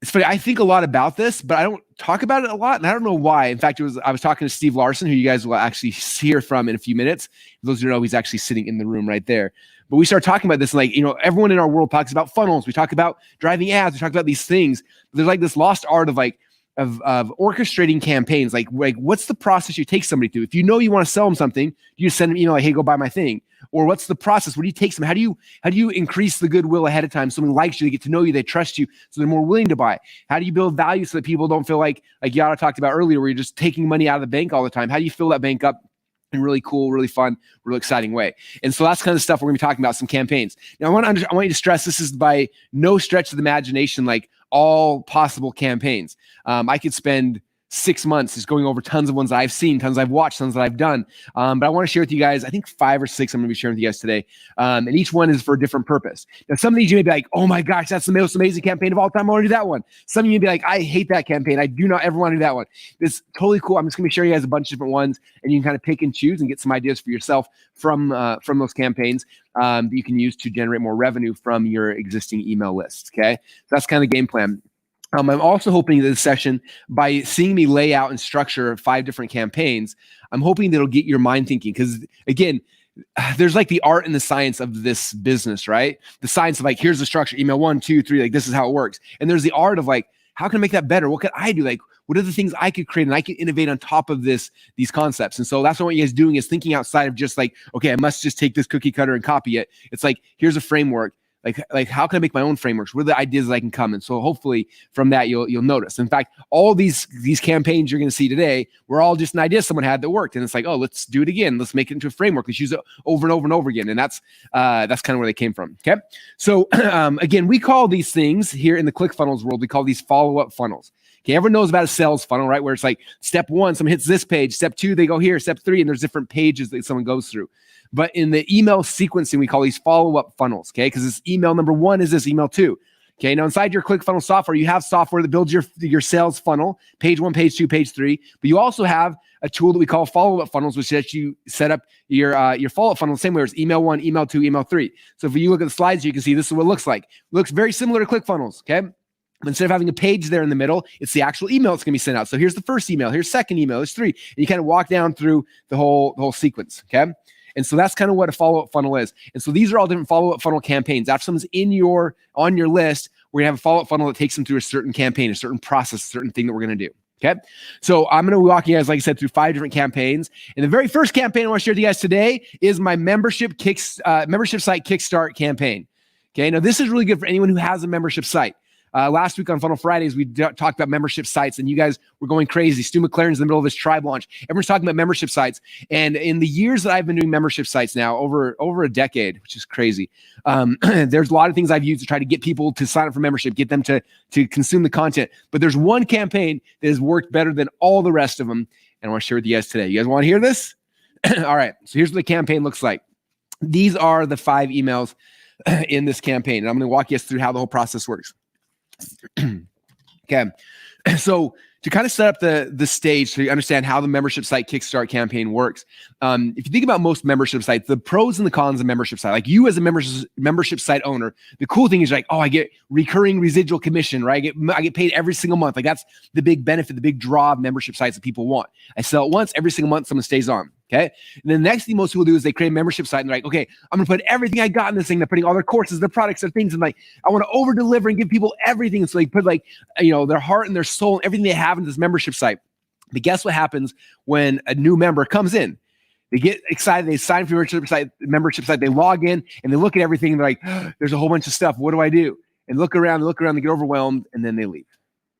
A: it's funny. I think a lot about this, but I don't talk about it a lot, and I don't know why. In fact, I was talking to Steve Larson, who you guys will actually hear from in a few minutes. For those who know, he's actually sitting in the room right there. But we started talking about this, and like, everyone in our world talks about funnels. We talk about driving ads. We talk about these things. There's like this lost art of orchestrating campaigns. Like what's the process you take somebody through? If you want to sell them something, you just send them an email like, hey, go buy my thing. Or what's the process? What do you take them? How do you increase the goodwill ahead of time? Someone likes you, they get to know you, they trust you, so they're more willing to buy. How do you build value so that people don't feel like Yada talked about earlier, where you're just taking money out of the bank all the time? How do you fill that bank up in a really cool, really fun, really exciting way? And so that's kind of stuff we're going to be talking about, some campaigns. Now, I want you to stress this is by no stretch of the imagination like all possible campaigns. I could spend 6 months just going over tons of ones that I've seen, tons I've watched, tons that I've done. But I want to share with you guys, I think 5 or 6 I'm going to be sharing with you guys today. And each one is for a different purpose. Now, some of these you may be like, oh my gosh, that's the most amazing campaign of all time. I want to do that one. Some of you may be like, I hate that campaign. I do not ever want to do that one. It's totally cool. I'm just going to be sharing you guys a bunch of different ones, and you can kind of pick and choose and get some ideas for yourself from those campaigns that you can use to generate more revenue from your existing email lists. Okay. So that's kind of the game plan. I'm also hoping that this session, by seeing me lay out and structure 5 different campaigns, I'm hoping that it'll get your mind thinking. Because again, there's like the art and the science of this business, right? The science of like, here's the structure, email 1, 2, 3, like this is how it works. And there's the art of like, how can I make that better? What could I do? Like, what are the things I could create and I can innovate on top of these concepts? And so that's what you guys doing is thinking outside of just like, okay, I must just take this cookie cutter and copy it. It's like, here's a framework. Like how can I make my own frameworks? What are the ideas that I can come? And so hopefully from that you'll notice. In fact, all these campaigns you're going to see today were all just an idea someone had that worked, and it's like, oh, let's do it again. Let's make it into a framework. Let's use it over and over and over again. And that's kind of where they came from. Okay, so again, we call these things here in the ClickFunnels world, we call these follow-up funnels. Okay, everyone knows about a sales funnel, right? Where it's like step 1, someone hits this page. Step 2, they go here. Step 3, and there's different pages that someone goes through. But in the email sequencing, we call these follow-up funnels, okay? Because this email number 1 is this email 2. Okay, now inside your ClickFunnels software, you have software that builds your sales funnel, page 1, page 2, page 3. But you also have a tool that we call follow-up funnels, which lets you set up your follow-up funnel the same way as email 1, email 2, email 3. So if you look at the slides, you can see this is what it looks like. It looks very similar to ClickFunnels, okay? Instead of having a page there in the middle, it's the actual email that's going to be sent out. So here's the first email, here's second email, here's 3. And you kind of walk down through the whole sequence, okay? And so that's kind of what a follow-up funnel is. And so these are all different follow-up funnel campaigns. After someone's on your list, we're going to have a follow-up funnel that takes them through a certain campaign, a certain process, a certain thing that we're going to do. Okay. So I'm going to walk you guys, like I said, through 5 different campaigns. And the very first campaign I want to share with you guys today is my membership site Kickstart campaign. Okay. Now this is really good for anyone who has a membership site. Last week on Funnel Fridays, we talked about membership sites, and you guys were going crazy. Stu McLaren's in the middle of his tribe launch. Everyone's talking about membership sites. And in the years that I've been doing membership sites now, over a decade, which is crazy, there's a lot of things I've used to try to get people to sign up for membership, get them to consume the content. But there's one campaign that has worked better than all the rest of them, and I want to share with you guys today. You guys want to hear this? All right. So here's what the campaign looks like. These are the 5 emails in this campaign, and I'm going to walk you guys through how the whole process works. Okay, so to kind of set up the stage so you understand how the membership site Kickstart campaign works. If you think about most membership sites, the pros and the cons of membership site, like you as a membership site owner, the cool thing is like, oh, I get recurring residual commission, right? I get paid every single month. Like that's the big benefit, the big draw of membership sites that people want. I sell it once, every single month, someone stays on. Okay. And then the next thing most people do is they create a membership site and they're like, okay, I'm going to put everything I got in this thing. They're putting all their courses, their products, their things. And like, I want to over deliver and give people everything. And so they put like, their heart and their soul and everything they have in this membership site. But guess what happens when a new member comes in? They get excited. They sign for your membership site. They log in and they look at everything. And they're like, oh, there's a whole bunch of stuff. What do I do? And look around, they get overwhelmed, and then they leave.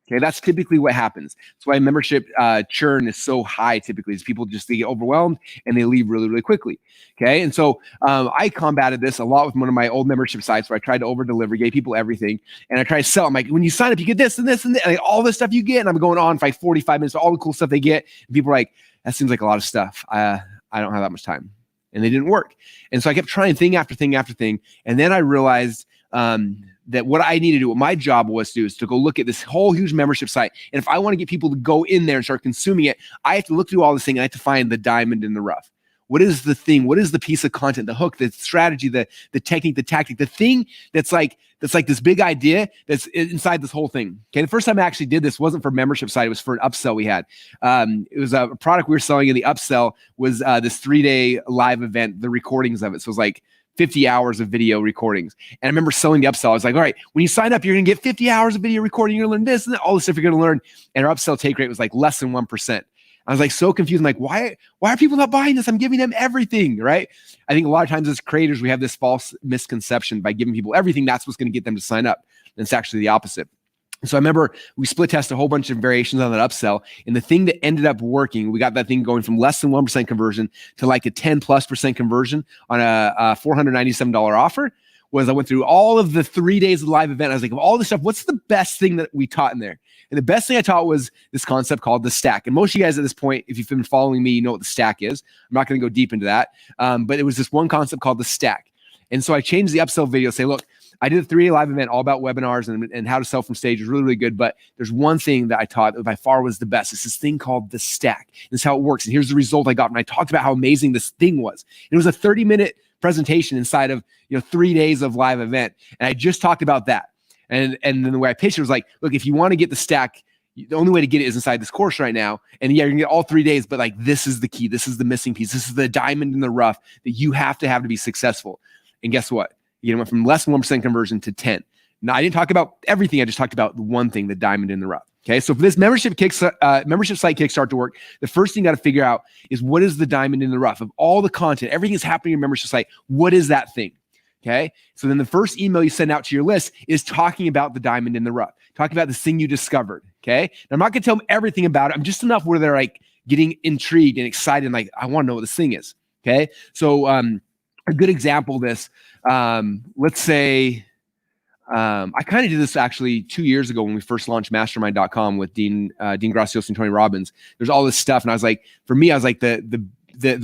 A: Okay, that's typically what happens. That's why membership churn is so high typically, is people just they get overwhelmed and they leave really, really quickly. Okay, and so I combated this a lot with one of my old membership sites where I tried to over-deliver, gave people everything, and I tried to sell. I'm like, when you sign up, you get this and this and this, and all this stuff you get, and I'm going on for like 45 minutes, all the cool stuff they get, and people are like, that seems like a lot of stuff. I don't have that much time. And they didn't work. And so I kept trying thing after thing after thing, and then I realized that what I need to do, what my job was to do, is to go look at this whole huge membership site. And if I want to get people to go in there and start consuming it, I have to look through all this thing. And I have to find the diamond in the rough. What is the thing? What is the piece of content, the hook, the strategy, the technique, the tactic, the thing that's like this big idea that's inside this whole thing? Okay, the first time I actually did this wasn't for membership site. It was for an upsell we had. It was a product we were selling, and the upsell was this 3-day live event, the recordings of it. So it was like 50 hours of video recordings. And I remember selling the upsell. I was like, all right, when you sign up, you're going to get 50 hours of video recording. You're going to learn this and all this stuff you're going to learn. And our upsell take rate was like less than 1%. I was like so confused. I'm like, why are people not buying this? I'm giving them everything, right? I think a lot of times as creators, we have this false misconception by giving people everything. That's what's going to get them to sign up. And it's actually the opposite. So I remember we split test a whole bunch of variations on that upsell. And the thing that ended up working, we got that thing going from less than 1% conversion to like a 10+% conversion on a $497 offer, was I went through all of the 3 days of the live event. I was like, of all this stuff, what's the best thing that we taught in there? And the best thing I taught was this concept called the stack. And most of you guys at this point, if you've been following me, you know what the stack is. I'm not going to go deep into that. But it was this one concept called the stack. And so I changed the upsell video to say, look, I did a 3-day live event all about webinars and how to sell from stage. It was really, really good. But there's one thing that I taught that by far was the best. It's this thing called the stack. This is how it works. And here's the result I got. And I talked about how amazing this thing was. It was a 30-minute presentation inside of 3 days of live event. And I just talked about that. And then the way I pitched it was like, look, if you want to get the stack, the only way to get it is inside this course right now. And yeah, you're gonna get all 3 days, but like this is the key. This is the missing piece. This is the diamond in the rough that you have to be successful. And guess what? You went from less than 1% conversion to 10. Now, I didn't talk about everything. I just talked about the one thing, the diamond in the rough. Okay, so for this membership site kickstart to work, the first thing you got to figure out is what is the diamond in the rough of all the content, everything that's happening in your membership site. What is that thing? Okay, so then the first email you send out to your list is talking about the diamond in the rough, talking about this thing you discovered. Okay, now I'm not going to tell them everything about it. I'm just enough where they're like getting intrigued and excited, and like I want to know what this thing is. Okay, so a good example of this, let's say. I kind of did this actually 2 years ago when we first launched mastermind.com with Dean Graziosi and Tony Robbins. There's all this stuff. And I was like, for me, I was like, the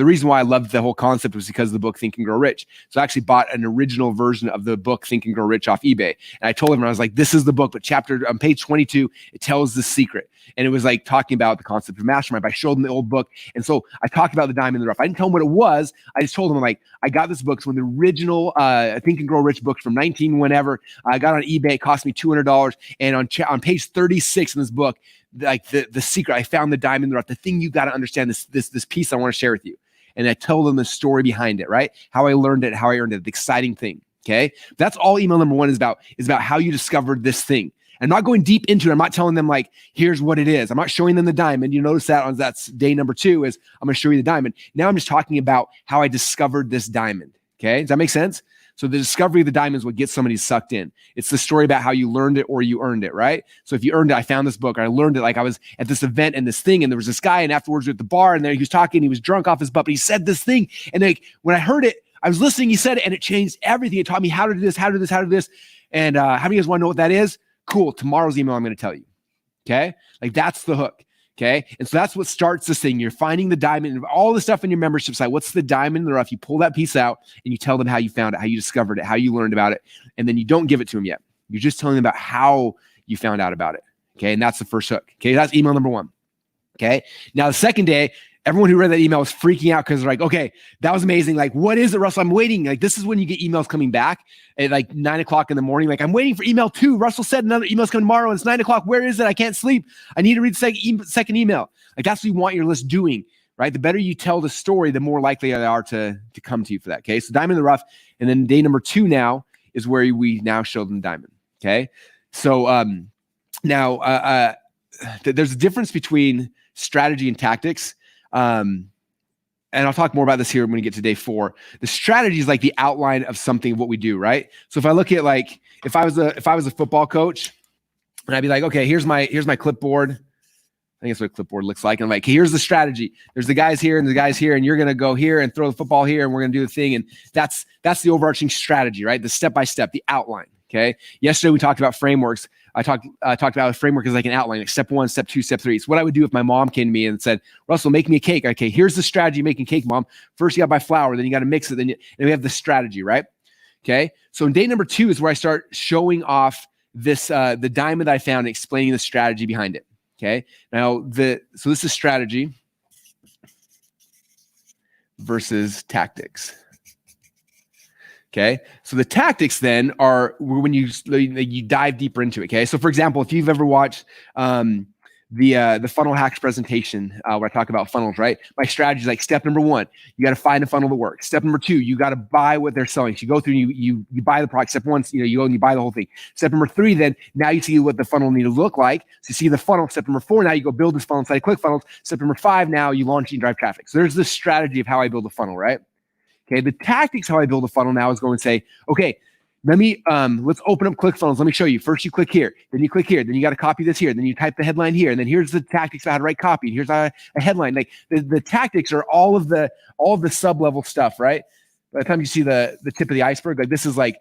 A: reason why I loved the whole concept was because of the book Think and Grow Rich. So I actually bought an original version of the book Think and Grow Rich off eBay. And I told him, I was like, this is the book, but chapter on page 22, it tells the secret. And it was like talking about the concept of mastermind. But I showed him the old book. And so I talked about the diamond in the rough. I didn't tell him what it was. I just told him, like, I got this book. So when the original Think and Grow Rich book from 19 whenever, I got on eBay, it cost me $200. And on page 36 in this book, like the secret, I found the diamond in the rough, the thing you got to understand, this piece I want to share with you. And I told them the story behind it, right? How I learned it, how I earned it, the exciting thing. Okay. That's all email number one is about how you discovered this thing. I'm not going deep into it. I'm not telling them like, here's what it is. I'm not showing them the diamond. You notice that that's day number 2 is I'm going to show you the diamond. Now I'm just talking about how I discovered this diamond. Okay. Does that make sense? So the discovery of the diamond is what gets somebody sucked in. It's the story about how you learned it or you earned it, right? So if you earned it, I found this book, or I learned it, like I was at this event and this thing, and there was this guy, and afterwards we were at the bar, and there he was talking, he was drunk off his butt, but he said this thing, and like when I heard it, I was listening, he said it, and it changed everything. It taught me how to do this, how to do this, how to do this. And how many of you guys want to know what that is? Cool. Tomorrow's email, I'm going to tell you. Okay? Like that's the hook. Okay. And so that's what starts this thing. You're finding the diamond and all the stuff in your membership site. What's the diamond in the rough? You pull that piece out and you tell them how you found it, how you discovered it, how you learned about it. And then you don't give it to them yet. You're just telling them about how you found out about it. Okay. And that's the first hook. Okay. That's email number 1. Okay. Now the second day, everyone who read that email was freaking out because they're like, okay, that was amazing. Like, what is it, Russell? I'm waiting. Like, this is when you get emails coming back at like 9 o'clock in the morning. Like, I'm waiting for email 2. Russell said another email's coming tomorrow and it's 9 o'clock. Where is it? I can't sleep. I need to read the second email. Like, that's what you want your list doing, right? The better you tell the story, the more likely they are to come to you for that. Okay. So diamond in the rough. And then day number 2 now is where we now show them diamond. Okay. So there's a difference between strategy and tactics. and I'll talk more about this here when we get to day 4. The strategy is like the outline of something of what we do, right? So if I look at like if I was a football coach, and I'd be like, okay, here's my clipboard. I think that's what a clipboard looks like. And I'm like, here's the strategy. There's the guys here and the guys here, and you're gonna go here and throw the football here, and we're gonna do the thing. And that's the overarching strategy, right? The step by step, the outline. Okay. Yesterday we talked about frameworks. I talked about a framework as like an outline, like step 1, step 2, step 3. It's what I would do if my mom came to me and said, Russell, make me a cake. Okay, here's the strategy of making cake, Mom. First, you got to buy flour, then you got to mix it, and we have the strategy, right? Okay, so in day number 2 is where I start showing off this the diamond I found and explaining the strategy behind it. Okay, now so this is strategy versus tactics. Okay, so the tactics then are when you dive deeper into it. Okay, so for example, if you've ever watched the funnel hacks presentation where I talk about funnels, right? My strategy is like step number 1, you got to find a funnel that works. Step number 2, you got to buy what they're selling. So you go through and you buy the product. Step 1, you go and you buy the whole thing. Step number 3, then now you see what the funnel need to look like. So you see the funnel. Step number 4, now you go build this funnel inside of ClickFunnels. Step number 5, now you launch and drive traffic. So there's this strategy of how I build a funnel, right? Okay, the tactics how I build a funnel now is go and say, okay, let's open up ClickFunnels. Let me show you. First, you click here, then you click here, then you got to copy this here, then you type the headline here, and then here's the tactics of how to write copy. And here's a headline. Like the tactics are all of the sub-level stuff, right? By the time you see the tip of the iceberg, like this is like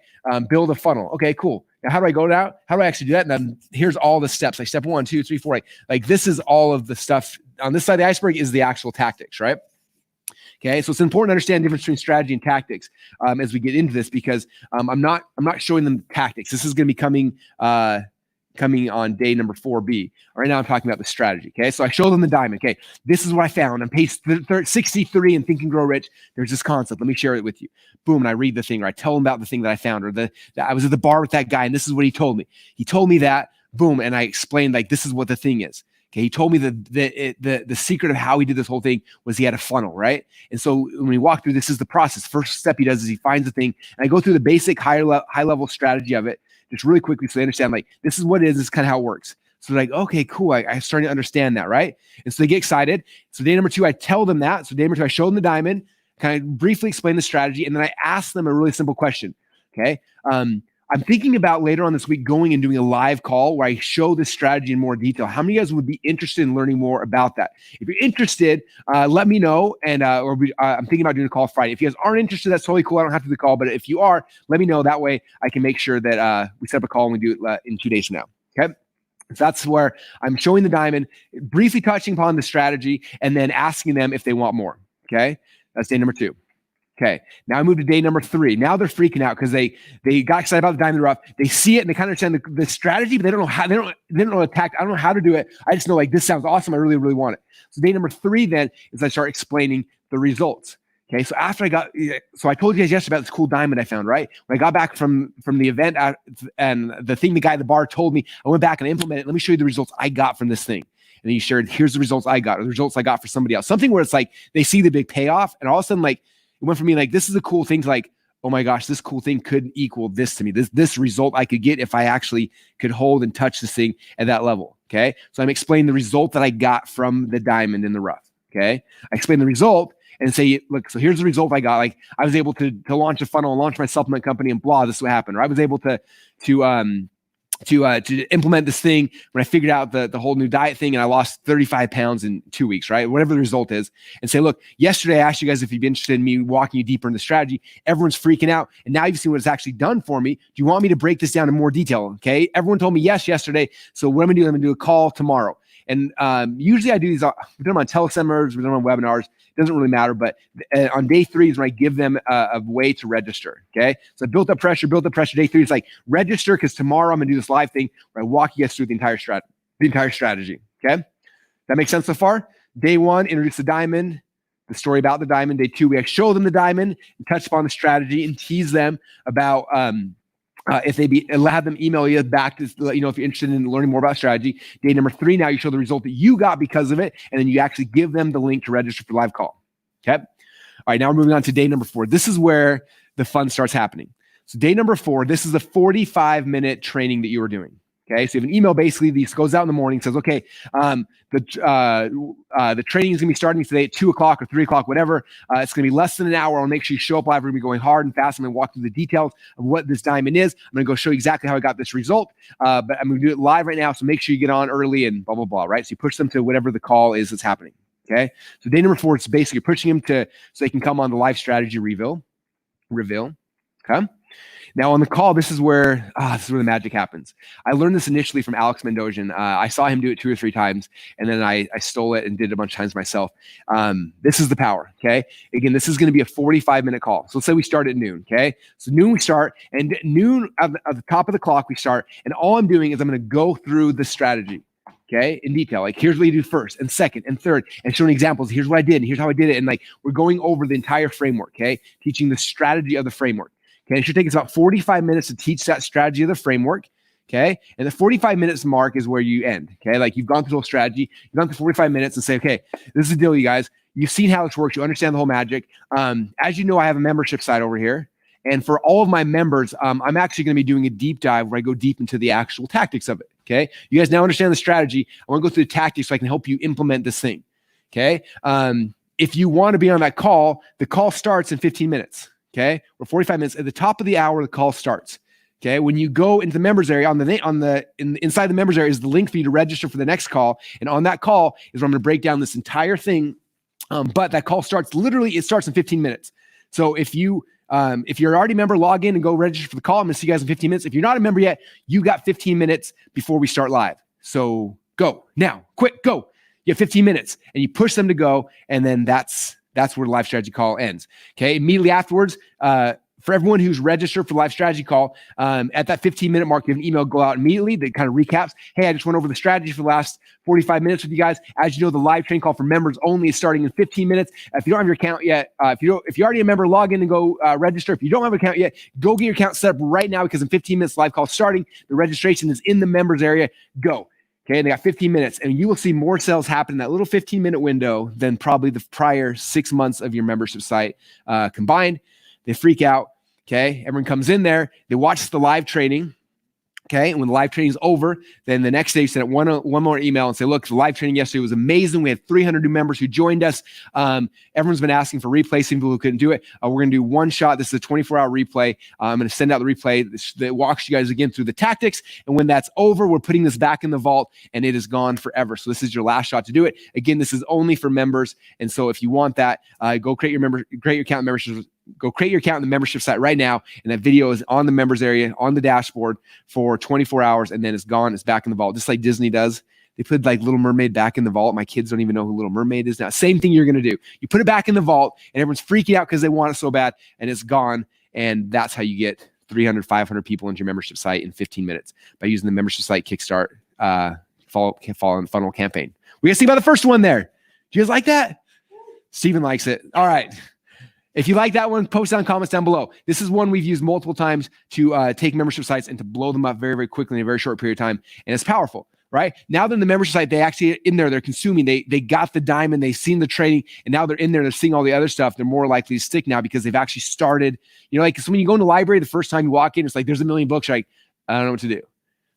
A: build a funnel. Okay, cool. Now, how do I go down? How do I actually do that? And then here's all the steps, like step 1, 2, 3, 4, 8. Like this is all of the stuff on this side of the iceberg is the actual tactics, right? Okay, so it's important to understand the difference between strategy and tactics as we get into this, because I'm not showing them tactics. This is going to be coming on day number 4B. Right now I'm talking about the strategy. Okay, so I show them the diamond. Okay, this is what I found on page 63 in Think and Grow Rich. There's this concept. Let me share it with you. Boom, and I read the thing, or I tell them about the thing that I found, or that I was at the bar with that guy, and this is what he told me. He told me that. Boom, and I explained like this is what the thing is. Okay, he told me the secret of how he did this whole thing was he had a funnel, right? And so when we walk through, this is the process. First step he does is he finds the thing, and I go through the basic high level strategy of it just really quickly so they understand like this is what it is. This is kind of how it works. So they're like, okay, cool. I'm starting to understand that, right? And so they get excited. So day number 2, I tell them that. So day number 2, I show them the diamond, kind of briefly explain the strategy, and then I ask them a really simple question. Okay. I'm thinking about later on this week going and doing a live call where I show this strategy in more detail. How many of you guys would be interested in learning more about that? If you're interested, let me know. And I'm thinking about doing a call Friday. If you guys aren't interested, that's totally cool. I don't have to do the call. But if you are, let me know. That way I can make sure that we set up a call and we do it in 2 days from now. Okay. So that's where I'm showing the diamond, briefly touching upon the strategy, and then asking them if they want more. Okay. That's day number 2. Okay, now I move to day number 3. Now they're freaking out because they got excited about the diamond in the rough. They see it and they kind of understand the strategy, but they don't know how. They don't know the tactic. I don't know how to do it. I just know like this sounds awesome. I really, really want it. So day number 3 then is I start explaining the results. Okay, so after I told you guys yesterday about this cool diamond I found, right? When I got back from the event and the thing the guy at the bar told me, I went back and I implemented it. Let me show you the results I got from this thing. And then he shared, here's the results I got, or the results I got for somebody else. Something where it's like they see the big payoff, and all of a sudden like. It went from me like, this is a cool thing to like, oh my gosh, this cool thing could equal this to me. This result I could get if I actually could hold and touch this thing at that level. Okay. So I'm explaining the result that I got from the diamond in the rough. Okay. I explain the result and say, look, so here's the result I got. Like I was able to launch a funnel and launch my supplement company and blah, this is what happened. Or I was able to implement this thing when I figured out the whole new diet thing, and I lost 35 pounds in 2 weeks, right? Whatever the result is, and say, look, yesterday I asked you guys if you'd be interested in me walking you deeper in the strategy. Everyone's freaking out, and now you've seen what it's actually done for me. Do you want me to break this down in more detail? Okay, everyone told me yes yesterday, so what I'm gonna do? I'm gonna do a call tomorrow. And usually I do these. We've done them on teleseminars, we've done them on webinars. It doesn't really matter. But on day 3 is when I give them a way to register. Okay, so I built up pressure. Day 3 is like register because tomorrow I'm gonna do this live thing where I walk you guys through the entire strategy. Okay, that makes sense so far. Day 1, introduce the diamond, the story about the diamond. Day 2, we show them the diamond and touch upon the strategy and tease them about. If they have them email you back to let you know if you're interested in learning more about strategy. Day number 3, now you show the result that you got because of it, and then you actually give them the link to register for the live call. Okay. All right. Now we're moving on to day number 4. This is where the fun starts happening. So day number 4, this is the 45-minute training that you were doing. Okay, so you have an email basically that goes out in the morning, says, okay, the training is going to be starting today at 2 o'clock or 3 o'clock, whatever. It's going to be less than an hour. I'll make sure you show up live. We're going to be going hard and fast. I'm going to walk through the details of what this diamond is. I'm going to go show you exactly how I got this result, but I'm going to do it live right now, so make sure you get on early and blah, blah, blah, right? So you push them to whatever the call is that's happening, okay? So day number 4, it's basically pushing them so they can come on the live strategy reveal, okay? Now on the call, this is where the magic happens. I learned this initially from Alex Mendozian. I saw him do it 2 or 3 times, and then I stole it and did it a bunch of times myself. This is the power, okay? Again, this is going to be a 45-minute call. So let's say we start at noon, okay? So noon we start, and at noon at the top of the clock we start, and all I'm doing is I'm going to go through the strategy, okay, in detail. Like, here's what you do first and second and third, and showing examples. Here's what I did, and here's how I did it, and like we're going over the entire framework, okay? Teaching the strategy of the framework. Okay, it should take us about 45 minutes to teach that strategy of the framework. Okay, and the 45 minutes mark is where you end. Okay, like you've gone through the whole strategy, you've gone through 45 minutes and say, okay, this is the deal, you guys. You've seen how this works. You understand the whole magic. As you know, I have a membership site over here. And for all of my members, I'm actually going to be doing a deep dive where I go deep into the actual tactics of it. Okay, you guys now understand the strategy. I want to go through the tactics so I can help you implement this thing. Okay, if you want to be on that call, the call starts in 15 minutes. Okay, or 45 minutes. At the top of the hour, the call starts. Okay, when you go into the members area, inside the members area is the link for you to register for the next call, and on that call is where I'm going to break down this entire thing. But that call starts it starts in 15 minutes. So if you're already a member, log in and go register for the call. I'm going to see you guys in 15 minutes. If you're not a member yet, you got 15 minutes before we start live. So go now, quick, go. You have 15 minutes, and you push them to go, and then that's where the live strategy call ends. Okay. Immediately afterwards, for everyone who's registered for the live strategy call, at that 15-minute mark, you have an email go out immediately that kind of recaps. Hey, I just went over the strategy for the last 45 minutes with you guys. As you know, the live training call for members only is starting in 15 minutes. If you don't have your account yet, if you're already a member, log in and go register. If you don't have an account yet, go get your account set up right now, because in 15 minutes, live call starting. The registration is in the members area. Go. Okay, and they got 15 minutes, and you will see more sales happen in that little 15-minute window than probably the prior 6 months of your membership site combined. They freak out. Okay, everyone comes in there. They watch the live training. Okay, and when the live training is over, then the next day you send out one more email and say, look, the live training yesterday was amazing. We had 300 new members who joined us. Everyone's been asking for replays, some people who couldn't do it. We're going to do one shot. This is a 24-hour replay. I'm going to send out the replay that walks you guys again through the tactics. And when that's over, we're putting this back in the vault, and it is gone forever. So this is your last shot to do it. Again, this is only for members. And so if you want that, go create your account membership. Go create your account in the membership site right now, and that video is on the members area on the dashboard for 24 hours, and then it's gone. It's back in the vault, just like Disney does. They put like Little Mermaid back in the vault. My kids don't even know who Little Mermaid is now. Same thing you're going to do. You put it back in the vault, and everyone's freaking out because they want it so bad, and it's gone. And that's how you get 300, 500 people into your membership site in 15 minutes by using the membership site Kickstart funnel campaign. We guys think about the first one there. Do you guys like that? Steven likes it. All right. If you like that one, post down comments down below. This is one we've used multiple times to take membership sites and to blow them up very, very quickly in a very short period of time. And it's powerful, right? Now they're in the membership site, they actually in there, they're consuming, they got the diamond, they've seen the training, and now they're in there, they're seeing all the other stuff. They're more likely to stick now because they've actually started, like, so when you go in the library, the first time you walk in, it's like, there's a million books. You're like, I don't know what to do.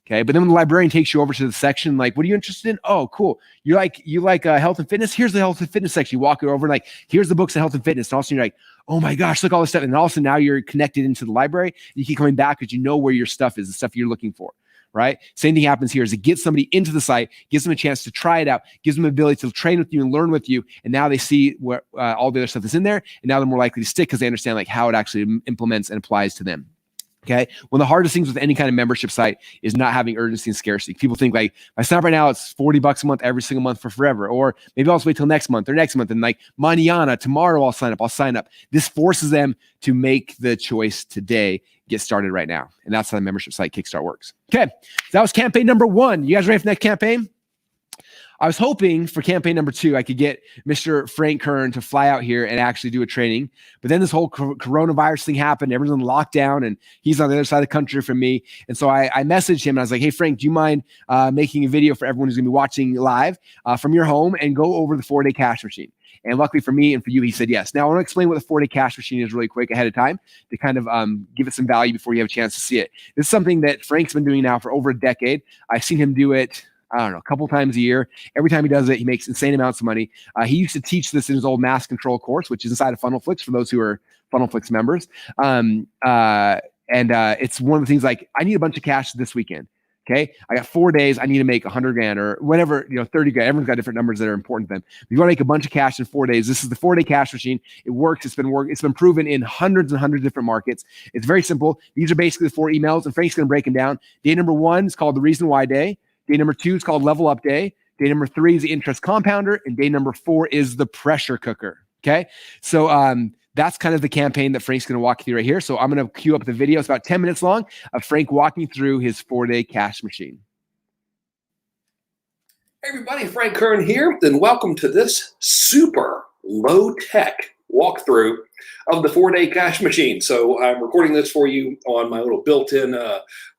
A: Okay. But then when the librarian takes you over to the section, like, what are you interested in? Oh, cool. You like health and fitness? Here's the health and fitness section. You walk over and like, here's the books of health and fitness. And all of a sudden you're like, oh my gosh, look at all this stuff. And also now you're connected into the library. And you keep coming back because you know where your stuff is, the stuff you're looking for, right? Same thing happens here is it gets somebody into the site, gives them a chance to try it out, gives them the ability to train with you and learn with you. And now they see where all the other stuff is in there. And now they're more likely to stick because they understand like how it actually implements and applies to them. Okay. One of the hardest things with any kind of membership site is not having urgency and scarcity. People think like, if I sign up right now, it's $40 a month every single month for forever. Or maybe I'll just wait till next month or next month. And like mañana, tomorrow I'll sign up. This forces them to make the choice today, get started right now. And that's how the membership site Kickstart works. Okay. That was campaign number 1. You guys ready for the next campaign? I was hoping for campaign number 2, I could get Mr. Frank Kern to fly out here and actually do a training. But then this whole coronavirus thing happened. Everyone's on lockdown and he's on the other side of the country from me. And so I messaged him and I was like, hey, Frank, do you mind making a video for everyone who's going to be watching live from your home and go over the 4-day cash machine? And luckily for me and for you, he said yes. Now I want to explain what the 4-day cash machine is really quick ahead of time to kind of give it some value before you have a chance to see it. This is something that Frank's been doing now for over a decade. I've seen him do it, I don't know, a couple times a year. Every time he does it, he makes insane amounts of money. He used to teach this in his old mass control course, which is inside of FunnelFlix for those who are FunnelFlix members. It's one of the things like, I need a bunch of cash this weekend. Okay. I got 4 days. I need to make 100 grand or whatever, 30 grand. Everyone's got different numbers that are important to them. If you want to make a bunch of cash in 4 days, this is the 4-day cash machine. It works. It's been proven in hundreds and hundreds of different markets. It's very simple. These are basically the 4 emails, and Frank's going to break them down. Day number 1 is called the reason why day. Day number 2 is called level up day. Day number 3 is the interest compounder. And day number 4 is the pressure cooker. Okay. So, that's kind of the campaign that Frank's going to walk you through right here. So I'm going to cue up the video. It's about 10 minutes long of Frank walking through his 4-day cash machine.
B: Hey everybody, Frank Kern here, and welcome to this super low-tech walkthrough of the 4-day cash machine. So I'm recording this for you on my little built-in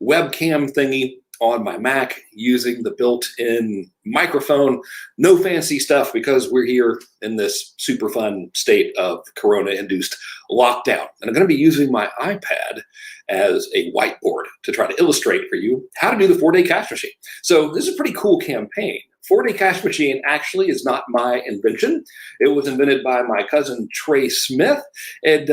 B: webcam thingy on my Mac using the built-in microphone. No fancy stuff because we're here in this super fun state of Corona-induced lockdown. And I'm going to be using my iPad as a whiteboard to try to illustrate for you how to do the 4-day cash machine. So this is a pretty cool campaign. 4-day cash machine actually is not my invention. It was invented by my cousin Trey Smith. And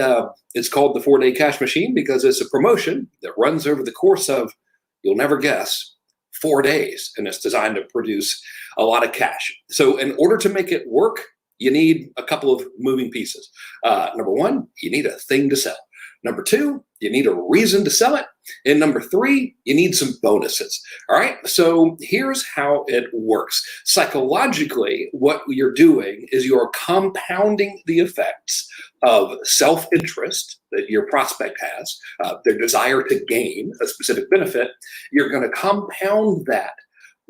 B: it's called the 4-day cash machine because it's a promotion that runs over the course of, you'll never guess, 4 days, and it's designed to produce a lot of cash. So in order to make it work, you need a couple of moving pieces. Number 1, you need a thing to sell. Number 2, you need a reason to sell it. And number 3, you need some bonuses. All right, so here's how it works. Psychologically, what you're doing is you're compounding the effects of self-interest that your prospect has, their desire to gain a specific benefit. You're going to compound that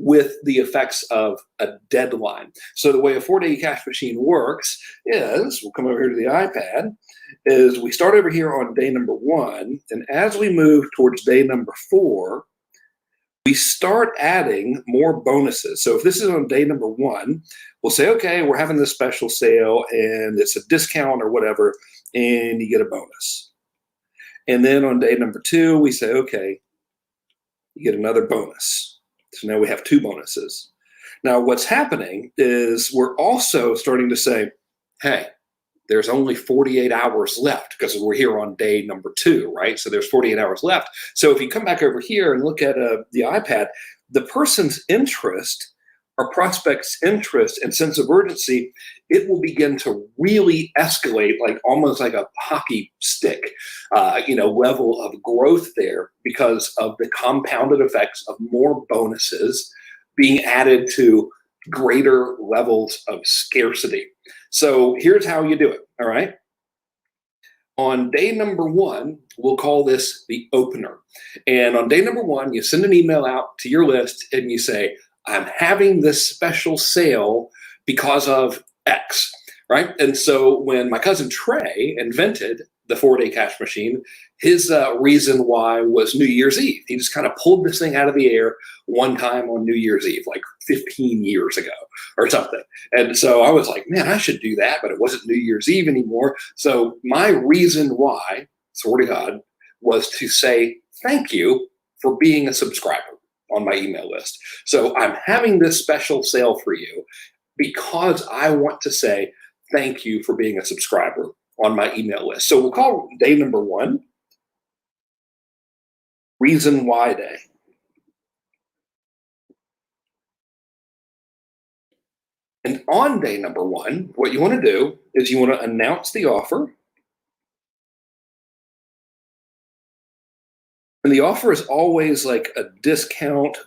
B: with the effects of a deadline. So the way a 4-day cash machine works is, we'll come over here to the iPad, is we start over here on day number 1, and as we move towards day number 4, we start adding more bonuses. So if this is on day number 1, we'll say, okay, we're having this special sale and it's a discount or whatever, and you get a bonus. And then on day number 2, we say, okay, you get another bonus. So now we have 2 bonuses. Now what's happening is we're also starting to say, hey, there's only 48 hours left because we're here on day number 2, right? So there's 48 hours left. So if you come back over here and look at the iPad, the person's interest, our prospect's interest and sense of urgency, it will begin to really escalate, like almost like a hockey stick, level of growth there because of the compounded effects of more bonuses being added to greater levels of scarcity. So here's how you do it, all right? On day number 1, we'll call this the opener. And on day number 1, you send an email out to your list and you say, I'm having this special sale because of X, right? And so when my cousin Trey invented the 4-day cash machine, his reason why was New Year's Eve. He just kind of pulled this thing out of the air one time on New Year's Eve, like 15 years ago or something. And so I was like, man, I should do that, but it wasn't New Year's Eve anymore. So my reason why, swear to God, was to say thank you for being a subscriber on my email list. So I'm having this special sale for you because I want to say thank you for being a subscriber on my email list. So we'll call day number 1 reason why day. And on day number 1, what you want to do is you want to announce the offer. And the offer is always like a discount.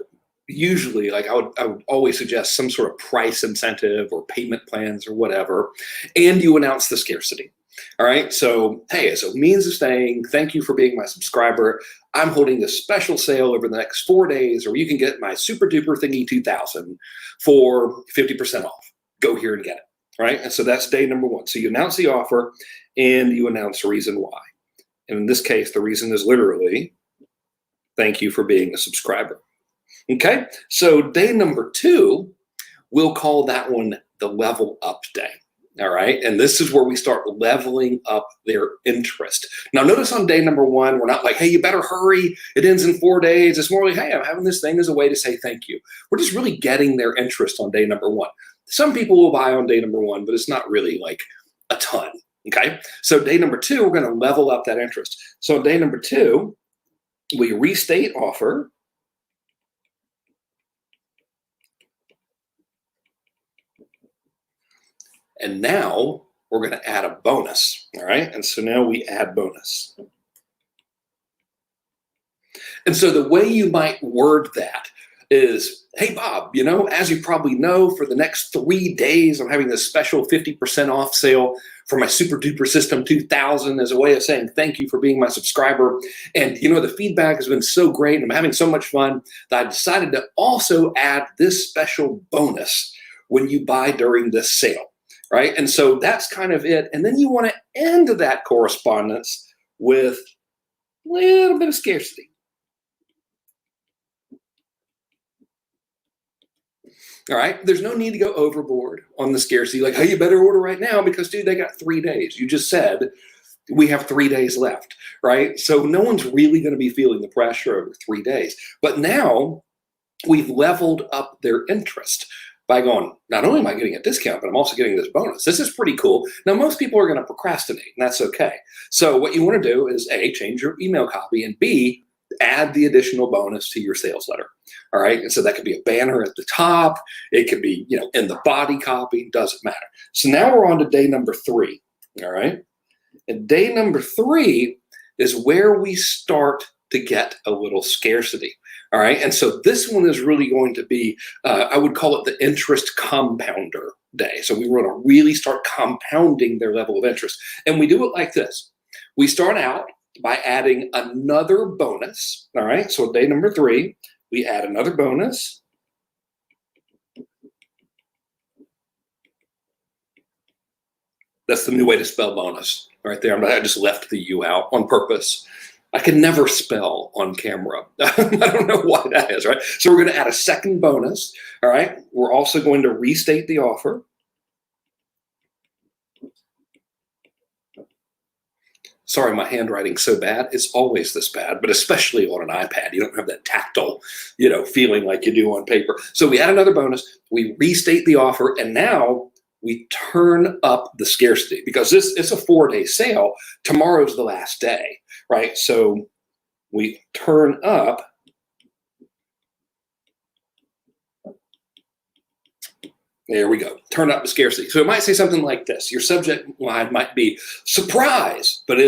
B: Usually, like I would always suggest some sort of price incentive or payment plans or whatever. And you announce the scarcity. All right. So, hey, as a means of saying thank you for being my subscriber, I'm holding a special sale over the next 4 days, or you can get my super duper thingy 2000 for 50% off. Go here and get it. Right. And so that's day number 1. So you announce the offer and you announce the reason why. And in this case, the reason is literally thank you for being a subscriber. Okay. So day number 2, we'll call that one the level up day. All right. And this is where we start leveling up their interest. Now, notice on day number 1, we're not like, hey, you better hurry. It ends in 4 days. It's more like, hey, I'm having this thing as a way to say thank you. We're just really getting their interest on day number 1. Some people will buy on day number 1, but it's not really like a ton. Okay. So day number 2, we're going to level up that interest. So on day number 2, we restate offer. And now we're going to add a bonus, all right? And so now we add bonus. And so the way you might word that is, hey, Bob, you know, as you probably know, for the next 3 days, I'm having this special 50% off sale for my Super Duper System 2000 as a way of saying thank you for being my subscriber. And, you know, the feedback has been so great and I'm having so much fun that I decided to also add this special bonus when you buy during this sale. Right? And so that's kind of it. And then you want to end that correspondence with a little bit of scarcity. All right? There's no need to go overboard on the scarcity. Like, hey, you better order right now because, dude, they got 3 days. You just said we have 3 days left, right? So no one's really going to be feeling the pressure over 3 days. But now we've leveled up their interest by going, not only am I getting a discount, but I'm also getting this bonus. This is pretty cool. Now, most people are going to procrastinate, and that's okay. So what you want to do is A, change your email copy, and B, add the additional bonus to your sales letter. All right. And so that could be a banner at the top. It could be, you know, in the body copy, doesn't matter. So now we're on to day number 3. All right. And day number 3 is where we start to get a little scarcity. All right. And so this one is really going to be, I would call it the interest compounder day. So we want to really start compounding their level of interest. And we do it like this. We start out by adding another bonus. All right. So day number 3, we add another bonus. That's the new way to spell bonus right there. I just left the U out on purpose. I can never spell on camera. I don't know why that is, right? So we're going to add a second bonus, all right? We're also going to restate the offer. Sorry, my handwriting's so bad. It's always this bad, but especially on an iPad. You don't have that tactile, you know, feeling like you do on paper. So we add another bonus, we restate the offer, and now we turn up the scarcity because it's a 4-day sale. Tomorrow's the last day, right? So we turn up there we go. Turn up the scarcity. So it might say something like this. Your subject line might be surprise, but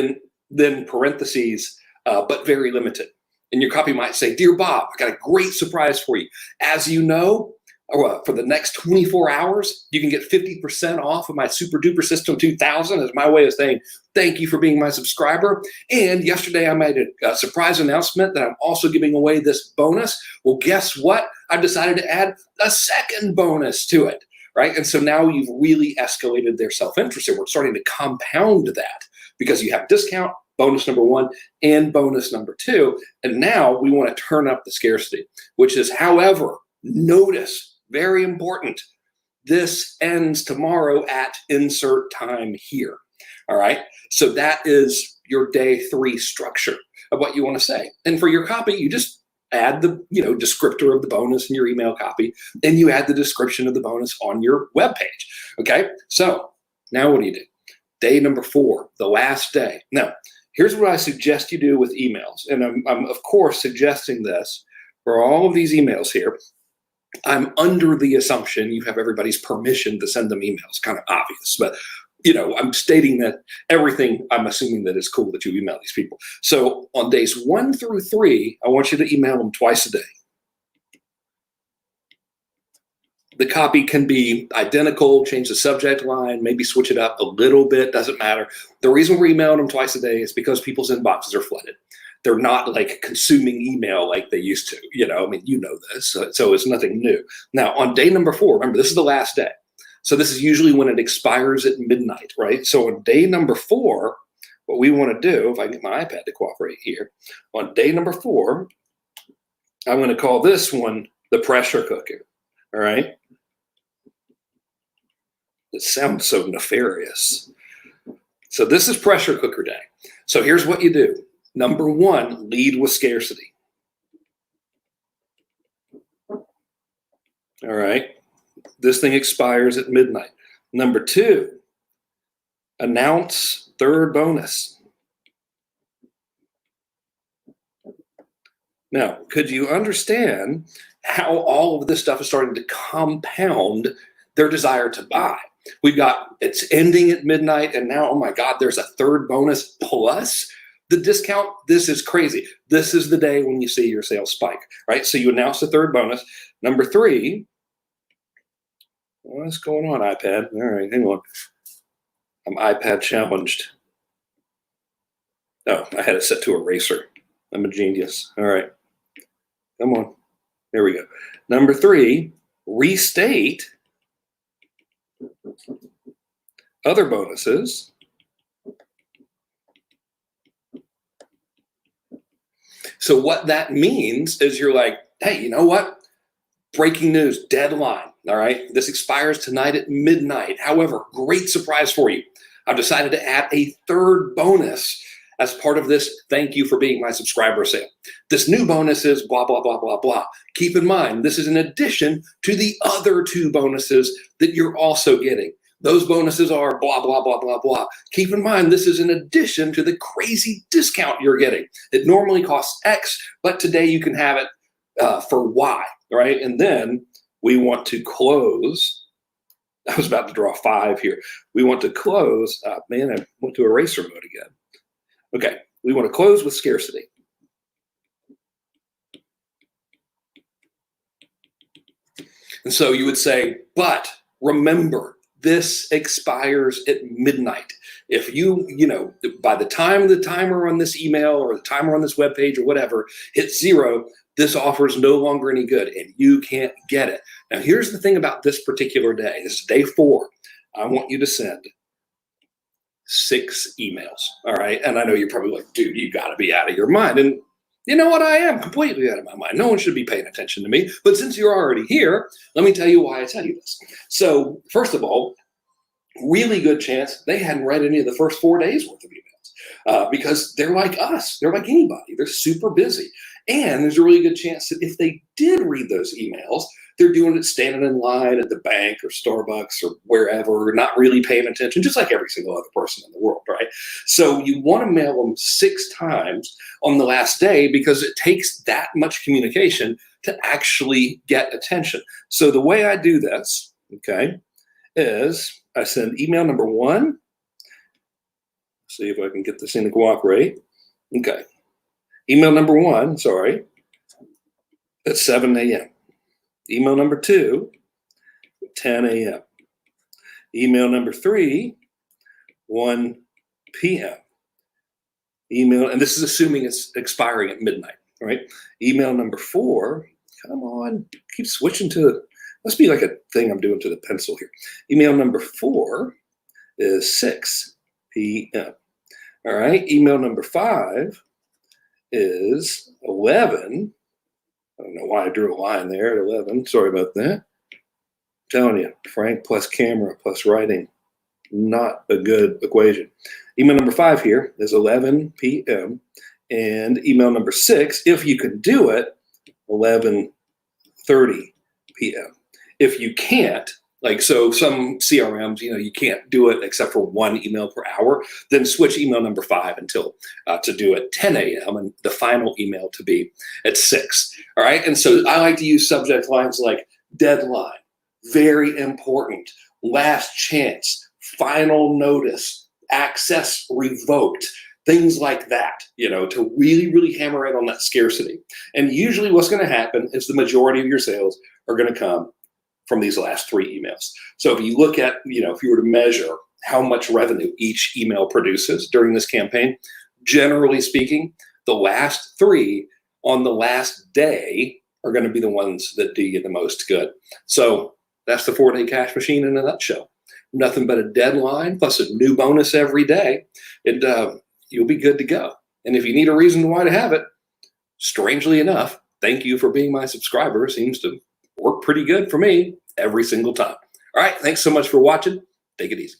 B: then parentheses, but very limited. And your copy might say, Dear Bob, I got a great surprise for you. As you know, for the next 24 hours, you can get 50% off of my Super Duper System 2000 as my way of saying thank you for being my subscriber. And yesterday I made a surprise announcement that I'm also giving away this bonus. Well, guess what? I've decided to add a second bonus to it, right? And so now you've really escalated their self-interest, and we're starting to compound that because you have discount, bonus number 1, and bonus number 2. And now we want to turn up the scarcity, which is, however, notice, very important, this ends tomorrow at insert time here. All right. So that is your day 3 structure of what you want to say. And for your copy, you just add the, you know, descriptor of the bonus in your email copy, and you add the description of the bonus on your web page. Okay. So now what do you do? Day number 4, the last day. Now, here's what I suggest you do with emails. And I'm of course suggesting this for all of these emails here. I'm under the assumption you have everybody's permission to send them emails. Kind of obvious, but you know, I'm stating that everything, I'm assuming that it's cool that you email these people. So on days 1 through 3, I want you to email them twice a day. The copy can be identical, change the subject line, maybe switch it up a little bit, doesn't matter. The reason we're emailing them twice a day is because people's inboxes are flooded. They're not like consuming email like they used to, you know, I mean, you know this, so it's nothing new. Now on day number 4, remember, this is the last day. So this is usually when it expires at midnight, right? So on day number 4, what we want to do, if I can get my iPad to cooperate here, on day number 4, I'm going to call this one the pressure cooker, all right? It sounds so nefarious. So this is pressure cooker day. So here's what you do. Number one, lead with scarcity. All right. This thing expires at midnight. Number two, announce third bonus. Now, could you understand how all of this stuff is starting to compound their desire to buy? We've got, it's ending at midnight, and now, oh my God, there's a third bonus plus the discount. This is crazy. This is the day when you see your sales spike, right? So you announce the third bonus. Number three, what's going on, iPad? All right, hang on. I'm iPad challenged. Oh, I had it set to eraser. I'm a genius. All right. Come on. There we go. Number three, restate other bonuses. So what that means is you're like, hey, you know what? Breaking news, deadline. All right. This expires tonight at midnight. However, great surprise for you. I've decided to add a third bonus as part of this thank you for being my subscriber sale. This new bonus is blah, blah, blah, blah, blah. Keep in mind, this is in addition to the other two bonuses that you're also getting. Those bonuses are blah, blah, blah, blah, blah. Keep in mind, this is in addition to the crazy discount you're getting. It normally costs X, but today you can have it for Y, right? And then we want to close. I was about to draw 5 here. We want to close. Man, I went to eraser mode again. Okay, we want to close with scarcity. And so you would say, but remember, this expires at midnight. If you by the time the timer on this email or the timer on this web page or whatever hits 0, this offer is no longer any good and you can't get it. Now, here's the thing about this particular day. This is day 4. I want you to send 6 emails. All right. And I know you're probably like, dude, you got to be out of your mind. And you know what? I am completely out of my mind. No one should be paying attention to me. But since you're already here, let me tell you why I tell you this. So first of all, really good chance they hadn't read any of the first 4 days worth of emails because they're like us. They're like anybody. They're super busy. And there's a really good chance that if they did read those emails, they're doing it standing in line at the bank or Starbucks or wherever, not really paying attention, just like every single other person in the world, right? So you want to mail them 6 times on the last day because it takes that much communication to actually get attention. So the way I do this, okay, is I send email number 1. See if I can get this thing to cooperate. Okay. Email number 1, sorry, at 7 a.m. Email number 2, 10 a.m. Email number 3, 1 p.m. Email, and this is assuming it's expiring at midnight, right? Email number 4, come on, keep switching to, must be like a thing I'm doing to the pencil here. Email number 4 is 6 p.m. All right, email number 5 is 11. I don't know why I drew a line there at 11. Sorry about that. I'm telling you, Frank plus camera plus writing, not a good equation. Email number 5 here is 11 p.m. And email number 6, if you can do it, 11:30 p.m. If you can't, like, so some CRMs, you can't do it except for 1 email per hour, then switch email number 5 until to do it 10 a.m. and the final email to be at 6. All right. And so I like to use subject lines like deadline, very important, last chance, final notice, access revoked, things like that, to really, really hammer in on that scarcity. And usually what's going to happen is the majority of your sales are going to come from these last 3 emails. So if you look at, if you were to measure how much revenue each email produces during this campaign, generally speaking, the last 3 on the last day are going to be the ones that do you the most good. So that's the 4-day cash machine in a nutshell. Nothing but a deadline plus a new bonus every day, and you'll be good to go. And if you need a reason why to have it, strangely enough, thank you for being my subscriber seems to work pretty good for me every single time. All right, thanks so much for watching. Take it easy.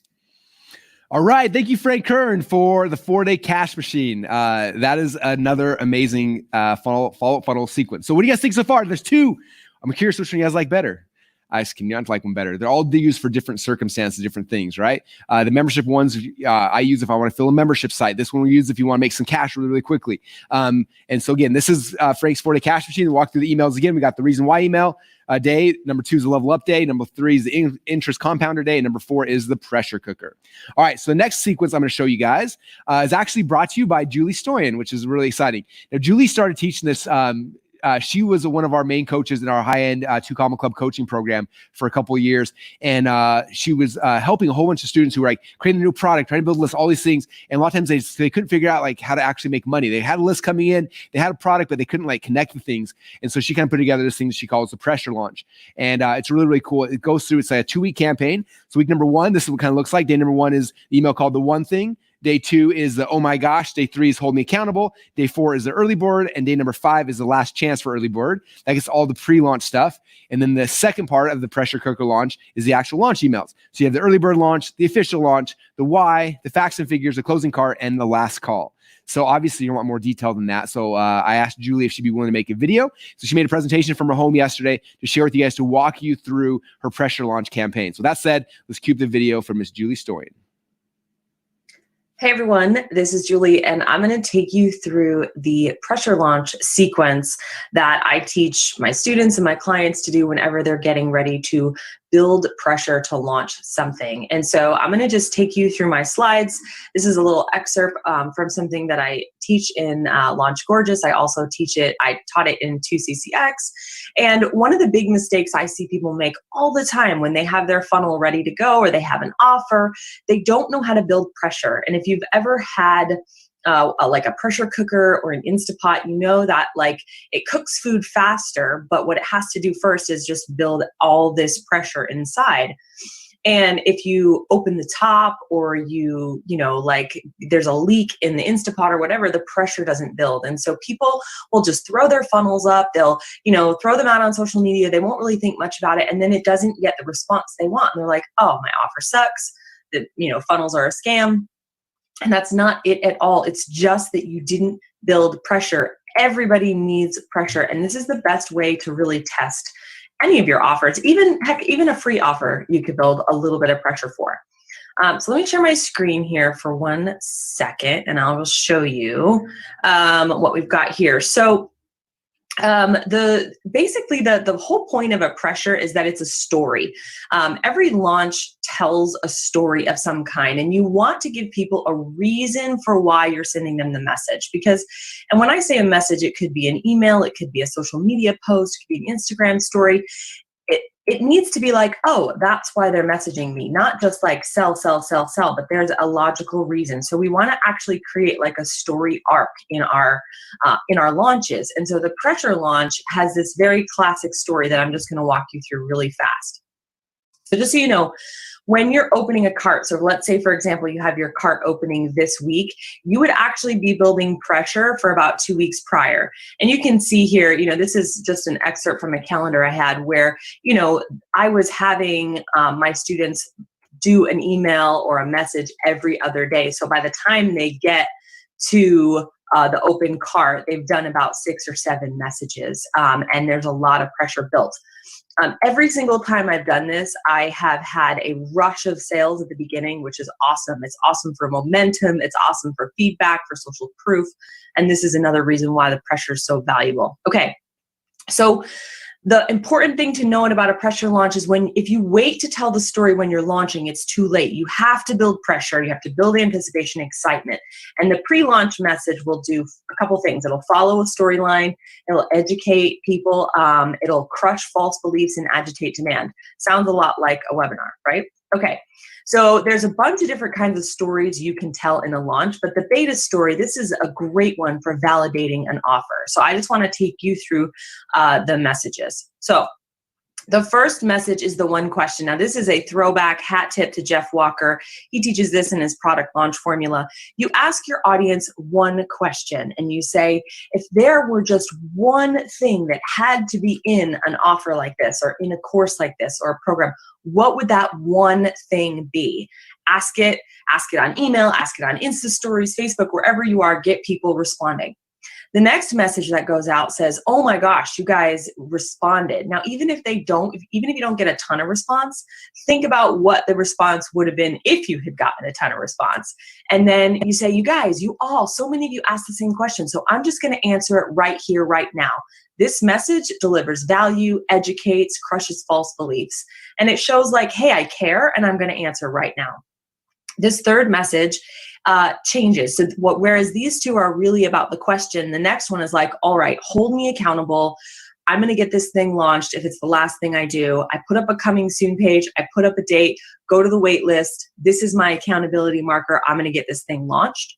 A: All right. Thank you, Frank Kern, for the 4-day cash machine. That is another amazing follow-up funnel sequence. So what do you guys think so far? There's 2. I'm curious which one you guys like better. I just can not like one better. They're all used for different circumstances, different things, right? The membership ones I use if I want to fill a membership site. This one we use if you want to make some cash really, really quickly. And so again, this is Frank's 4-day cash machine. We'll walk through the emails again. We got the reason why email day. Number 2 is the level up day. Number 3 is the interest compounder day. And number 4 is the pressure cooker. All right. So the next sequence I'm going to show you guys is actually brought to you by Julie Stoyan, which is really exciting. Now, Julie started teaching this. She was one of our main coaches in our high-end 2 Comma Club coaching program for a couple of years. And she was helping a whole bunch of students who were like creating a new product, trying to build a list, all these things. And a lot of times they couldn't figure out like how to actually make money. They had a list coming in, they had a product, but they couldn't like connect the things. And so she kind of put together this thing that she calls the pressure launch. And it's really, really cool. It goes through, it's like a 2-week campaign. So week number 1, this is what it kind of looks like. Day number 1 is the email called The One Thing. Day 2 is the oh my gosh. Day 3 is hold me accountable. Day 4 is the early bird. And day number 5 is the last chance for early bird. That gets all the pre-launch stuff. And then the second part of the pressure cooker launch is the actual launch emails. So you have the early bird launch, the official launch, the why, the facts and figures, the closing cart, and the last call. So obviously you want more detail than that. So I asked Julie if she'd be willing to make a video. So she made a presentation from her home yesterday to share with you guys to walk you through her pressure launch campaign. So that said, let's cue the video from Miss Julie Stoyan.
Q: Hey everyone, this is Julie, and I'm going to take you through the pressure launch sequence that I teach my students and my clients to do whenever they're getting ready to build pressure to launch something. And so I'm going to just take you through my slides. This is a little excerpt from something that I teach in Launch Gorgeous. I also I taught it in 2CCX. And one of the big mistakes I see people make all the time when they have their funnel ready to go or they have an offer, they don't know how to build pressure. And if you've ever had like a pressure cooker or an Instapot, you know that like it cooks food faster, but what it has to do first is just build all this pressure inside. And if you open the top or you know, like there's a leak in the Instapot or whatever, the pressure doesn't build. And so people will just throw their funnels up. They'll, you know, throw them out on social media. They won't really think much about it. And then it doesn't get the response they want. And they're like, oh, my offer sucks. The, you know, funnels are a scam. And that's not it at all. It's just that you didn't build pressure. Everybody needs pressure. And this is the best way to really test any of your offers. Even, heck, even a free offer, you could build a little bit of pressure for. So let me share my screen here for 1 second, and I will show you what we've got here. So basically the whole point of a pressure is that it's a story. Every launch tells a story of some kind, and you want to give people a reason for why you're sending them the message. Because, and when I say a message, it could be an email, it could be a social media post, it could be an Instagram story. It needs to be like, oh, that's why they're messaging me, not just like sell, sell, sell, sell, but there's a logical reason. So we want to actually create like a story arc in our launches. And so the pressure launch has this very classic story that I'm just going to walk you through really fast. So just so you know, when you're opening a cart, so let's say, for example, you have your cart opening this week, you would actually be building pressure for about 2 weeks prior. And you can see here, you know, this is just an excerpt from a calendar I had where, you know, I was having my students do an email or a message every other day. So by the time they get to the open cart, they've done about 6 or 7 messages, and there's a lot of pressure built. Every single time I've done this, I have had a rush of sales at the beginning, which is awesome. It's awesome for momentum. It's awesome for feedback, for social proof. And this is another reason why the pressure is so valuable. Okay, so the important thing to know about a pressure launch is if you wait to tell the story when you're launching, it's too late. You have to build pressure. You have to build anticipation, excitement. And the pre-launch message will do a couple things. It'll follow a storyline. It'll educate people. It'll crush false beliefs and agitate demand. Sounds a lot like a webinar, right? Okay. So there's a bunch of different kinds of stories you can tell in a launch, but the beta story, this is a great one for validating an offer. So I just want to take you through the messages. So The first message is the one question. Now, this is a throwback hat tip to Jeff Walker. He teaches this in his product launch formula. You ask your audience one question and you say, if there were just one thing that had to be in an offer like this or in a course like this or a program, what would that one thing be? Ask it on email, ask it on Insta stories, Facebook, wherever you are, get people responding. The next message that goes out says, oh my gosh, you guys responded. Now, even if you don't get a ton of response, think about what the response would have been if you had gotten a ton of response. And then you say, you guys, so many of you asked the same question. So I'm just going to answer it right here, right now. This message delivers value, educates, crushes false beliefs. And it shows like, hey, I care and I'm going to answer right now. This third message changes. So whereas these two are really about the question, the next one is like, all right, hold me accountable. I'm going to get this thing launched if it's the last thing I do. I put up a coming soon page. I put up a date, go to the wait list. This is my accountability marker. I'm going to get this thing launched.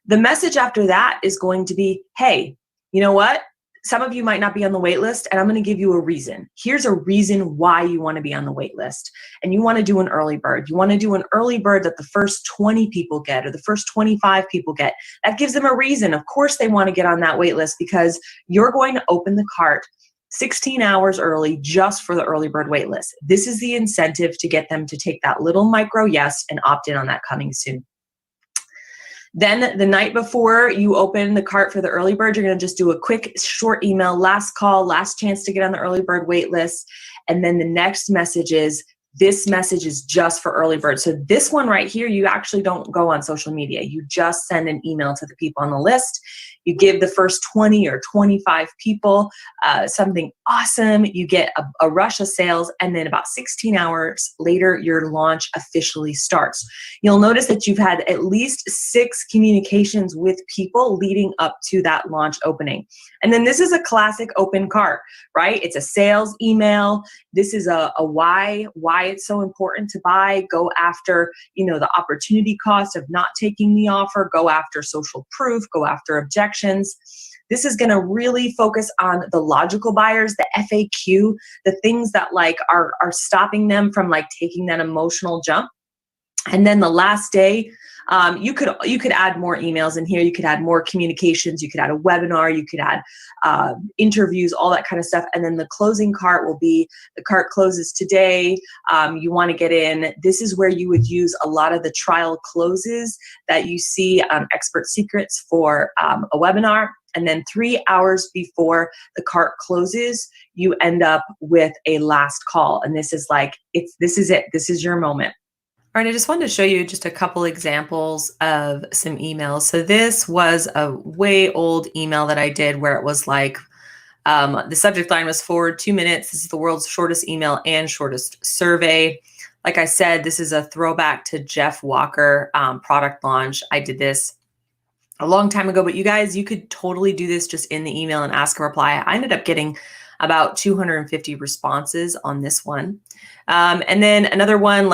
Q: The message after that is going to be, hey, you know what? Some of you might not be on the wait list, and I'm going to give you a reason. Here's a reason why you want to be on the wait list. And you want to do an early bird. You want to do an early bird that the first 20 people get or the first 25 people get. That gives them a reason. Of course, they want to get on that wait list because you're going to open the cart 16 hours early just for the early bird wait list. This is the incentive to get them to take that little micro yes and opt in on that coming soon. Then the night before you open the cart for the early bird, you're going to just do a quick short email, last call, last chance to get on the early bird wait list. And then the next message is, this message is just for early bird. So this one right here, you actually don't go on social media. You just send an email to the people on the list. You give the first 20 or 25 people something awesome. You get a rush of sales, and then about 16 hours later, your launch officially starts. You'll notice that you've had at least 6 communications with people leading up to that launch opening. And then this is a classic open cart, right? It's a sales email. This is a why it's so important to buy. Go after, the opportunity cost of not taking the offer. Go after social proof. Go after objections. This is going to really focus on the logical buyers, the FAQ, the things that are stopping them from taking that emotional jump. And then the last day, you could add more emails in here. You could add more communications. You could add a webinar. You could add interviews, all that kind of stuff. And then the closing cart will be, the cart closes today. You want to get in. This is where you would use a lot of the trial closes that you see on Expert Secrets for a webinar. And then 3 hours before the cart closes, you end up with a last call. And this is this is it. This is your moment.
C: All right, I just wanted to show you just a couple examples of some emails. So this was a way old email that I did where it was the subject line was forward 2 minutes. This is the world's shortest email and shortest survey. Like I said, this is a throwback to Jeff Walker product launch. I did this a long time ago, but you guys, you could totally do this just in the email and ask a reply. I ended up getting about 250 responses on this one. And then another one,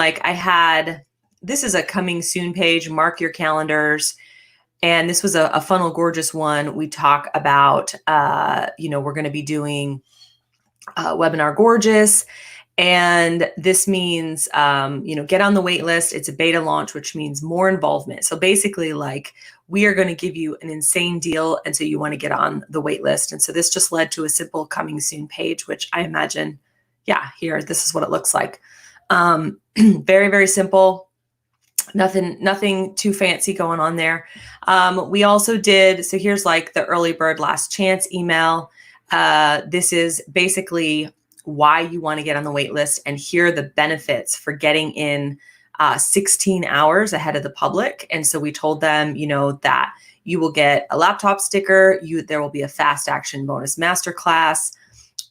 C: this is a coming soon page, mark your calendars. And this was a Funnel Gorgeous one. We talk about, we're going to be doing Webinar Gorgeous. And this means, get on the wait list. It's a beta launch, which means more involvement. So basically, we are going to give you an insane deal. And so you want to get on the wait list. And so this just led to a simple coming soon page, which I imagine, here, this is what it looks like. Very, very simple. Nothing too fancy going on there. We also did, so here's the early bird last chance email. This is basically why you want to get on the wait list, and here are the benefits for getting in 16 hours ahead of the public. And so we told them, that you will get a laptop sticker, there will be a fast action bonus masterclass,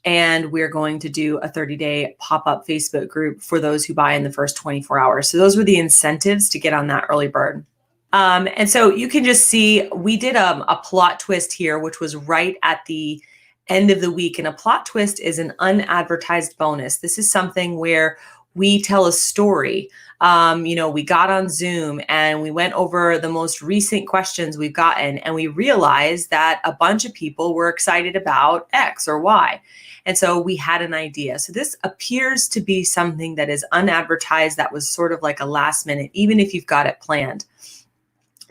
C: and we're going to do a 30-day pop-up Facebook group for those who buy in the first 24 hours. So those were the incentives to get on that early bird. And so you can just see, we did a plot twist here, which was right at the end of the week. And a plot twist is an unadvertised bonus. This is something where
Q: we tell a story. We got on Zoom and we went over the most recent questions we've gotten, and we realized that a bunch of people were excited about X or Y. And so we had an idea. So this appears to be something that is unadvertised, that was sort of like a last minute, even if you've got it planned.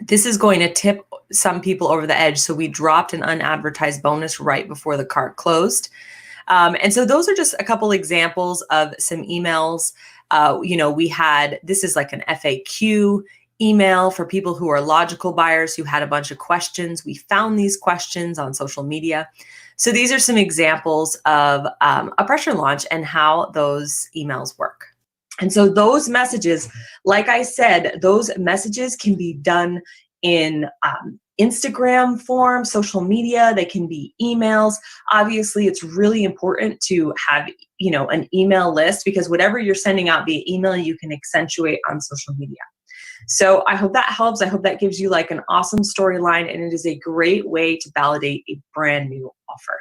Q: This is going to tip some people over the edge. So we dropped an unadvertised bonus right before the cart closed. And so those are just a couple examples of some emails. We had, this is like an FAQ email for people who are logical buyers who had a bunch of questions. We found these questions on social media. So these are some examples of a pressure launch and how those emails work. And so those messages, like I said, those messages can be done in Instagram form, social media, they can be emails. Obviously, it's really important to have, an email list, because whatever you're sending out via email, you can accentuate on social media. So I hope that helps. I hope that gives you like an awesome storyline, and it is a great way to validate a brand new offer.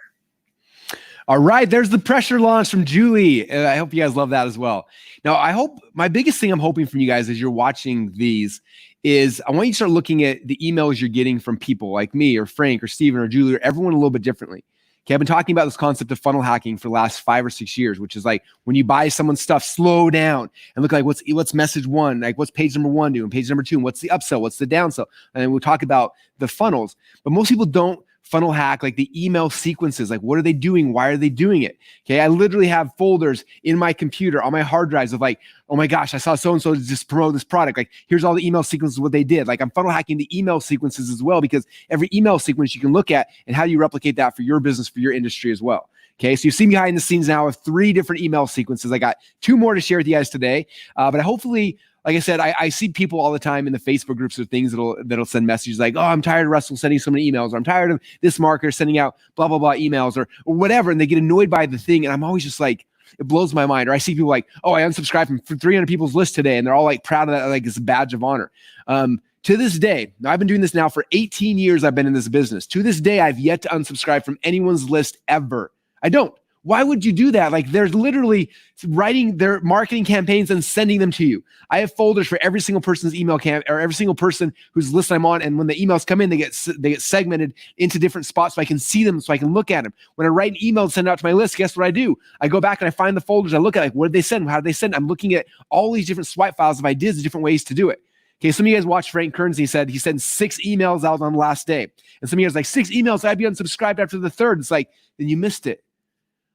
A: All right, there's the pressure launch from Julie. I hope you guys love that as well. Now, my biggest thing I'm hoping from you guys as you're watching these is I want you to start looking at the emails you're getting from people like me or Frank or Steven or Julie or everyone a little bit differently. Okay, I've been talking about this concept of funnel hacking for the last 5 or 6 years, which is like when you buy someone's stuff, slow down and look like what's message one, like what's page number 1 doing, page number 2, and what's the upsell, what's the downsell, and then we'll talk about the funnels. But most people don't funnel hack like the email sequences. Like, what are they doing? Why are they doing it? Okay, I literally have folders in my computer on my hard drives of like, oh my gosh, I saw so-and-so just promote this product. Like, here's all the email sequences, what they did. Like, I'm funnel hacking the email sequences as well, because every email sequence you can look at and how do you replicate that for your business, for your industry as well. Okay, so you see behind the scenes now of 3 different email sequences. I got 2 more to share with you guys today, but hopefully, like I said, I see people all the time in the Facebook groups or things that'll send messages like, oh, I'm tired of Russell sending so many emails, or I'm tired of this marketer sending out blah, blah, blah emails or whatever. And they get annoyed by the thing. And I'm always just like, it blows my mind. Or I see people like, oh, I unsubscribed from 300 people's list today. And they're all like proud of that. Like it's a badge of honor. To this day, I've been doing this now for 18 years. I've been in this business. To this day, I've yet to unsubscribe from anyone's list ever. I don't. Why would you do that? Like, they're literally writing their marketing campaigns and sending them to you. I have folders for every single person's email or every single person whose list I'm on. And when the emails come in, they get segmented into different spots so I can see them, so I can look at them. When I write an email and send it out to my list, guess what I do? I go back and I find the folders. I look at like, what did they send? How did they send? I'm looking at all these different swipe files of ideas, different ways to do it. Okay, some of you guys watched Frank Kearns. He said he sent 6 emails out on the last day. And some of you guys like 6 emails, I'd be unsubscribed after the 3rd. It's like, then you missed it.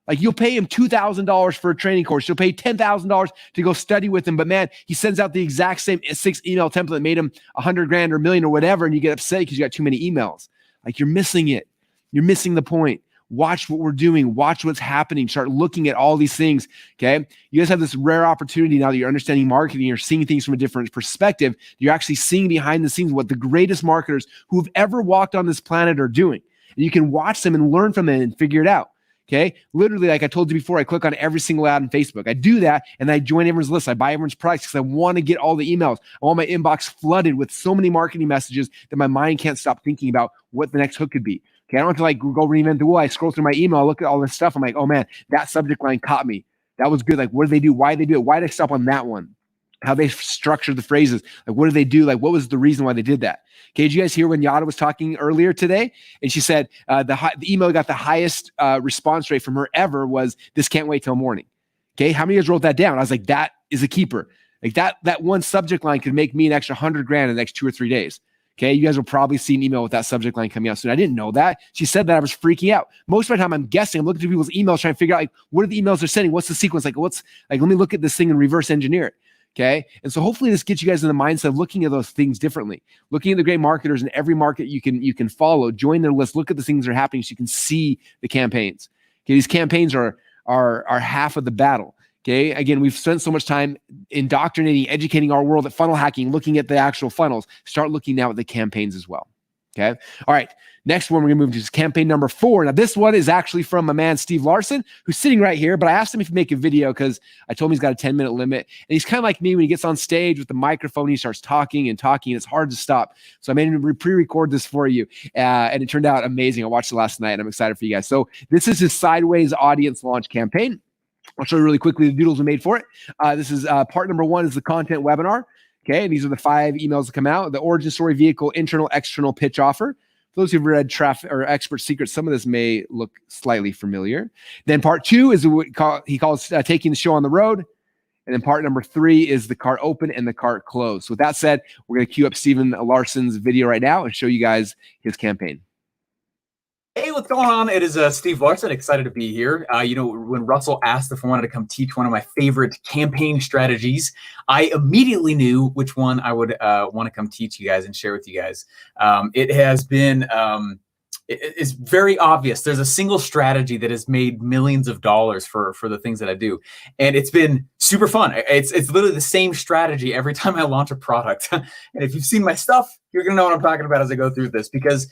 A: Like, you'll pay him $2,000 for a training course. You'll pay $10,000 to go study with him. But man, he sends out the exact same 6 email template that made him $100,000 or $1 million or whatever. And you get upset because you got too many emails. Like, you're missing it. You're missing the point. Watch what we're doing. Watch what's happening. Start looking at all these things. Okay. You guys have this rare opportunity now that you're understanding marketing. You're seeing things from a different perspective. You're actually seeing behind the scenes what the greatest marketers who've ever walked on this planet are doing. And you can watch them and learn from them and figure it out. Okay. Literally, like I told you before, I click on every single ad on Facebook. I do that and I join everyone's list. I buy everyone's products because I want to get all the emails. I want my inbox flooded with so many marketing messages that my mind can't stop thinking about what the next hook could be. Okay. I don't have to like go reinvent the wheel. I scroll through my email, look at all this stuff. I'm like, oh man, that subject line caught me. That was good. Like, what did they do? Why did they do it? Why did I stop on that one? How they structured the phrases. Like, what did they do? Like, what was the reason why they did that? Okay, did you guys hear when Yada was talking earlier today? And she said the email got the highest response rate from her ever was, this can't wait till morning. Okay, how many of you guys wrote that down? I was like, that is a keeper. Like that one subject line could make me an extra $100,000 in the next 2 or 3 days. Okay, you guys will probably see an email with that subject line coming out soon. I didn't know that. She said that. I was freaking out. Most of the time, I'm guessing. I'm looking through people's emails, trying to figure out like, what are the emails they're sending? What's the sequence? Like, let me look at this thing and reverse engineer it. Okay. And so hopefully this gets you guys in the mindset of looking at those things differently, looking at the great marketers in every market you can follow, join their list, look at the things that are happening so you can see the campaigns. Okay. These campaigns are half of the battle. Okay. Again, we've spent so much time indoctrinating, educating our world at funnel hacking, looking at the actual funnels. Start looking now at the campaigns as well. Okay. All right. Next one, we're going to move to campaign number 4. Now, this one is actually from my man, Steve Larson, who's sitting right here. But I asked him if he'd make a video because I told him he's got a 10-minute limit. And he's kind of like me when he gets on stage with the microphone, he starts talking and talking. And it's hard to stop. So I made him pre-record this for you. And it turned out amazing. I watched it last night and I'm excited for you guys. So this is his Sideways audience launch campaign. I'll show you really quickly the doodles we made for it. This is part number 1 is the content webinar. Okay, and these are the 5 emails that come out. The origin story, vehicle, internal, external, pitch, offer. For those who've read Traffic or Expert Secrets, some of this may look slightly familiar. Then part 2 is what he calls taking the show on the road. And then part number 3 is the cart open and the cart close. So with that said, we're going to queue up Stephen Larson's video right now and show you guys his campaign.
D: Hey, what's going on? It is Steve Larson. Excited to be here. When Russell asked if I wanted to come teach one of my favorite campaign strategies, I immediately knew which one I would want to come teach you guys and share with you guys. It has been, it's very obvious. There's a single strategy that has made millions of dollars for the things that I do. And it's been super fun. It's literally the same strategy every time I launch a product. And if you've seen my stuff, you're going to know what I'm talking about as I go through this, because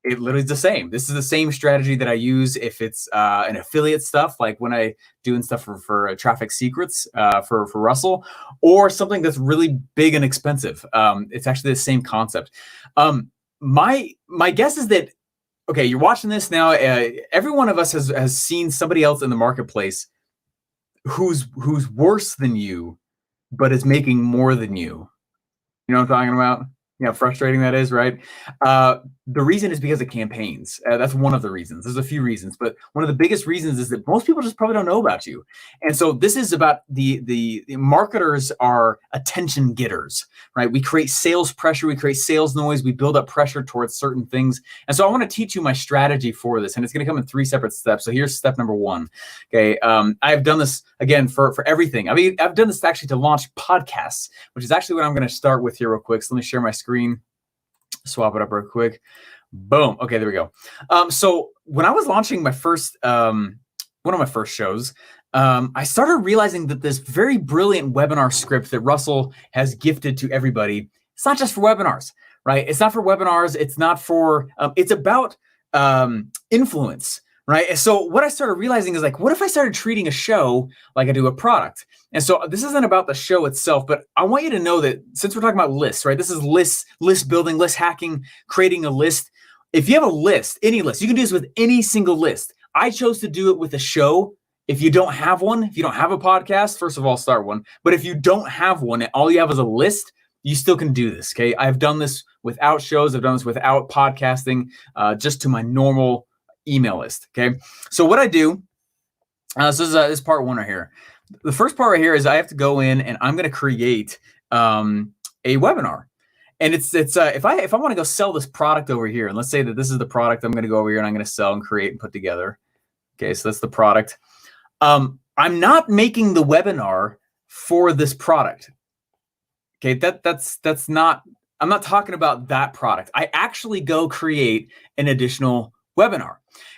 D: it literally is the same. This is the same strategy that I use if it's an affiliate stuff, like when I doing stuff for Traffic Secrets for Russell, or something that's really big and expensive. It's actually the same concept. My guess is that, okay, you're watching this now. Every one of us has seen somebody else in the marketplace who's worse than you, but is making more than you. You know what I'm talking about? You know how frustrating that is, right? The reason is because of campaigns. That's one of the reasons. There's a few reasons, but one of the biggest reasons is that most people just probably don't know about you. And so this is about the marketers are attention getters, right? We create sales pressure, we create sales noise, we build up pressure towards certain things. And so I want to teach you my strategy for this, and it's going to come in 3 separate steps. So here's step number 1. Okay, I've done this again for everything. I mean, I've done this actually to launch podcasts, which is actually what I'm going to start with here real quick. So let me share my screen, swap it up real quick. Boom. Okay, there we go. So when I was launching my first, one of my first shows, I started realizing that this very brilliant webinar script that Russell has gifted to everybody, it's not just for webinars, right? It's not for webinars. It's not for, it's about influence, right? So what I started realizing is, like, what if I started treating a show like I do a product? And so this isn't about the show itself, but I want you to know that since we're talking about lists, right? This is list building, list hacking, creating a list. If you have a list, any list, you can do this with any single list. I chose to do it with a show. If you don't have one, if you don't have a podcast, first of all, start one. But if you don't have one and all you have is a list, you still can do this, okay? I've done this without shows. I've done this without podcasting, just to my normal email list, okay? So what I do, this is part 1 right here. The first part right here is I have to go in and I'm going to create a webinar. And it's if I want to go sell this product over here, and let's say that this is the product I'm going to go over here and I'm going to sell and create and put together. Okay, so that's the product. I'm not making the webinar for this product. Okay, that's not, I'm not talking about that product. I actually go create an additional webinar.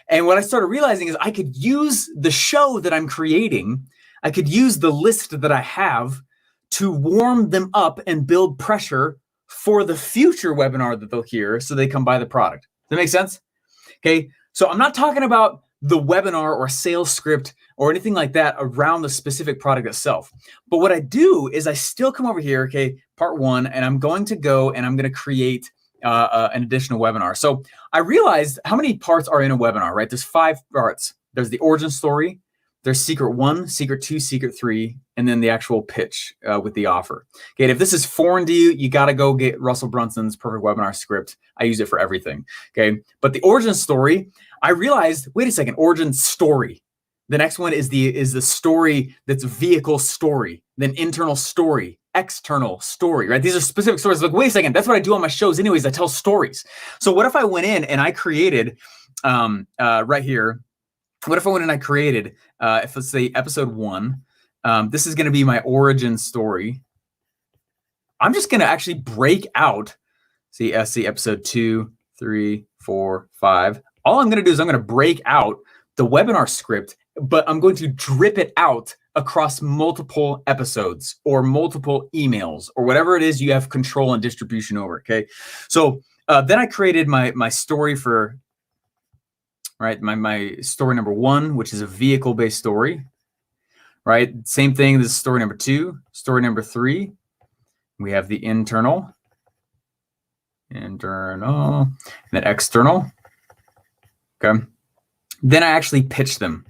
D: And what I started realizing is I could use the show that I'm creating, I could use the list that I have to warm them up and build pressure for the future webinar that they'll hear so they come buy the product. Does that make sense? Okay, so I'm not talking about the webinar or sales script or anything like that around the specific product itself. But what I do is I still come over here, okay, part 1, and I'm going to go and I'm going to create an additional webinar. So I realized how many parts are in a webinar, right? There's 5 parts. There's the origin story, there's secret 1, secret 2, secret 3, and then the actual pitch with the offer. Okay, and if this is foreign to you, you got to go get Russell Brunson's perfect webinar script. I use it for everything. Okay, but the origin story, I realized, wait a second, origin story. The next one is the story that's vehicle story, then internal story, external story, right? These are specific stories. Like, wait a second, that's what I do on my shows anyways. I tell stories. So what if I went in and I created right here, what if I went and I created, if let's say episode 1, this is going to be my origin story. I'm just going to actually break out, see episode 2, 3, 4, 5. All I'm going to do is I'm going to break out the webinar script, but I'm going to drip it out across multiple episodes or multiple emails or whatever it is you have control and distribution over, okay? So then I created my story for, right, my story number 1, which is a vehicle-based story, right? Same thing, this is story number 2, story number 3. We have the internal, and then external, okay? Then I actually pitch them.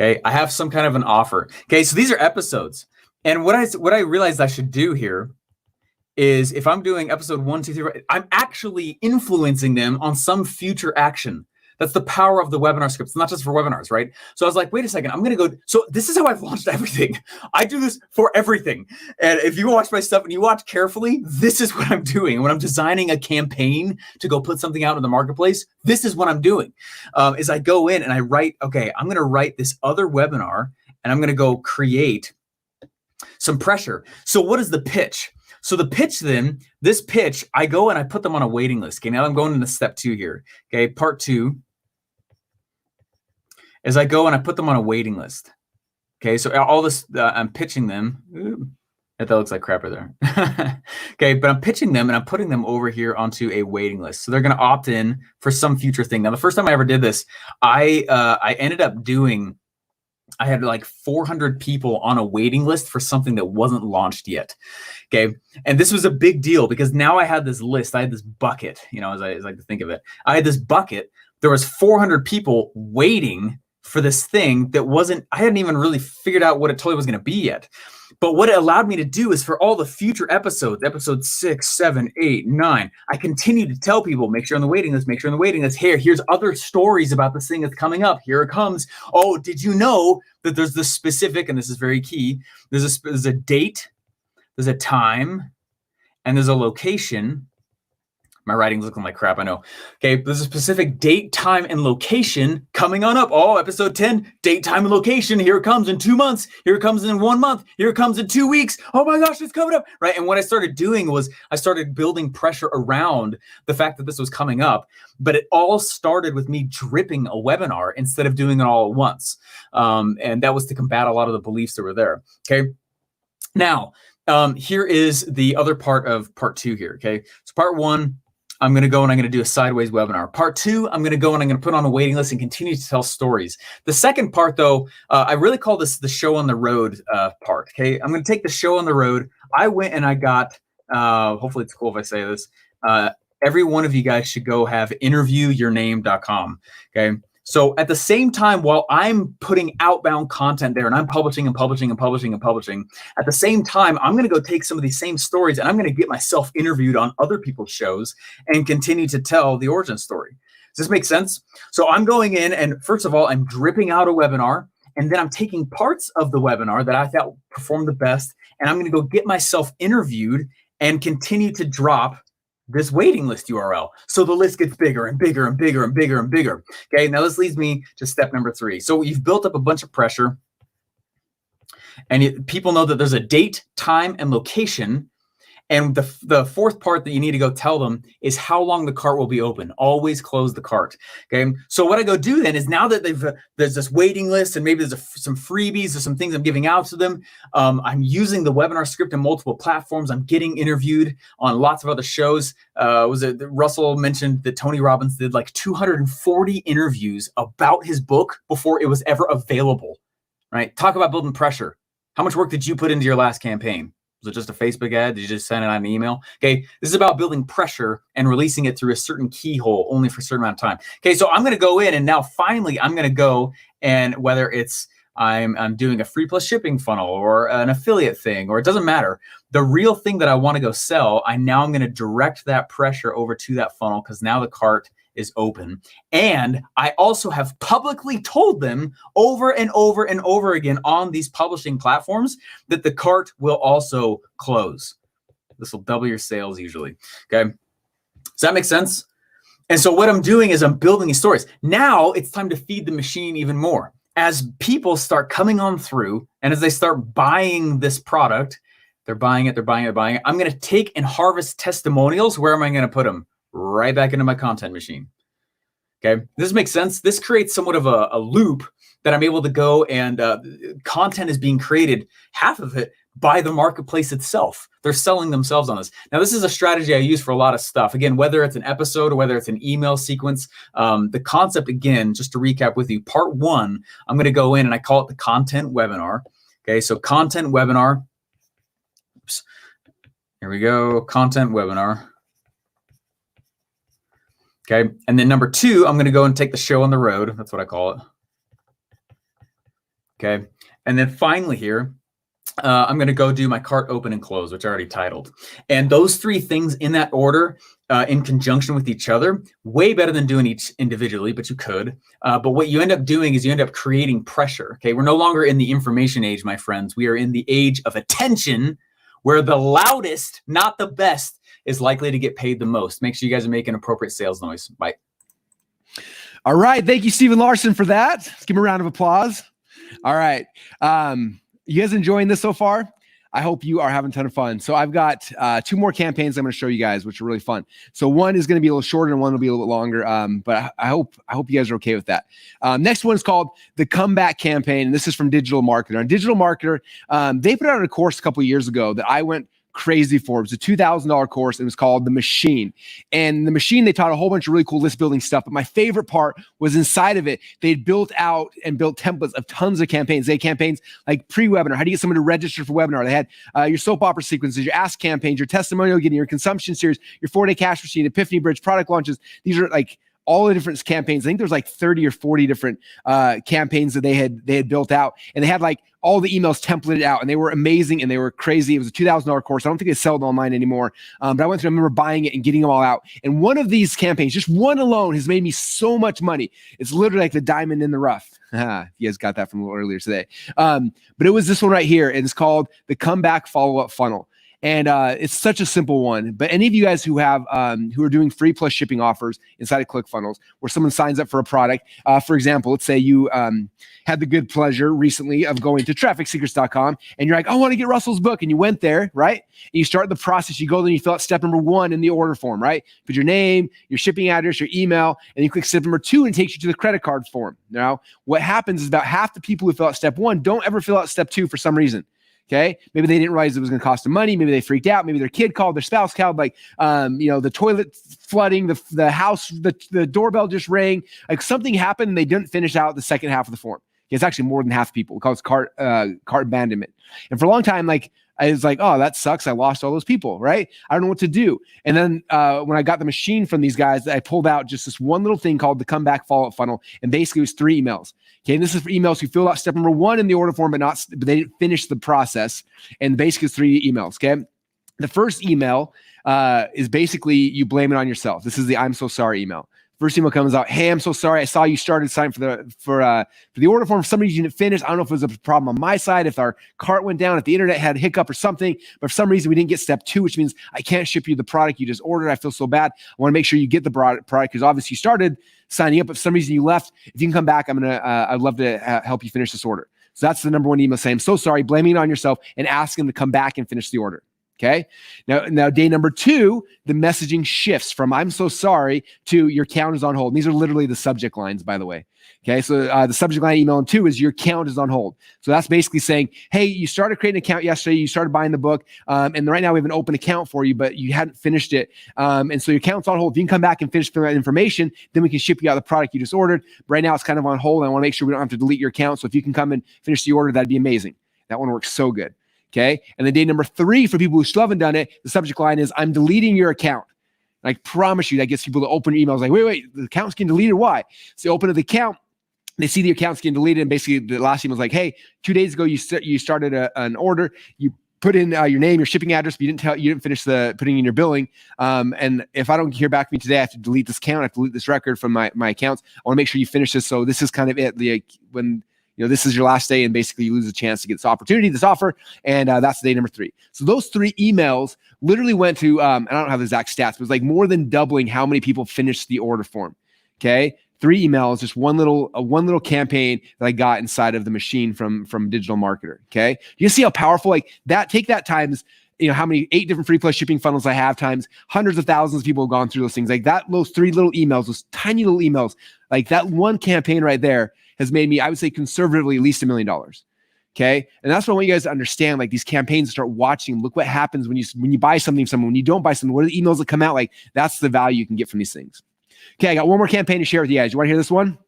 D: Okay, I have some kind of an offer. Okay, so these are episodes. And what I realized I should do here is if I'm doing episode 1, 2, 3, I'm actually influencing them on some future action. That's the power of the webinar scripts, not just for webinars, right? So I was like, wait a second, I'm going to go. So this is how I've launched everything. I do this for everything. And if you watch my stuff and you watch carefully, this is what I'm doing. When I'm designing a campaign to go put something out in the marketplace, this is what I'm doing. Is I go in and I write, okay, I'm going to write this other webinar and I'm going to go create some pressure. So what is the pitch? So the pitch then, this pitch, I go and I put them on a waiting list. Okay, now I'm going into step 2 here. Okay, part 2. As I go and I put them on a waiting list. Okay, so all this, I'm pitching them. Ooh, that looks like crap right there. Okay, but I'm pitching them and I'm putting them over here onto a waiting list. So they're going to opt in for some future thing. Now, the first time I ever did this, I ended up doing, I had like 400 people on a waiting list for something that wasn't launched yet. Okay, and this was a big deal because now I had this list, I had this bucket, you know, as I like to think of it. I had this bucket. There was 400 people waiting for this thing that wasn't, I hadn't even really figured out what it totally was going to be yet. But what it allowed me to do is for all the future episodes, episode 6, 7, 8, 9, I continue to tell people, make sure on the waiting list, make sure on the waiting list. Here's other stories about this thing that's coming up. Here it comes. Oh, did you know that there's this specific, and this is very key, there's a date, there's a time, and there's a location. My writing's looking like crap, I know. Okay, there's a specific date, time, and location coming on up. Oh, episode 10, date, time, and location. Here it comes in 2 months. Here it comes in 1 month. Here it comes in 2 weeks. Oh my gosh, it's coming up, right? And what I started doing was I started building pressure around the fact that this was coming up. But it all started with me dripping a webinar instead of doing it all at once. And that was to combat a lot of the beliefs that were there, okay? Now, here is the other part of part 2 here, okay? So part 1, I'm going to go and I'm going to do a sideways webinar. Part 2, I'm going to go and I'm going to put on a waiting list and continue to tell stories. The second part, though, I really call this the show on the road part. Okay, I'm going to take the show on the road. I went and I got, hopefully it's cool if I say this, every one of you guys should go have interviewyourname.com. Okay. So at the same time, while I'm putting outbound content there and I'm publishing and publishing and publishing and publishing, at the same time, I'm going to go take some of these same stories and I'm going to get myself interviewed on other people's shows and continue to tell the origin story. Does this make sense? So I'm going in and first of all, I'm dripping out a webinar and then I'm taking parts of the webinar that I thought performed the best and I'm going to go get myself interviewed and continue to drop this waiting list URL. So the list gets bigger and bigger and bigger and bigger and bigger. Okay, now this leads me to step number 3. So you've built up a bunch of pressure and people know that there's a date, time, and location. And the fourth part that you need to go tell them is how long the cart will be open. Always close the cart. Okay. So what I go do then is now that there's this waiting list and maybe there's some freebies or some things I'm giving out to them. I'm using the webinar script in multiple platforms. I'm getting interviewed on lots of other shows. Was it Russell mentioned that Tony Robbins did like 240 interviews about his book before it was ever available, right? Talk about building pressure. How much work did you put into your last campaign? Was it just a Facebook ad? Did you just send it on an email? Okay, this is about building pressure and releasing it through a certain keyhole only for a certain amount of time. Okay, so I'm going to go in and now finally I'm going to go and whether it's I'm doing a free plus shipping funnel or an affiliate thing, or it doesn't matter. The real thing that I want to go sell, I'm going to direct that pressure over to that funnel because now the cart is open. And I also have publicly told them over and over and over again on these publishing platforms that the cart will also close. This will double your sales usually. Okay. Does that make sense? And so what I'm doing is I'm building these stories. Now it's time to feed the machine even more. As people start coming on through and as they start buying this product, they're buying it, they're buying it, they're buying it. I'm going to take and harvest testimonials. Where am I going to put them? Right back into my content machine. Okay, this makes sense. This creates somewhat of a loop that I'm able to go and content is being created, half of it by the marketplace itself. They're selling themselves on this. Now, this is a strategy I use for a lot of stuff. Again, whether it's an episode or whether it's an email sequence, the concept, again, just to recap with you, part 1, I'm going to go in and I call it the content webinar. Okay, so content webinar. Oops. Here we go, content webinar. Okay, and then number 2, I'm going to go and take the show on the road. That's what I call it. Okay. And then finally here, I'm going to go do my cart open and close, which I already titled. And those three things in that order, in conjunction with each other, way better than doing each individually, but you could. But what you end up doing is you end up creating pressure. Okay. We're no longer in the information age, my friends. We are in the age of attention, where the loudest, not the best, is likely to get paid the most. Make sure you guys are making appropriate sales noise. Bye.
A: All right. Thank you, Stephen Larson, for that. Let's give him a round of applause. All right. You guys enjoying this so far? I hope you are having a ton of fun. So I've got 2 more campaigns I'm going to show you guys, which are really fun. So one is going to be a little shorter and one will be a little bit longer. But I hope you guys are okay with that. Next one is called the Comeback Campaign. And this is from Digital Marketer. On Digital Marketer, they put out a course a couple of years ago that I went crazy for. It was a $2,000 course. It was called The Machine. And The Machine, they taught a whole bunch of really cool list building stuff. But my favorite part was inside of it, they built out and built templates of tons of campaigns. They had campaigns like pre-webinar, how do you get someone to register for webinar? They had your soap opera sequences, your ask campaigns, your testimonial getting, your consumption series, your 4-day cash machine, Epiphany Bridge, product launches. These are like all the different campaigns. I think there's like 30 or 40 different campaigns that they had built out, and they had like all the emails templated out, and they were amazing and they were crazy. It was a $2,000 course. I don't think they sell it online anymore, but I went through, I remember buying it and getting them all out. And one of these campaigns, just one alone, has made me so much money. It's literally like the diamond in the rough. You guys got that from a little earlier today. But it was this one right here, and it's called the Comeback Follow-Up Funnel. And it's such a simple one. But any of you guys who have who are doing free plus shipping offers inside of ClickFunnels, where someone signs up for a product, for example, let's say you had the good pleasure recently of going to trafficsecrets.com, and you're like, I want to get Russell's book, and you went there, right? And you start the process. You go there, and you fill out step number 1 in the order form, right? Put your name, your shipping address, your email, and you click step number 2, and it takes you to the credit card form. Now, what happens is about half the people who fill out step 1 don't ever fill out step 2 for some reason. Okay. Maybe they didn't realize it was going to cost them money. Maybe they freaked out. Maybe their kid called, their spouse called, like, the toilet flooding, the house, the doorbell just rang. Like something happened and they didn't finish out the second half of the form. It's actually more than half people. We call it cart abandonment. And for a long time, like, I was like, oh, that sucks. I lost all those people, right? I don't know what to do. And then when I got the machine from these guys, I pulled out just this one little thing called the Comeback Follow-Up Funnel. And basically it was 3 emails. Okay. And this is for emails who filled out step number 1 in the order form, but they didn't finish the process. And basically it's 3 emails. Okay. The first email is basically you blame it on yourself. This is the I'm so sorry email. First email comes out, hey, I'm so sorry. I saw you started signing for the order form. For some reason you didn't finish. I don't know if it was a problem on my side, if our cart went down, if the internet had a hiccup or something, but for some reason we didn't get step 2, which means I can't ship you the product you just ordered. I feel so bad. I want to make sure you get the product because obviously you started signing up, but for some reason you left. If you can come back, I'd love to help you finish this order. So that's the number 1 email saying, I'm so sorry, blaming it on yourself and asking them to come back and finish the order. Okay. Now day number 2, the messaging shifts from I'm so sorry to your account is on hold. And these are literally the subject lines, by the way. Okay. So the subject line email 2 is your account is on hold. So that's basically saying, hey, you started creating an account yesterday. You started buying the book. And right now we have an open account for you, but you hadn't finished it. And so your account's on hold. If you can come back and finish filling out information, then we can ship you out the product you just ordered. But right now it's kind of on hold. I want to make sure we don't have to delete your account. So if you can come and finish the order, that'd be amazing. That one works so good. Okay. And then day number 3, for people who still haven't done it, the subject line is I'm deleting your account. And I promise you that gets people to open your emails like, wait, the account's getting deleted. Why? So they open the account, they see the account's getting deleted. And basically the last email is like, hey, 2 days ago, you started an order. You put in your name, your shipping address, but you didn't finish putting in your billing. And if I don't hear back from you today, I have to delete this account. I have to delete this record from my accounts. I want to make sure you finish this. So this is kind of it. When this is your last day, and basically you lose a chance to get this opportunity, this offer, and that's day number 3. So those 3 emails literally went to, I don't have the exact stats, but it was like more than doubling how many people finished the order form. Okay, 3 emails, just one little campaign that I got inside of the machine from Digital Marketer. Okay, you see how powerful like that? Take that times. How many 8 different free plus shipping funnels I have times hundreds of thousands of people have gone through those things like that. Those 3 little emails, those tiny little emails, like that one campaign right there has made me, I would say conservatively, at least $1 million. Okay. And that's what I want you guys to understand. Like these campaigns, start watching, look what happens when you buy something from someone, when you don't buy something, what are the emails that come out? Like that's the value you can get from these things. Okay. I got one more campaign to share with you guys. You want to hear this one?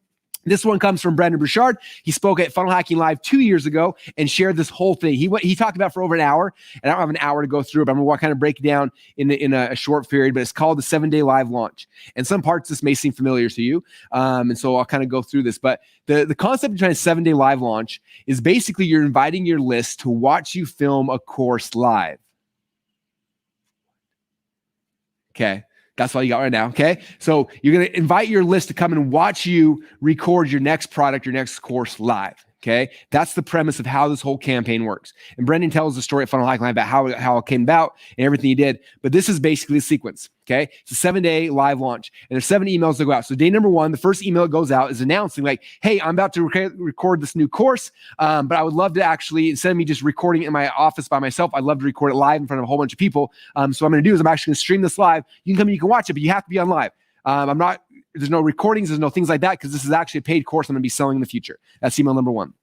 A: This one comes from Brendon Burchard. He spoke at Funnel Hacking Live 2 years ago and shared this whole thing. He talked about it for over an hour, and I don't have an hour to go through it, but I'm going to kind of break it down in a short period, but it's called the 7-day live launch. And some parts of this may seem familiar to you, and so I'll kind of go through this. But the concept behind a 7-day live launch is basically you're inviting your list to watch you film a course live. Okay. That's all you got right now, okay? So you're going to invite your list to come and watch you record your next product, your next course live, okay? That's the premise of how this whole campaign works. And Brendon tells the story at Funnel Hacking Live about how it came about and everything he did. But this is basically the sequence, okay? It's a 7-day live launch, and there's 7 emails that go out. So day number 1, the first email that goes out is announcing like, hey, I'm about to record this new course, but I would love to actually, instead of me just recording it in my office by myself, I'd love to record it live in front of a whole bunch of people. So what I'm going to do is I'm actually going to stream this live. You can come and you can watch it, but you have to be on live. There's no recordings, there's no things like that, because this is actually a paid course I'm going to be selling in the future. That's email number 1.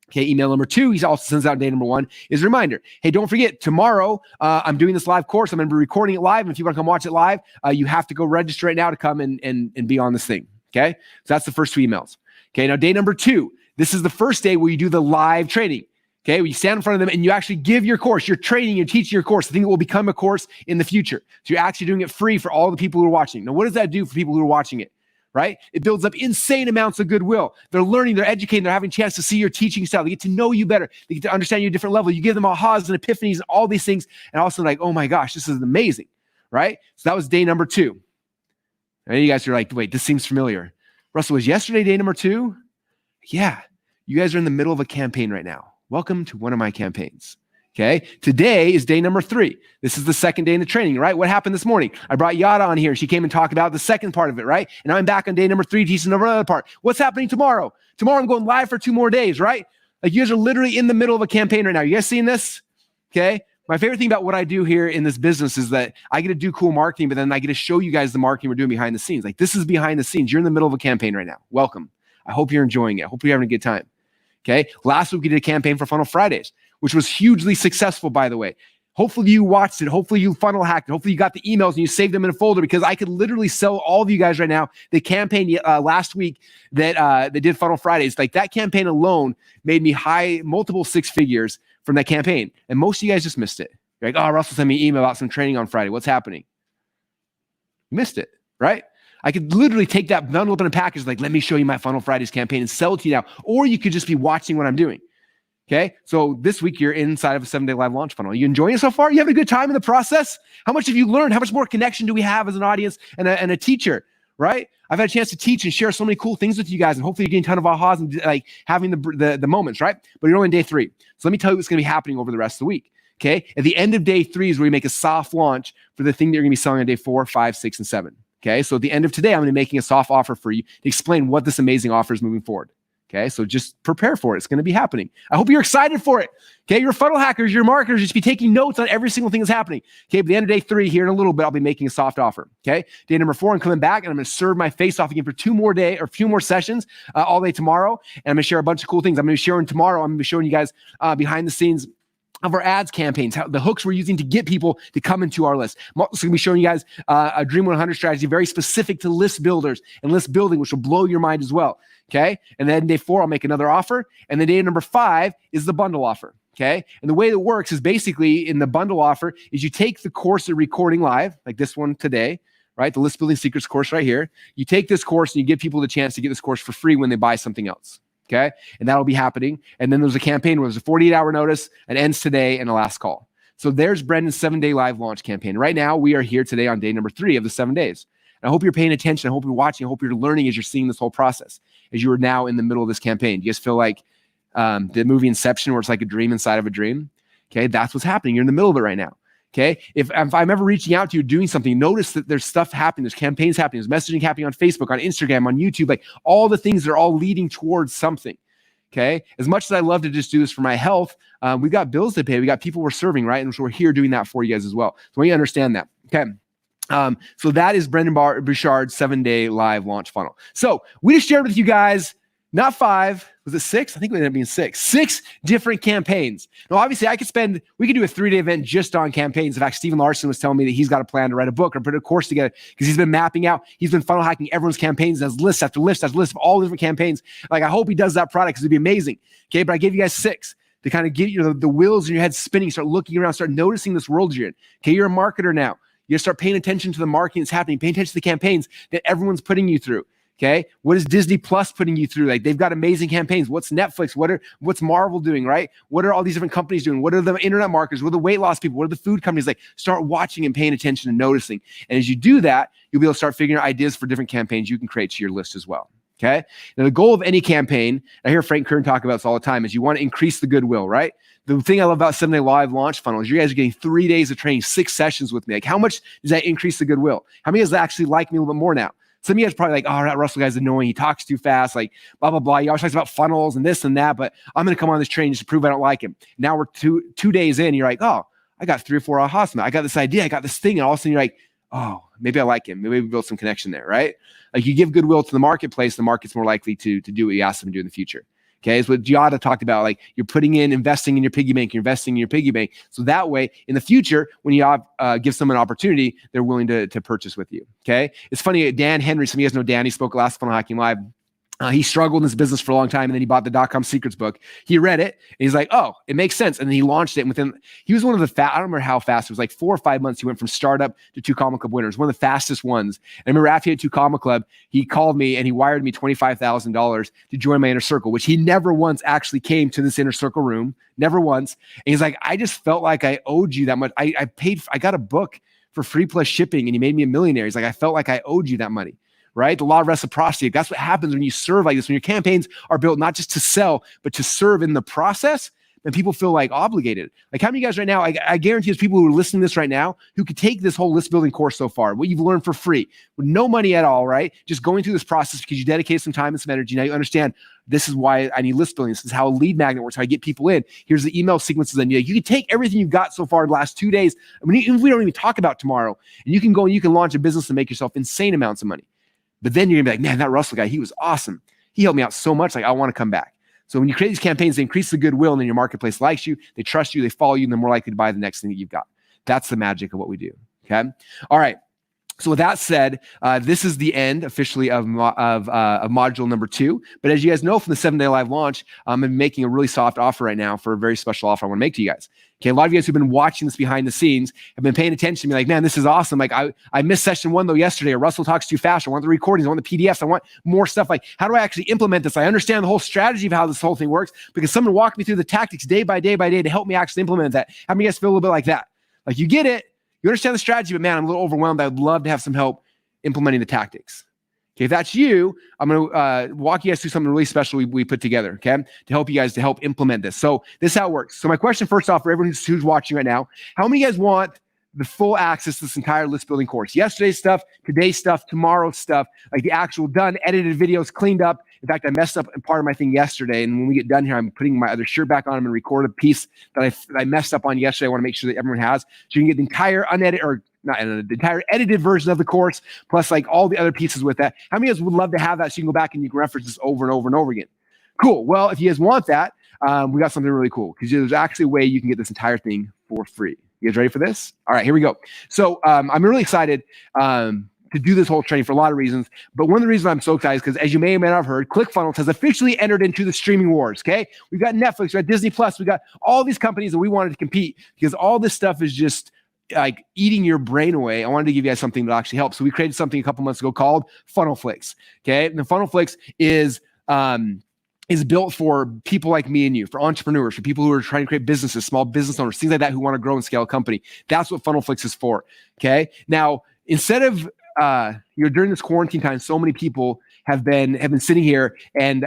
A: Okay, email number 2, he also sends out day number 1, is a reminder. Hey, don't forget, tomorrow, I'm doing this live course. I'm going to be recording it live. And if you want to come watch it live, you have to go register right now to come and be on this thing. Okay, so that's the first 2 emails. Okay, now day number 2, this is the first day where you do the live training. Okay, where you stand in front of them and you actually give your course. You're training, you're teaching your course. The thing that will become a course in the future. So you're actually doing it free for all the people who are watching. Now, what does that do for people who are watching it? Right? It builds up insane amounts of goodwill. They're learning, they're educating, they're having a chance to see your teaching style. They get to know you better. They get to understand you at a different level. You give them ahas and epiphanies and all these things. And also like, oh my gosh, this is amazing. Right? So that was day number 2. And you guys are like, wait, this seems familiar. Russell, was yesterday day number 2? Yeah. You guys are in the middle of a campaign right now. Welcome to one of my campaigns. Okay. Today is day number 3. This is the second day in the training, right? What happened this morning? I brought Yada on here. She came and talked about the second part of it, right? And now I'm back on day number 3 teaching another part. What's happening tomorrow? Tomorrow I'm going live for 2 more days, right? Like you guys are literally in the middle of a campaign right now. You guys seeing this? Okay. My favorite thing about what I do here in this business is that I get to do cool marketing, but then I get to show you guys the marketing we're doing behind the scenes. Like this is behind the scenes. You're in the middle of a campaign right now. Welcome. I hope you're enjoying it. I hope you're having a good time. Okay. Last week we did a campaign for Funnel Fridays, which was hugely successful, by the way. Hopefully you watched it. Hopefully you funnel hacked it. Hopefully you got the emails and you saved them in a folder, because I could literally sell all of you guys right now the campaign last week that they did Funnel Fridays. Like that campaign alone made me multiple 6 figures from that campaign. And most of you guys just missed it. You're like, oh, Russell sent me an email about some training on Friday. What's happening? You missed it, right? I could literally take that, bundle up in a package, like, let me show you my Funnel Fridays campaign and sell it to you now. Or you could just be watching what I'm doing. Okay. So this week you're inside of a 7-day live launch funnel. Are you enjoying it so far? You having a good time in the process? How much have you learned? How much more connection do we have as an audience and a teacher, right? I've had a chance to teach and share so many cool things with you guys, and hopefully you're getting a ton of ahas and like having the moments, right? But you're only in day 3. So let me tell you what's going to be happening over the rest of the week. Okay. At the end of day 3 is where you make a soft launch for the thing that you're going to be selling on day 4, 5, 6, and 7. Okay. So at the end of today, I'm going to be making a soft offer for you to explain what this amazing offer is moving forward. Okay, so just prepare for it. It's going to be happening. I hope you're excited for it. Okay, you're funnel hackers, you're marketers. You should be taking notes on every single thing that's happening. Okay, by the end of day 3, here in a little bit, I'll be making a soft offer. Okay, day number 4, I'm coming back and I'm going to serve my face off again for 2 more sessions all day tomorrow. And I'm going to share a bunch of cool things. I'm going to be sharing tomorrow. I'm going to be showing you guys behind the scenes of our ads campaigns, how the hooks we're using to get people to come into our list. I'm also going to be showing you guys a Dream 100 strategy, very specific to list builders and list building, which will blow your mind as well. Okay. And then day 4, I'll make another offer. And then day number 5 is the bundle offer. Okay. And the way that works is basically in the bundle offer is you take the course of recording live, like this one today, right? The list building secrets course right here. You take this course and you give people the chance to get this course for free when they buy something else. Okay. And that'll be happening. And then there's a campaign where there's a 48-hour notice, it ends today, and a last call. So there's Brendon's 7-day live launch campaign. Right now, we are here today on day number 3 of the 7 days. And I hope you're paying attention. I hope you're watching. I hope you're learning as you're seeing this whole process, as you are now in the middle of this campaign. Do you guys feel like the movie Inception, where it's like a dream inside of a dream? Okay. That's what's happening. You're in the middle of it right now. Okay. If I'm ever reaching out to you, doing something, notice that there's stuff happening. There's campaigns happening. There's messaging happening on Facebook, on Instagram, on YouTube, like all the things that are all leading towards something. Okay. As much as I love to just do this for my health, we've got bills to pay. We got people we're serving, right? And so we're here doing that for you guys as well. So you understand that. Okay. So that is Brendon Burchard's 7-day live launch funnel. So we just shared with you guys not 5. Was it 6? I think it ended up being 6. 6 different campaigns. Now, obviously, we could do a 3-day event just on campaigns. In fact, Stephen Larson was telling me that he's got a plan to write a book or put a course together because he's been mapping out, he's been funnel hacking everyone's campaigns, has list after list after list of all the different campaigns. Like, I hope he does that product because it'd be amazing. Okay, but I gave you guys 6 to kind of get the wheels in your head spinning, start looking around, start noticing this world you're in. Okay, you're a marketer now. You start paying attention to the marketing that's happening, paying attention to the campaigns that everyone's putting you through. Okay, what is Disney Plus putting you through? Like, they've got amazing campaigns. What's Netflix? What's Marvel doing? Right? What are all these different companies doing? What are the internet marketers? What are the weight loss people? What are the food companies? Like, start watching and paying attention and noticing. And as you do that, you'll be able to start figuring out ideas for different campaigns you can create to your list as well. Okay. Now, the goal of any campaign, I hear Frank Kern talk about this all the time, is you want to increase the goodwill, right? The thing I love about 7-day live launch funnel is you guys are getting 3 days of training, 6 sessions with me. Like, how much does that increase the goodwill? How many of you guys actually like me a little bit more now? Some of you guys are probably like, oh, that Russell guy's annoying. He talks too fast, like blah, blah, blah. He always talks about funnels and this and that, but I'm going to come on this training just to prove I don't like him. Now we're two days in. You're like, oh, I got 3 or 4 ahas. I got this idea. I got this thing. And all of a sudden you're like, oh, maybe I like him. Maybe we build some connection there, right? Like, you give goodwill to the marketplace, the market's more likely to do what you ask them to do in the future. Okay, it's what Giada talked about. Like, you're investing in your piggy bank, you're investing in your piggy bank. So that way, in the future, when you give someone an opportunity, they're willing to purchase with you. Okay, it's funny. Dan Henry, some of you guys know Dan. He spoke last Funnel Hacking Live. He struggled in his business for a long time, and then he bought the .com Secrets book. He read it, and he's like, oh, it makes sense. And then he launched it. And he was one of the I don't remember how fast. It was like 4 or 5 months. He went from startup to 2 Comma Club winners, one of the fastest ones. And I remember after he had 2 Comma Club, he called me and he wired me $25,000 to join my inner circle, which he never once actually came to this inner circle room, never once. And he's like, I just felt like I owed you that much. I got a book for free plus shipping, and he made me a millionaire. He's like, I felt like I owed you that money. Right? The law of reciprocity. That's what happens when you serve like this. When your campaigns are built not just to sell, but to serve in the process, then people feel like obligated. Like, how many of you guys right now, I guarantee there's people who are listening to this right now who could take this whole list building course so far, what you've learned for free, with no money at all, right? Just going through this process because you dedicated some time and some energy. Now you understand this is why I need list building. This is how a lead magnet works, how I get people in. Here's the email sequences I need. You can take everything you've got so far in the last 2 days. I mean, even if we don't even talk about tomorrow, and you can go and you can launch a business and make yourself insane amounts of money. But then you're gonna be like, man, that Russell guy, he was awesome. He helped me out so much. Like, I want to come back. So when you create these campaigns, they increase the goodwill, and then your marketplace likes you, they trust you, they follow you, and they're more likely to buy the next thing that you've got. That's the magic of what we do. Okay. All right. So with that said, this is the end officially of module number 2. But as you guys know from the 7-day live launch, I'm making a really soft offer right now for a very special offer I want to make to you guys. Okay, a lot of you guys who've been watching this behind the scenes have been paying attention to me like, man, this is awesome. Like, I missed session 1 though yesterday, or Russell talks too fast. I want the recordings, I want the PDFs, I want more stuff. Like, how do I actually implement this? I understand the whole strategy of how this whole thing works because someone walked me through the tactics day by day by day to help me actually implement that. How many of you guys feel a little bit like that? Like, you get it, you understand the strategy, but man, I'm a little overwhelmed. I'd love to have some help implementing the tactics. Okay, if that's you, I'm going to walk you guys through something really special we put together, okay, to help you guys to help implement this. So this is how it works. So my question first off for everyone who's watching right now, how many of you guys want the full access to this entire list building course? Yesterday's stuff, today's stuff, tomorrow's stuff, like the actual done, edited videos, cleaned up. In fact, I messed up part of my thing yesterday. And when we get done here, I'm putting my other shirt back on. I'm going to record a piece that I messed up on yesterday. I want to make sure that everyone has. So you can get the entire unedited, or not edited, the entire edited version of the course, plus like all the other pieces with that. How many of you guys would love to have that so you can go back and you can reference this over and over and over again? Cool. Well, if you guys want that, we got something really cool because there's actually a way you can get this entire thing for free. You guys ready for this? All right, here we go. So I'm really excited to do this whole training for a lot of reasons. But one of the reasons I'm so excited is because, as you may or may not have heard, ClickFunnels has officially entered into the streaming wars, okay? We've got Netflix, we got Disney Plus, we got all these companies that we wanted to compete because all this stuff is just like eating your brain away. I wanted to give you guys something that actually helps. So we created something a couple months ago called FunnelFlix, okay? And the FunnelFlix is built for people like me and you, for entrepreneurs, for people who are trying to create businesses, small business owners, things like that, who want to grow and scale a company. That's what FunnelFlix is for, okay? Now, instead of during this quarantine time, so many people have been sitting here and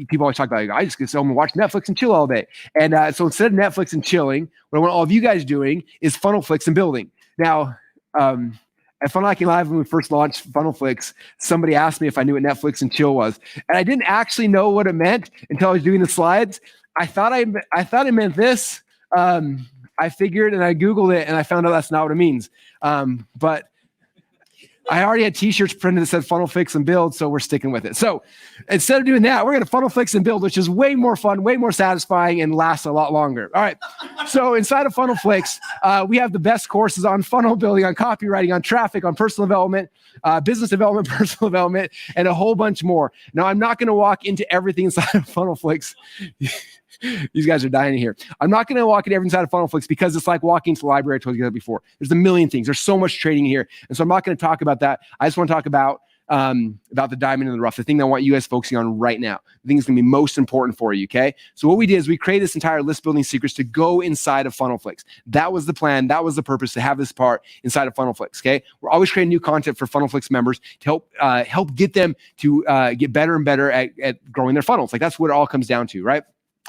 A: people always talk about, like, I just get home and watch Netflix and chill all day. And so instead of Netflix and chilling, what I want all of you guys doing is FunnelFlix and building. Now, at Funnel Hacking Live, when we first launched FunnelFlix, somebody asked me if I knew what Netflix and chill was, and I didn't actually know what it meant until I was doing the slides. I thought it meant this. I figured and I Googled it and I found out that's not what it means. But I already had t-shirts printed that said funnel fix and build, so we're sticking with it. So instead of doing that, we're going to funnel fix and build, which is way more fun, way more satisfying, and lasts a lot longer. All right. So inside of Funnel Fix, we have the best courses on funnel building, on copywriting, on traffic, on personal development, business development, personal development, and a whole bunch more. Now, I'm not going to walk into everything inside of Funnel Fix. These guys are dying here. I'm not going to walk into every side of Funnel Fix because it's like walking to the library. I told you that before. There's a million things. There's so much trading here. And so I'm not going to talk about that. I just want to talk about the diamond in the rough, the thing that I want you guys focusing on right now. The thing that's going to be most important for you, okay? So what we did is we created this entire list building secrets to go inside of Funnel Fix. That was the plan. That was the purpose, to have this part inside of Funnel Fix, okay? We're always creating new content for Funnel Fix members to help get them to get better and better at growing their funnels. Like, that's what it all comes down to, right?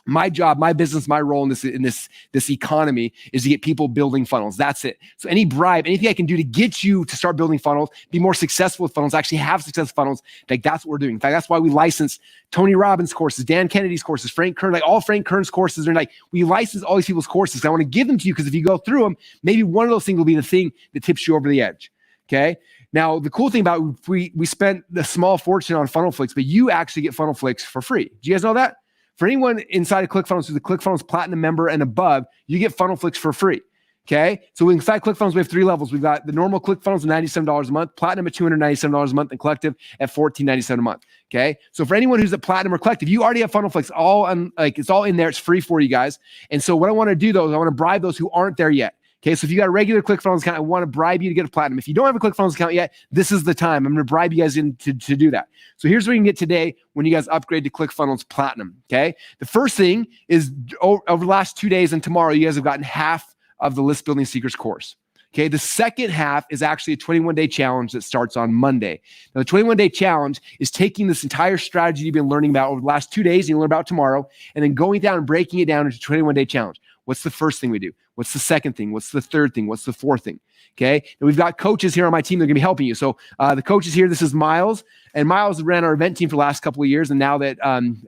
A: My job, my business, my role in this economy is to get people building funnels. That's it. So any bribe, anything I can do to get you to start building funnels, be more successful with funnels, actually have success funnels, like, that's what we're doing. In fact, that's why we license Tony Robbins' courses, Dan Kennedy's courses, Frank Kern, like all Frank Kern's courses. They're like, we license all these people's courses. I want to give them to you because if you go through them, maybe one of those things will be the thing that tips you over the edge. Okay. Now, the cool thing about we spent a small fortune on Funnel Fix, but you actually get Funnel Fix for free. Do you guys know that? For anyone inside of ClickFunnels, who's a ClickFunnels Platinum member and above, you get Funnel Fix for free. Okay. So inside ClickFunnels, we have 3 levels. We've got the normal ClickFunnels at $97 a month, Platinum at $297 a month, and Collective at $14.97 a month. Okay. So for anyone who's at Platinum or Collective, you already have Funnel Fix it's all in there. It's free for you guys. And so what I want to do though is I want to bribe those who aren't there yet. Okay, so if you got a regular ClickFunnels account, I want to bribe you to get a Platinum. If you don't have a ClickFunnels account yet, this is the time. I'm going to bribe you guys in to do that. So here's what you can get today when you guys upgrade to ClickFunnels Platinum. Okay, the first thing is over the last 2 days and tomorrow, you guys have gotten half of the List Building Secrets course. Okay, the second half is actually a 21-day challenge that starts on Monday. Now, the 21-day challenge is taking this entire strategy you've been learning about over the last 2 days, and you'll learn about tomorrow, and then going down and breaking it down into a 21-day challenge. What's the first thing we do? What's the second thing? What's the third thing? What's the fourth thing? Okay. And we've got coaches here on my team that are going to be helping you. So the coaches here, this is Miles. And Miles ran our event team for the last couple of years. And now that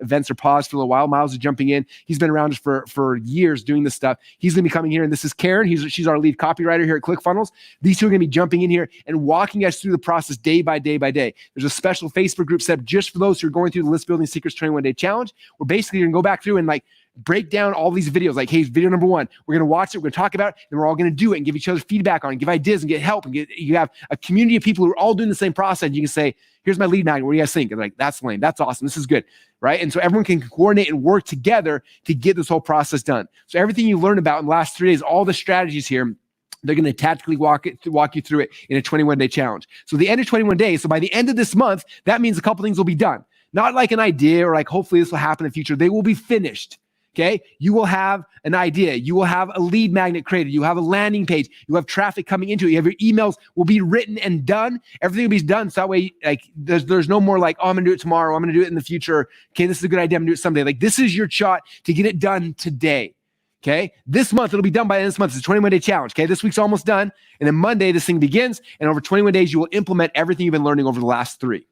A: events are paused for a little while, Miles is jumping in. He's been around for years doing this stuff. He's going to be coming here. And this is Karen. She's our lead copywriter here at ClickFunnels. These two are going to be jumping in here and walking us through the process day by day by day. There's a special Facebook group set up just for those who are going through the List Building Secrets 21-day challenge. We're basically going to go back through and break down all these videos. Like, hey, video number 1, we're going to watch it, we're going to talk about it, and we're all going to do it and give each other feedback on it, give ideas and get help, and you have a community of people who are all doing the same process. You can say, here's my lead magnet, what do you guys think? And like, that's lame, that's awesome, this is good, right? And so everyone can coordinate and work together to get this whole process done. So everything you learned about in the last 3 days, all the strategies here, they're going to tactically walk you through it in a 21-day challenge. So the end of 21 days, so by the end of this month, that means a couple things will be done. Not like an idea or like hopefully this will happen in the future. They will be finished. Okay, you will have an idea. You will have a lead magnet created. You have a landing page. You have traffic coming into it. You have your emails will be written and done. Everything will be done. So that way, like, there's no more like, oh, I'm going to do it tomorrow. I'm going to do it in the future. Okay, this is a good idea. I'm going to do it someday. Like, this is your shot to get it done today. Okay, this month, it'll be done by the end of this month. It's a 21-day challenge. Okay, this week's almost done. And then Monday, this thing begins. And over 21 days, you will implement everything you've been learning over the last 3.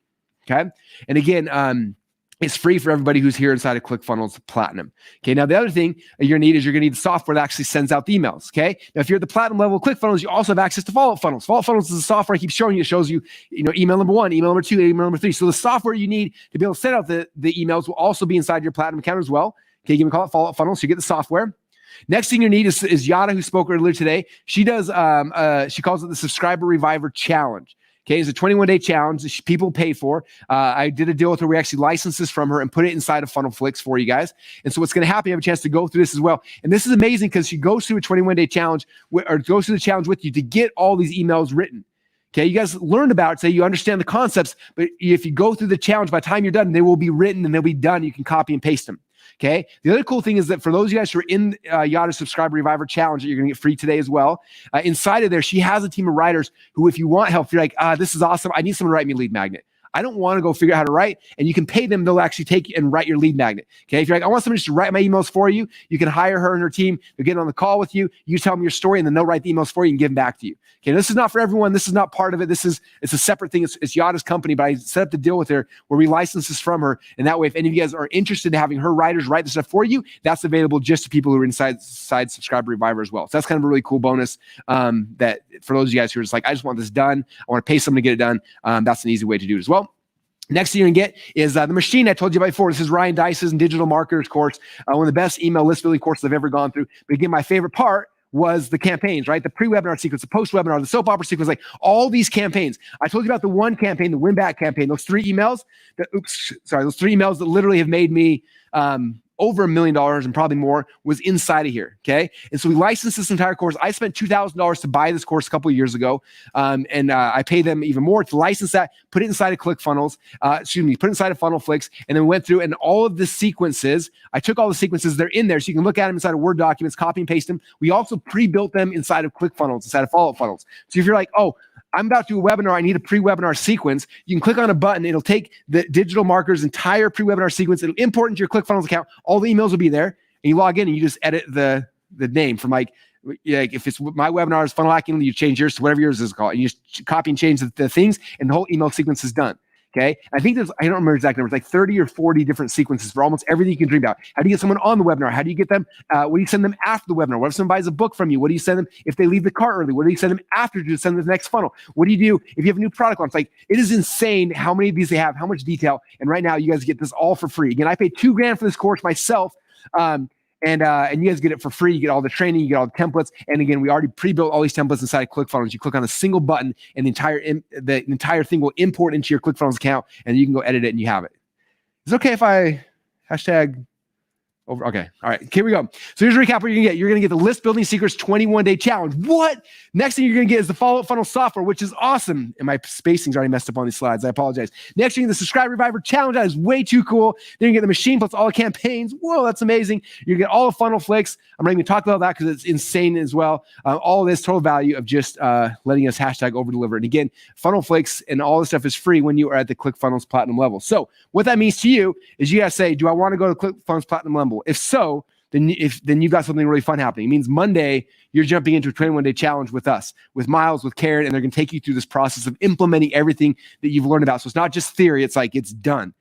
A: Okay, and again, it's free for everybody who's here inside of ClickFunnels Platinum. Okay, now the other thing you're going to need the software that actually sends out the emails. Okay, now if you're at the Platinum level of ClickFunnels, you also have access to follow-up funnels. Follow-up funnels is the software I keep showing you. It shows you, email number 1, email number 2, email number 3. So the software you need to be able to send out the emails will also be inside your Platinum account as well. Okay, you can call it follow-up funnels. So you get the software. Next thing you need is Yada, who spoke earlier today. She does. She calls it the Subscriber Reviver Challenge. Okay, it's a 21-day challenge that people pay for. I did a deal with her. We actually licensed this from her and put it inside of Funnel Fix for you guys. And so what's going to happen, you have a chance to go through this as well. And this is amazing because she goes through a 21-day challenge or goes through the challenge with you to get all these emails written. Okay, you guys learned about it, so you understand the concepts. But if you go through the challenge, by the time you're done, they will be written and they'll be done. You can copy and paste them. Okay. The other cool thing is that for those of you guys who are in Yada Subscriber Reviver Challenge that you're going to get free today as well, inside of there, she has a team of writers who, if you want help, if you're like, this is awesome, I need someone to write me a lead magnet. I don't want to go figure out how to write, and you can pay them. They'll actually take and write your lead magnet. Okay. If you're like, I want someone just to write my emails for you, you can hire her and her team. They'll get on the call with you. You tell them your story, and then they'll write the emails for you and give them back to you. Okay. This is not for everyone. This is not part of it. It's a separate thing. It's Yada's company, but I set up the deal with her where we license this from her. And that way, if any of you guys are interested in having her writers write the stuff for you, that's available just to people who are inside Subscriber Reviver as well. So that's kind of a really cool bonus that for those of you guys who are just like, I just want this done, I want to pay someone to get it done, that's an easy way to do it as well. Next thing you're going to get is the machine I told you about before. This is Ryan Dice's Digital Marketers course, one of the best email list building courses I've ever gone through. But again, my favorite part was the campaigns, right? The pre-webinar sequence, the post-webinar, the soap opera sequence, like all these campaigns. I told you about the one campaign, the win-back campaign, those three emails that literally have made me over $1 million and probably more was inside of here, okay? And so we licensed this entire course. I spent $2,000 to buy this course a couple of years ago, and I paid them even more to license that, put it inside of ClickFunnels, put it inside of FunnelFlix, and then we went through and all of the sequences, I took all the sequences, they're in there, so you can look at them inside of Word documents, copy and paste them. We also pre-built them inside of ClickFunnels, inside of follow-up funnels. So if you're like, oh, I'm about to do a webinar, I need a pre-webinar sequence, you can click on a button, it'll take the Digital Marketer's entire pre-webinar sequence, it'll import into your ClickFunnels account, all the emails will be there, and you log in and you just edit the name from like if it's my webinar is funnel hacking, you change yours to whatever yours is called, and you just copy and change the things, and the whole email sequence is done. Okay. I think I don't remember exact numbers, like 30 or 40 different sequences for almost everything you can dream about. How do you get someone on the webinar? How do you get them? What do you send them after the webinar? What if someone buys a book from you? What do you send them if they leave the cart early? What do you send them after to send them the next funnel? What do you do if you have a new product launch? Like, it is insane how many of these they have, how much detail. And right now you guys get this all for free. Again, I paid $2,000 for this course myself. And you guys get it for free. You get all the training, you get all the templates. And again, we already pre-built all these templates inside of ClickFunnels. You click on a single button and the entire thing will import into your ClickFunnels account, and you can go edit it and you have it. Is it okay if I hashtag over? Okay. All right. Here we go. So here's a recap what you're going to get. You're going to get the List Building Secrets 21-day challenge. What? Next thing you're going to get is the follow-up funnel software, which is awesome. And my spacing's already messed up on these slides. I apologize. Next, you're going to get the Subscribe Reviver challenge. That is way too cool. Then you get the machine plus all the campaigns. Whoa, that's amazing. You get all the FunnelFlix. I'm not even going to talk about that because it's insane as well. All of this total value of just letting us hashtag over deliver. And again, FunnelFlix and all this stuff is free when you are at the ClickFunnels Platinum level. So what that means to you is you got to say, do I want to go to ClickFunnels Platinum level? If so, then you've got something really fun happening. It means Monday, you're jumping into a 21-day challenge with us, with Miles, with Karen, and they're going to take you through this process of implementing everything that you've learned about. So it's not just theory. It's like, it's done.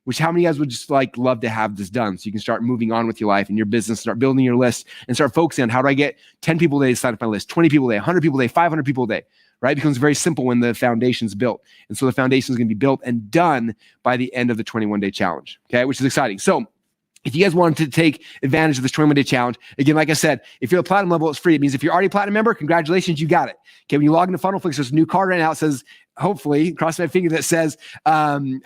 A: Which how many of you guys would just like love to have this done so you can start moving on with your life and your business, start building your list and start focusing on how do I get 10 people a day to sign up my list, 20 people a day, 100 people a day, 500 people a day, right? It becomes very simple when the foundation's built. And so the foundation is going to be built and done by the end of the 21-day challenge, okay, which is exciting. So if you guys wanted to take advantage of this 21-day challenge, again, like I said, if you're a platinum level, it's free. It means if you're already a platinum member, congratulations, you got it. Okay, when you log into FunnelFlix, there's a new card right now. It says, hopefully, cross my finger, that says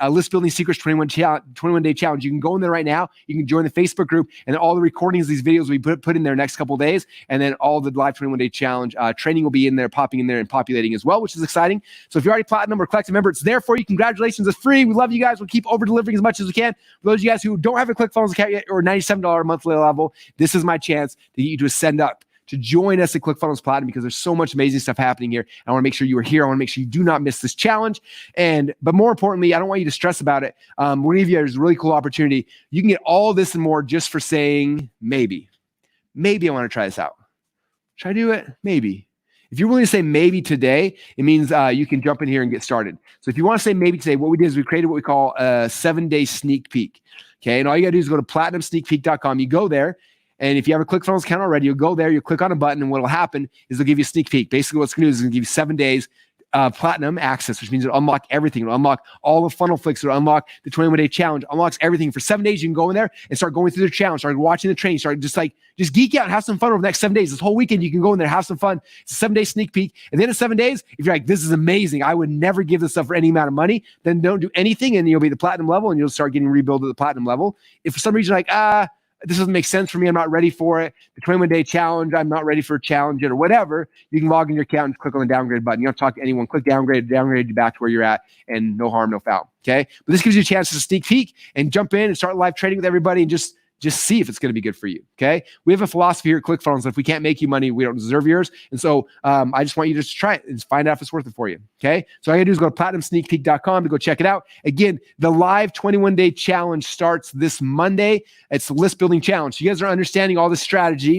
A: List Building Secrets 21-day challenge. You can go in there right now. You can join the Facebook group, and all the recordings of these videos will be put in there next couple of days. And then all the live 21-day challenge training will be in there, popping in there and populating as well, which is exciting. So if you're already platinum or collective member, it's there for you. Congratulations. It's free. We love you guys. We'll keep over-delivering as much as we can. For those of you guys who don't have a ClickFunnels account yet or $97 monthly level, this is my chance to get you to ascend up, to join us at ClickFunnels Platinum, because there's so much amazing stuff happening here. I want to make sure you are here. I want to make sure you do not miss this challenge. But more importantly, I don't want you to stress about it. We're going to give you a really cool opportunity. You can get all this and more just for saying maybe. Maybe I want to try this out. Should I do it? Maybe. If you're willing to say maybe today, it means you can jump in here and get started. So if you want to say maybe today, what we did is we created what we call a 7-day sneak peek. Okay, and all you got to do is go to platinumsneakpeek.com. You go there. And if you have a ClickFunnels account already, you'll go there, you'll click on a button, and what will happen is they'll give you a sneak peek. Basically, what's going to do is it's going to give you 7 days platinum access, which means it'll unlock everything. It'll unlock all the FunnelFlix. It'll unlock the 21-day challenge. Unlocks everything. For 7 days, you can go in there and start going through the challenge, start watching the training, start just geek out and have some fun over the next 7 days. This whole weekend, you can go in there, have some fun. It's a 7-day sneak peek. And then in 7 days, if you're like, this is amazing, I would never give this stuff for any amount of money, then don't do anything, and you'll be at the platinum level, and you'll start getting rebuilt at the platinum level. If for some reason you're like, this doesn't make sense for me, I'm not ready for it, the 21-day challenge, I'm not ready for a challenge yet, or whatever, you can log in your account and click on the downgrade button. You don't talk to anyone. Click downgrade you back to where you're at, and no harm, no foul. Okay? But this gives you a chance to sneak peek and jump in and start live trading with everybody and just see if it's going to be good for you. Okay? We have a philosophy here at ClickFunnels that if we can't make you money, we don't deserve yours. And so I just want you to just try it and find out if it's worth it for you. Okay? So all you got to do is go to platinumsneakpeek.com to go check it out. Again, the live 21-day challenge starts this Monday. It's the list building challenge. So you guys are understanding all this strategy,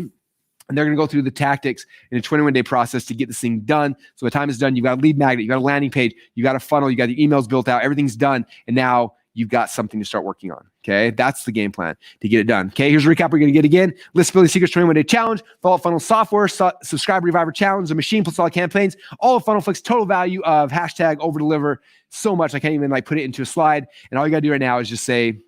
A: and they're going to go through the tactics in a 21-day process to get this thing done. So by the time it's done, you've got a lead magnet, you've got a landing page, you got a funnel, you got the emails built out, everything's done. And now you've got something to start working on. Okay, that's the game plan to get it done. Okay, here's a recap we're going to get again. List Building Secrets 21-day challenge, follow up funnel software, subscribe reviver challenge, the machine plus all campaigns, all of Funnel Flick's total value of hashtag over deliver. So much I can't even like put it into a slide. And all you got to do right now is just say,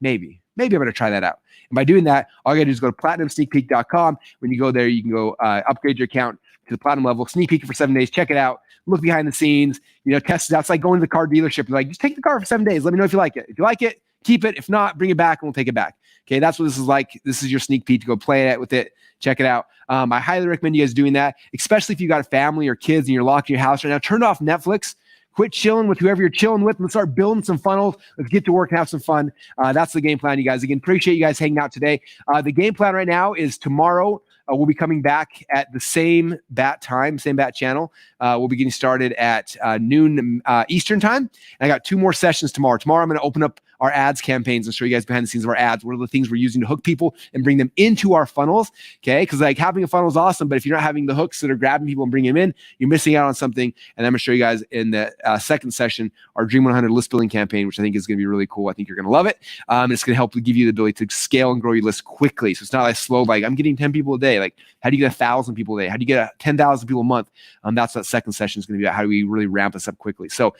A: maybe I'm going to try that out. And by doing that, all you got to do is go to platinumsneakpeek.com. When you go there, you can go upgrade your account to the platinum level, sneak peek it for 7 days, check it out, look behind the scenes, test it out. It's like going to the car dealership. You're like, just take the car for 7 days. Let me know if you like it. If you like it, keep it. If not, bring it back and we'll take it back. Okay, that's what this is like. This is your sneak peek to go play it with it. Check it out. I highly recommend you guys doing that, especially if you got a family or kids and you're locked in your house right now. Turn off Netflix. Quit chilling with whoever you're chilling with and start building some funnels. Let's get to work and have some fun. That's the game plan, you guys. Again, appreciate you guys hanging out today. The game plan right now is tomorrow. We'll be coming back at the same bat time, same bat channel. We'll be getting started at noon Eastern time. And I got 2 more sessions tomorrow. Tomorrow, I'm going to open up our ads campaigns and show you guys behind the scenes of our ads. What are the things we're using to hook people and bring them into our funnels? Okay, because like having a funnel is awesome, but if you're not having the hooks that are grabbing people and bringing them in, you're missing out on something. And I'm going to show you guys in the second session our Dream 100 list building campaign, which I think is going to be really cool. I think you're going to love it. It's going to help give you the ability to scale and grow your list quickly. So it's not like slow, like I'm getting 10 people a day. Like how do you get 1,000 people a day? How do you get 10,000 people a month? That's what second session is going to be about. How do we really ramp this up quickly? So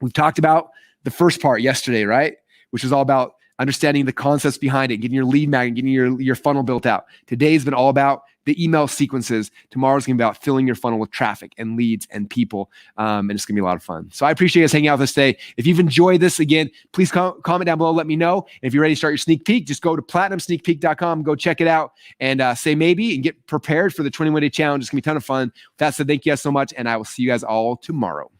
A: we've talked about the first part yesterday, right? Which is all about understanding the concepts behind it, getting your lead magnet, getting your funnel built out. Today's been all about the email sequences. Tomorrow's going to be about filling your funnel with traffic and leads and people. And it's going to be a lot of fun. So I appreciate you guys hanging out with us today. If you've enjoyed this, again, please comment down below. Let me know. And if you're ready to start your sneak peek, just go to platinumsneakpeek.com, go check it out and say maybe and get prepared for the 21-day challenge. It's going to be a ton of fun. With that said, thank you guys so much. And I will see you guys all tomorrow.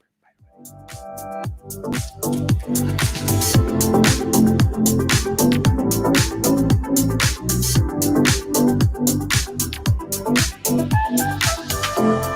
A: Bye.